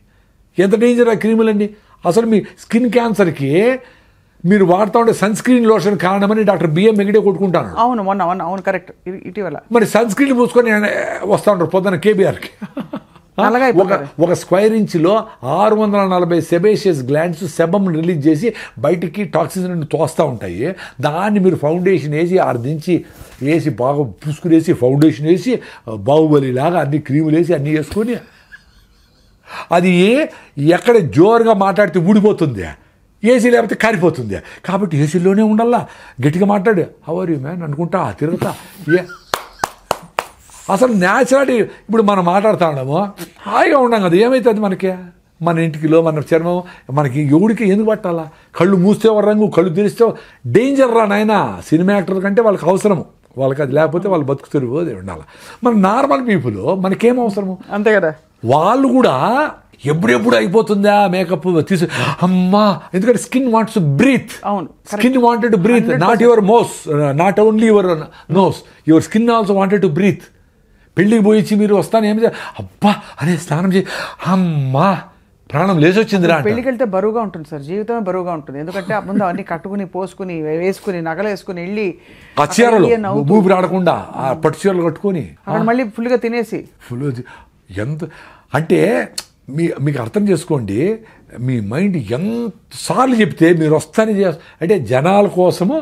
ఎంత డేంజర్ ఆ క్రీములన్నీ. అసలు మీ స్కిన్ క్యాన్సర్కి మీరు వాడుతూ ఉంటే సన్ స్క్రీన్ లోషన్ కారణమని డాక్టర్ బిఎం మెగిడే కొట్టుకుంటాను. అవును కరెక్ట్. ఇటీవల మరి సన్ స్క్రీన్ పూసుకొని వస్తూ ఉంటారు పొద్దున్న కేబీఆర్కి. ఒక స్క్వేర్ ఇంచ్లో 640 సెబేషియస్ గ్లాండ్స్ సెబమ్ రిలీజ్ చేసి బయటికి టాక్సిన్స్ నుండి తోస్తూ ఉంటాయి. దాన్ని మీరు ఫౌండేషన్ వేసి వేసి బాగా పూసుకునేసి ఫౌండేషన్ వేసి బాహుబలిలాగా అన్ని క్రీములు వేసి అన్నీ వేసుకొని అది ఎక్కడ జోరుగా మాట్లాడితే ఊడిపోతుంది, ఏసీ లేకపోతే కారిపోతుంది. కాబట్టి ఏసీలోనే ఉండాలా. గట్టిగా మాట్లాడు, హౌ ఆర్ యూ మ్యాన్ అనుకుంటా తిరుగుతా. అసలు న్యాచురాలిటీ. ఇప్పుడు మనం మాట్లాడుతూ ఉన్నాము హాయిగా ఉన్నాం కదా, ఏమవుతుంది మనకి? మన ఇంటికిలో మన చర్మం మనకి ఎవడికి ఎందుకు పట్టాలా? కళ్ళు మూస్తే రంగు, కళ్ళు తెరిస్తే డేంజర్ రా నాయన. సినిమా యాక్టర్ కంటే వాళ్ళకి అవసరము, వాళ్ళకి అది లేకపోతే వాళ్ళు బతుకుతారు ఉండాలి. మన నార్మల్ పీపుల్ మనకేం అవసరము? అంతే కదా. వాళ్ళు కూడా ఎప్పుడెప్పుడు అయిపోతుందా మేకప్ తీసు అమ్మా. ఎందుకంటే స్కిన్ వాంట్స్ టు బ్రీత్. అవును, skin wanted to breathe. Not your not only your nose, your skin also wanted to breathe. పెళ్ళికి పోయిచ్చి మీరు వస్తాను ఏమి అబ్బా అనే స్నానం చేసి అమ్మా ప్రాణం లేచొచ్చింది రా. పెళ్ళికి వెళ్తే బరువుగా ఉంటుంది సార్, జీవితమే బరువుగా ఉంటుంది. ఎందుకంటే ముందు అన్ని కట్టుకుని పోసుకుని వేసుకుని నగలు వేసుకుని వెళ్ళి ఆ చీరలు ఊపిరి ఆడకుండా ఆ పట్టు చీరలు కట్టుకొని మళ్ళీ ఫుల్గా తినేసి ఎంత అంటే మీకు అర్థం చేసుకోండి. మీ మైండ్ ఎంతసార్లు చెప్తే మీరు వస్తానే అంటే జనాల కోసము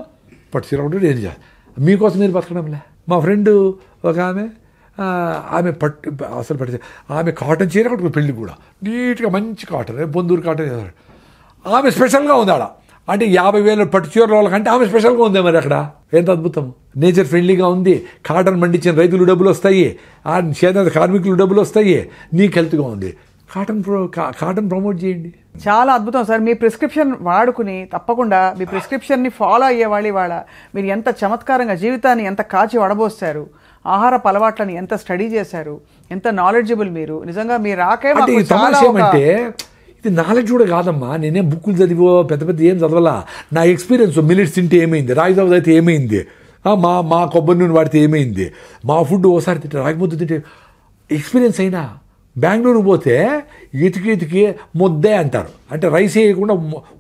పట్టు చీర ఒకటి నేను మీకోసం మీరు బతకడంలే. మా ఫ్రెండ్ ఒక ఆమె అసలు ఆమె కాటన్ చీర కట్టుకుని పెళ్ళి కూడా నీట్గా మంచి కాటన్, బొందూరు కాటన్. ఆమె స్పెషల్గా ఉంది ఆడ. అంటే 50,000 పట్టు చీరల వాళ్ళకంటే ఆమె స్పెషల్గా ఉంది. మరి అక్కడ ఎంత అద్భుతం. నేచర్ ఫ్రెండ్లీగా ఉంది. కాటన్ పండించిన రైతులు డబ్బులు వస్తాయి, ఆ చేనేత కార్మికులు డబ్బులు వస్తాయి, నీకు హెల్త్గా ఉంది. కాటన్ ప్రమోట్ చేయండి. చాలా అద్భుతం సార్. మీ ప్రిస్క్రిప్షన్ వాడుకుని తప్పకుండా మీ ప్రిస్క్రిప్షన్ని ఫాలో అయ్యేవాళ్ళు ఇవాళ మీరు ఎంత చమత్కారంగా జీవితాన్ని ఎంత కాచి వడబోస్తారు, ఆహారపు అలవాట్లని ఎంత స్టడీ చేశారు, ఎంత నాలెడ్జబుల్ మీరు. నిజంగా మీరు అంటే ఇది నాలెడ్జ్ కూడా కాదమ్మా. నేనేం బుక్కులు చదివో పెద్ద ఏం చదవాలా. నా ఎక్స్పీరియన్స్ మిల్లెట్స్ తింటే ఏమైంది, రాగి జావ అయితే ఏమైంది, మా కొబ్బరి నూనె వాడితే ఏమైంది, మా ఫుడ్ ఓసారి తింటే రాగి ముద్ద తింటే ఎక్స్పీరియన్స్ అయినా. బెంగళూరు పోతే ఇతికి ముద్దే అంటారు. అంటే రైస్ వేయకుండా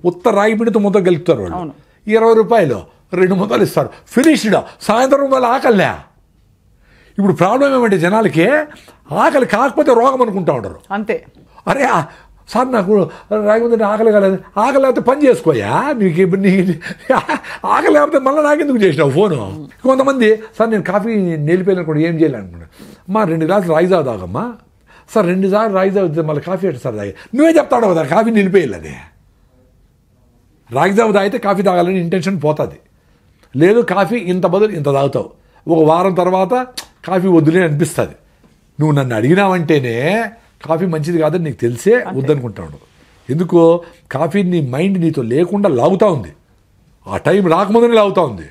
ఉత్త రాగి పిండితో ముద్ద గెలుపుతారు వాళ్ళు. 20 రూపాయలు 2 ముద్దలు ఇస్తారు. ఫినిష్డ్. సాయంత్రం వాళ్ళు ఆకలిలే. ఇప్పుడు ప్రాబ్లం ఏమంటే జనాలకి ఆకలి కాకపోతే రోగం అనుకుంటా ఉంటారు. అంతే. అరే సార్ నాకు రాకపోతే ఆకలి కాలేదు. ఆకలి లేకపోతే పని చేసుకోయా, నీకు ఇప్పుడు నీ ఆకలి లేకపోతే మళ్ళీ నాకెందుకు చేసినావు ఫోను. కొంతమంది సార్ నేను కాఫీ నిలిపోయినా కూడా ఏం చేయాలనుకున్నాను, మా 2 గ్లాసులు రాగి జావ తాగమ్మా. సార్ 2 సార్లు రాగి జావ మళ్ళీ కాఫీ అంటే సార్ తాగి, నువ్వే చెప్తాడు కదా కాఫీ నిలిపేయాలని. రాగి జావ తాగితే కాఫీ తాగాలని ఇంటెన్షన్ పోతుంది. లేదు కాఫీ ఇంత బదులు ఇంత తాగుతావు, ఒక వారం తర్వాత కాఫీ వద్దులే అనిపిస్తుంది. నువ్వు నన్ను అడిగినావంటేనే కాఫీ మంచిది కాదని నీకు తెలిసే వద్దనుకుంటాడు. ఎందుకో కాఫీ నీ మైండ్ నీతో లేకుండా లాగుతూ ఉంది, ఆ టైం రాకముందని లాగుతూ ఉంది.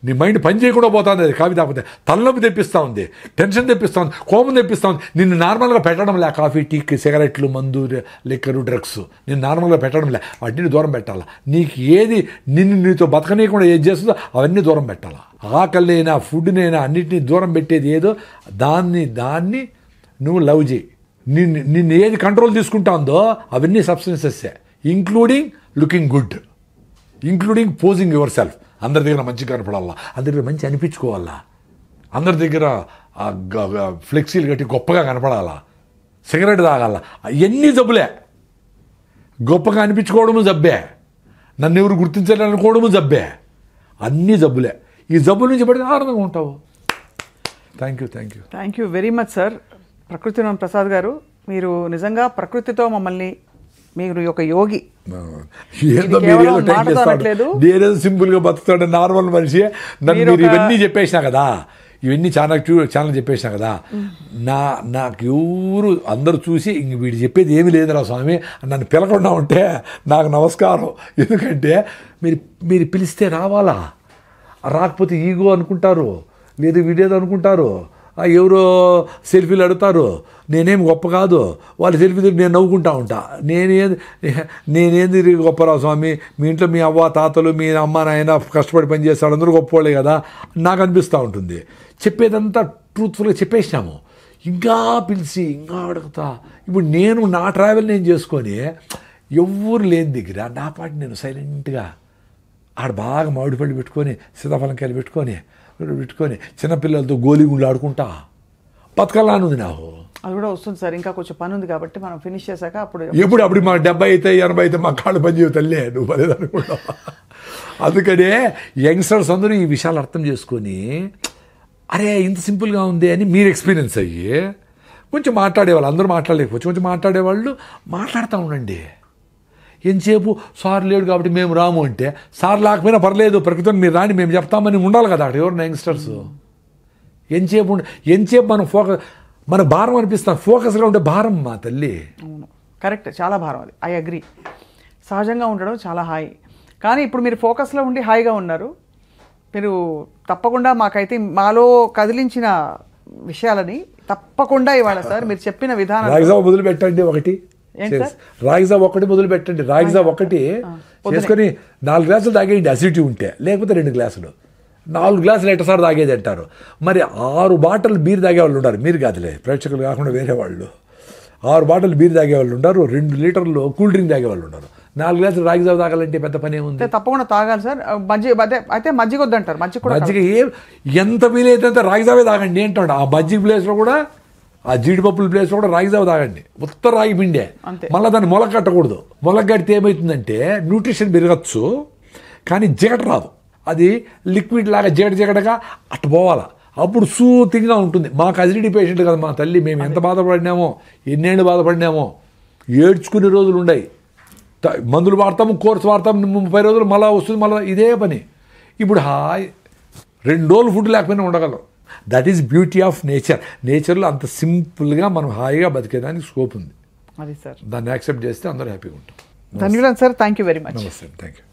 నీ మైండ్ పని చేయకుండా పోతుంది. అది కాఫీ తాగితే తలనొప్పి తెప్పిస్తూ ఉంది, టెన్షన్ తెప్పిస్తూ ఉంది, కోపం తెప్పిస్తూ ఉంది. నిన్ను నార్మల్గా పెట్టడం లే, కాఫీ టీకి సిగరెట్లు మందు లిక్కరు డ్రగ్స్ నేను నార్మల్గా పెట్టడం లే, వాటిని దూరం పెట్టాలా. నీకు ఏది నీతో బతకనీయకుండా ఏది చేస్తుందో అవన్నీ దూరం పెట్టాలా. ఆకలినైనా ఫుడ్నైనా అన్నిటినీ దూరం పెట్టేది ఏదో దాన్ని నువ్వు లవ్ చేయి. నిన్ను ఏది కంట్రోల్ తీసుకుంటా ఉందో అవన్నీ సబ్స్టెన్సెస్సే, including looking good, including posing your self. అందరి దగ్గర మంచిగా కనపడాలా, అందరి దగ్గర మంచి అనిపించుకోవాలా, అందరి దగ్గర ఫ్లెక్సీలు కట్టి గొప్పగా కనపడాలా, సిగరెట్ తాగాల, అవన్నీ జబ్బులే. గొప్పగా అనిపించుకోవడము జబ్బే, నన్ను ఎవరు గుర్తించాలనుకోవడము జబ్బే, అన్నీ జబ్బులే. ఈ జబ్బుల నుంచి పడితే ఆనందంగా ఉంటావు. Thank you very much sir. Prakruthivanam Prasad garu, మీరు నిజంగా ప్రకృతితో మమ్మల్ని, మీరు ఒక యోగి. నేనేదో సింపుల్ గా బతుకుతాడు నార్మల్ మనిషి. నన్ను మీరు ఇవన్నీ చెప్పేసినా కదా, ఇవన్నీ ఛానల్ చెప్పేసినా కదా, నాకు ఎవరు అందరూ చూసి ఇంక వీడు చెప్పేది ఏమీ లేదురా స్వామి నన్ను పిలకుండా ఉంటే నాకు నమస్కారం. ఎందుకంటే మీరు పిలిస్తే రావాలా, రాకపోతే ఈగో అనుకుంటారు, లేదు వీడేదో అనుకుంటారు, ఎవరో సెల్ఫీలు అడుగుతారు, నేనేం గొప్ప కాదు, వాళ్ళ సెల్ఫీ నేను నవ్వుకుంటా ఉంటా. నేనేంది గొప్పరావు స్వామి, మీ ఇంట్లో మీ అవ్వ తాతలు మీ అమ్మ నాయన కష్టపడి పని చేస్తాడు, అందరూ గొప్పవాళ్ళే కదా నాకు అనిపిస్తూ ఉంటుంది. చెప్పేదంతా ట్రూత్ఫుల్గా చెప్పేసినాము, ఇంకా పిలిచి ఇంకా అడుగుతా. ఇప్పుడు నేను నా ట్రావెల్ నేను చేసుకొని ఎవరు లేని దగ్గర నా పాటి నేను సైలెంట్గా ఆడ బాగా మామిడి పళ్ళు పెట్టుకొని సీతాఫలంకాయలు పెట్టుకొని చిన్నపిల్లలతో గోలిగుండ్లు ఆడుకుంటా బతకాలనుంది నాకు. అది కూడా వస్తుంది సార్, ఇంకా కొంచెం పని ఉంది కాబట్టి మనం ఫినిష్ చేశాక అప్పుడు మా 70 అయితే 80 అయితే మా కాళ్ళు పని చేయతల్లే నువ్వు పదేది అనుకుంటావు. అందుకనే యంగ్స్టర్స్ అందరూ ఈ విషయాలు అర్థం చేసుకొని అరే ఇంత సింపుల్గా ఉంది అని మీరు ఎక్స్పీరియన్స్ అయ్యి కొంచెం మాట్లాడేవాళ్ళు, అందరూ మాట్లాడలేకపోవచ్చు, కొంచెం మాట్లాడేవాళ్ళు మాట్లాడుతూ ఉండండి. ఎంతసేపు సార్ లేడు కాబట్టి మేము రాము అంటే, సార్ లేకపోయినా పర్లేదు ప్రకృతిని మీరు రాని మేము చెప్తామని ఉండాలి కదా అక్కడ ఎవరు యంగ్స్టర్స్. ఎంతసేపు మనం మన భారం అనిపిస్తాం, ఫోకస్గా ఉంటే భారం మా తల్లి. అవును కరెక్ట్, చాలా భారం అది, ఐ అగ్రీ. సహజంగా ఉండడం చాలా హాయి, కానీ ఇప్పుడు మీరు ఫోకస్లో ఉండి హాయిగా ఉన్నారు. మీరు తప్పకుండా మాకైతే మాలో కదిలించిన విషయాలని తప్పకుండా ఇవాళ సార్ మీరు చెప్పిన విధానం మొదలు పెట్టండి. ఒకటి రాగిజావ ఒకటి మొదలు పెట్టండి, రాగిజావ ఒకటి చేసుకొని 4 గ్లాసులు తాగేయండి అసిడిటీ ఉంటే, లేకపోతే 2 గ్లాసులు, 4 గ్లాసులు ఎట్టసారి తాగేది అంటారు. మరి 6 బాటిల్ బీర్ తాగేవాళ్ళు ఉన్నారు, మీరు కాదులే ప్రేక్షకులు కాకుండా వేరే వాళ్ళు. 6 బాటిల్ బీర్ తాగేవాళ్ళు ఉన్నారు, 2 లీటర్లు కూల్ డ్రింక్ తాగేవాళ్ళు ఉన్నారు. 4 గ్లాసులు రాగిజావ తాగాలంటే పెద్ద పని ఏముంది? తప్పకుండా తాగాలి సార్. అయితే మజ్జిగ వద్దంటారు, మజ్జిగ ఎంత వీలైతే అంత రాగిజావే తాగండి అంటాడు. ఆ మజ్జిగ ప్లేస్లో కూడా ఆ జీడిపప్పుల ప్లేస్లో కూడా రాగిజావ తాగండి, ఉత్త రాగి పిండే. మళ్ళీ దాన్ని మొలక కట్టకూడదు. మొలక కడితే ఏమవుతుందంటే న్యూట్రిషన్ పెరగచ్చు కానీ జిగట రాదు, అది లిక్విడ్ లాగా జిగటగా అట్ట పోవాలా, అప్పుడు సూతిగా ఉంటుంది. మాకు అసిడిటీ పేషెంట్ కదా మా తల్లి, మేము ఎంత బాధపడినామో, ఎన్నేళ్ళు బాధపడినామో, ఏడ్చుకునే రోజులు ఉన్నాయి. మందులు వాడతాము, కోర్సు వాడతాము, 30 రోజులు మళ్ళీ వస్తుంది, మళ్ళీ ఇదే పని. ఇప్పుడు హాయ్ 2 రోజులు ఫుడ్ లేకపోయినా ఉండగలం. దట్ ఈస్ బ్యూటీ ఆఫ్ నేచర్లో అంత సింపుల్గా మనం హాయిగా బతికేదానికి స్కోప్ ఉంది. అది సార్, దాన్ని యాక్సెప్ట్ చేస్తే అందరూ హ్యాపీగా ఉంటాం. ధన్యవాదాలు sir, thank you very much. నమస్తే, థ్యాంక్ యూ.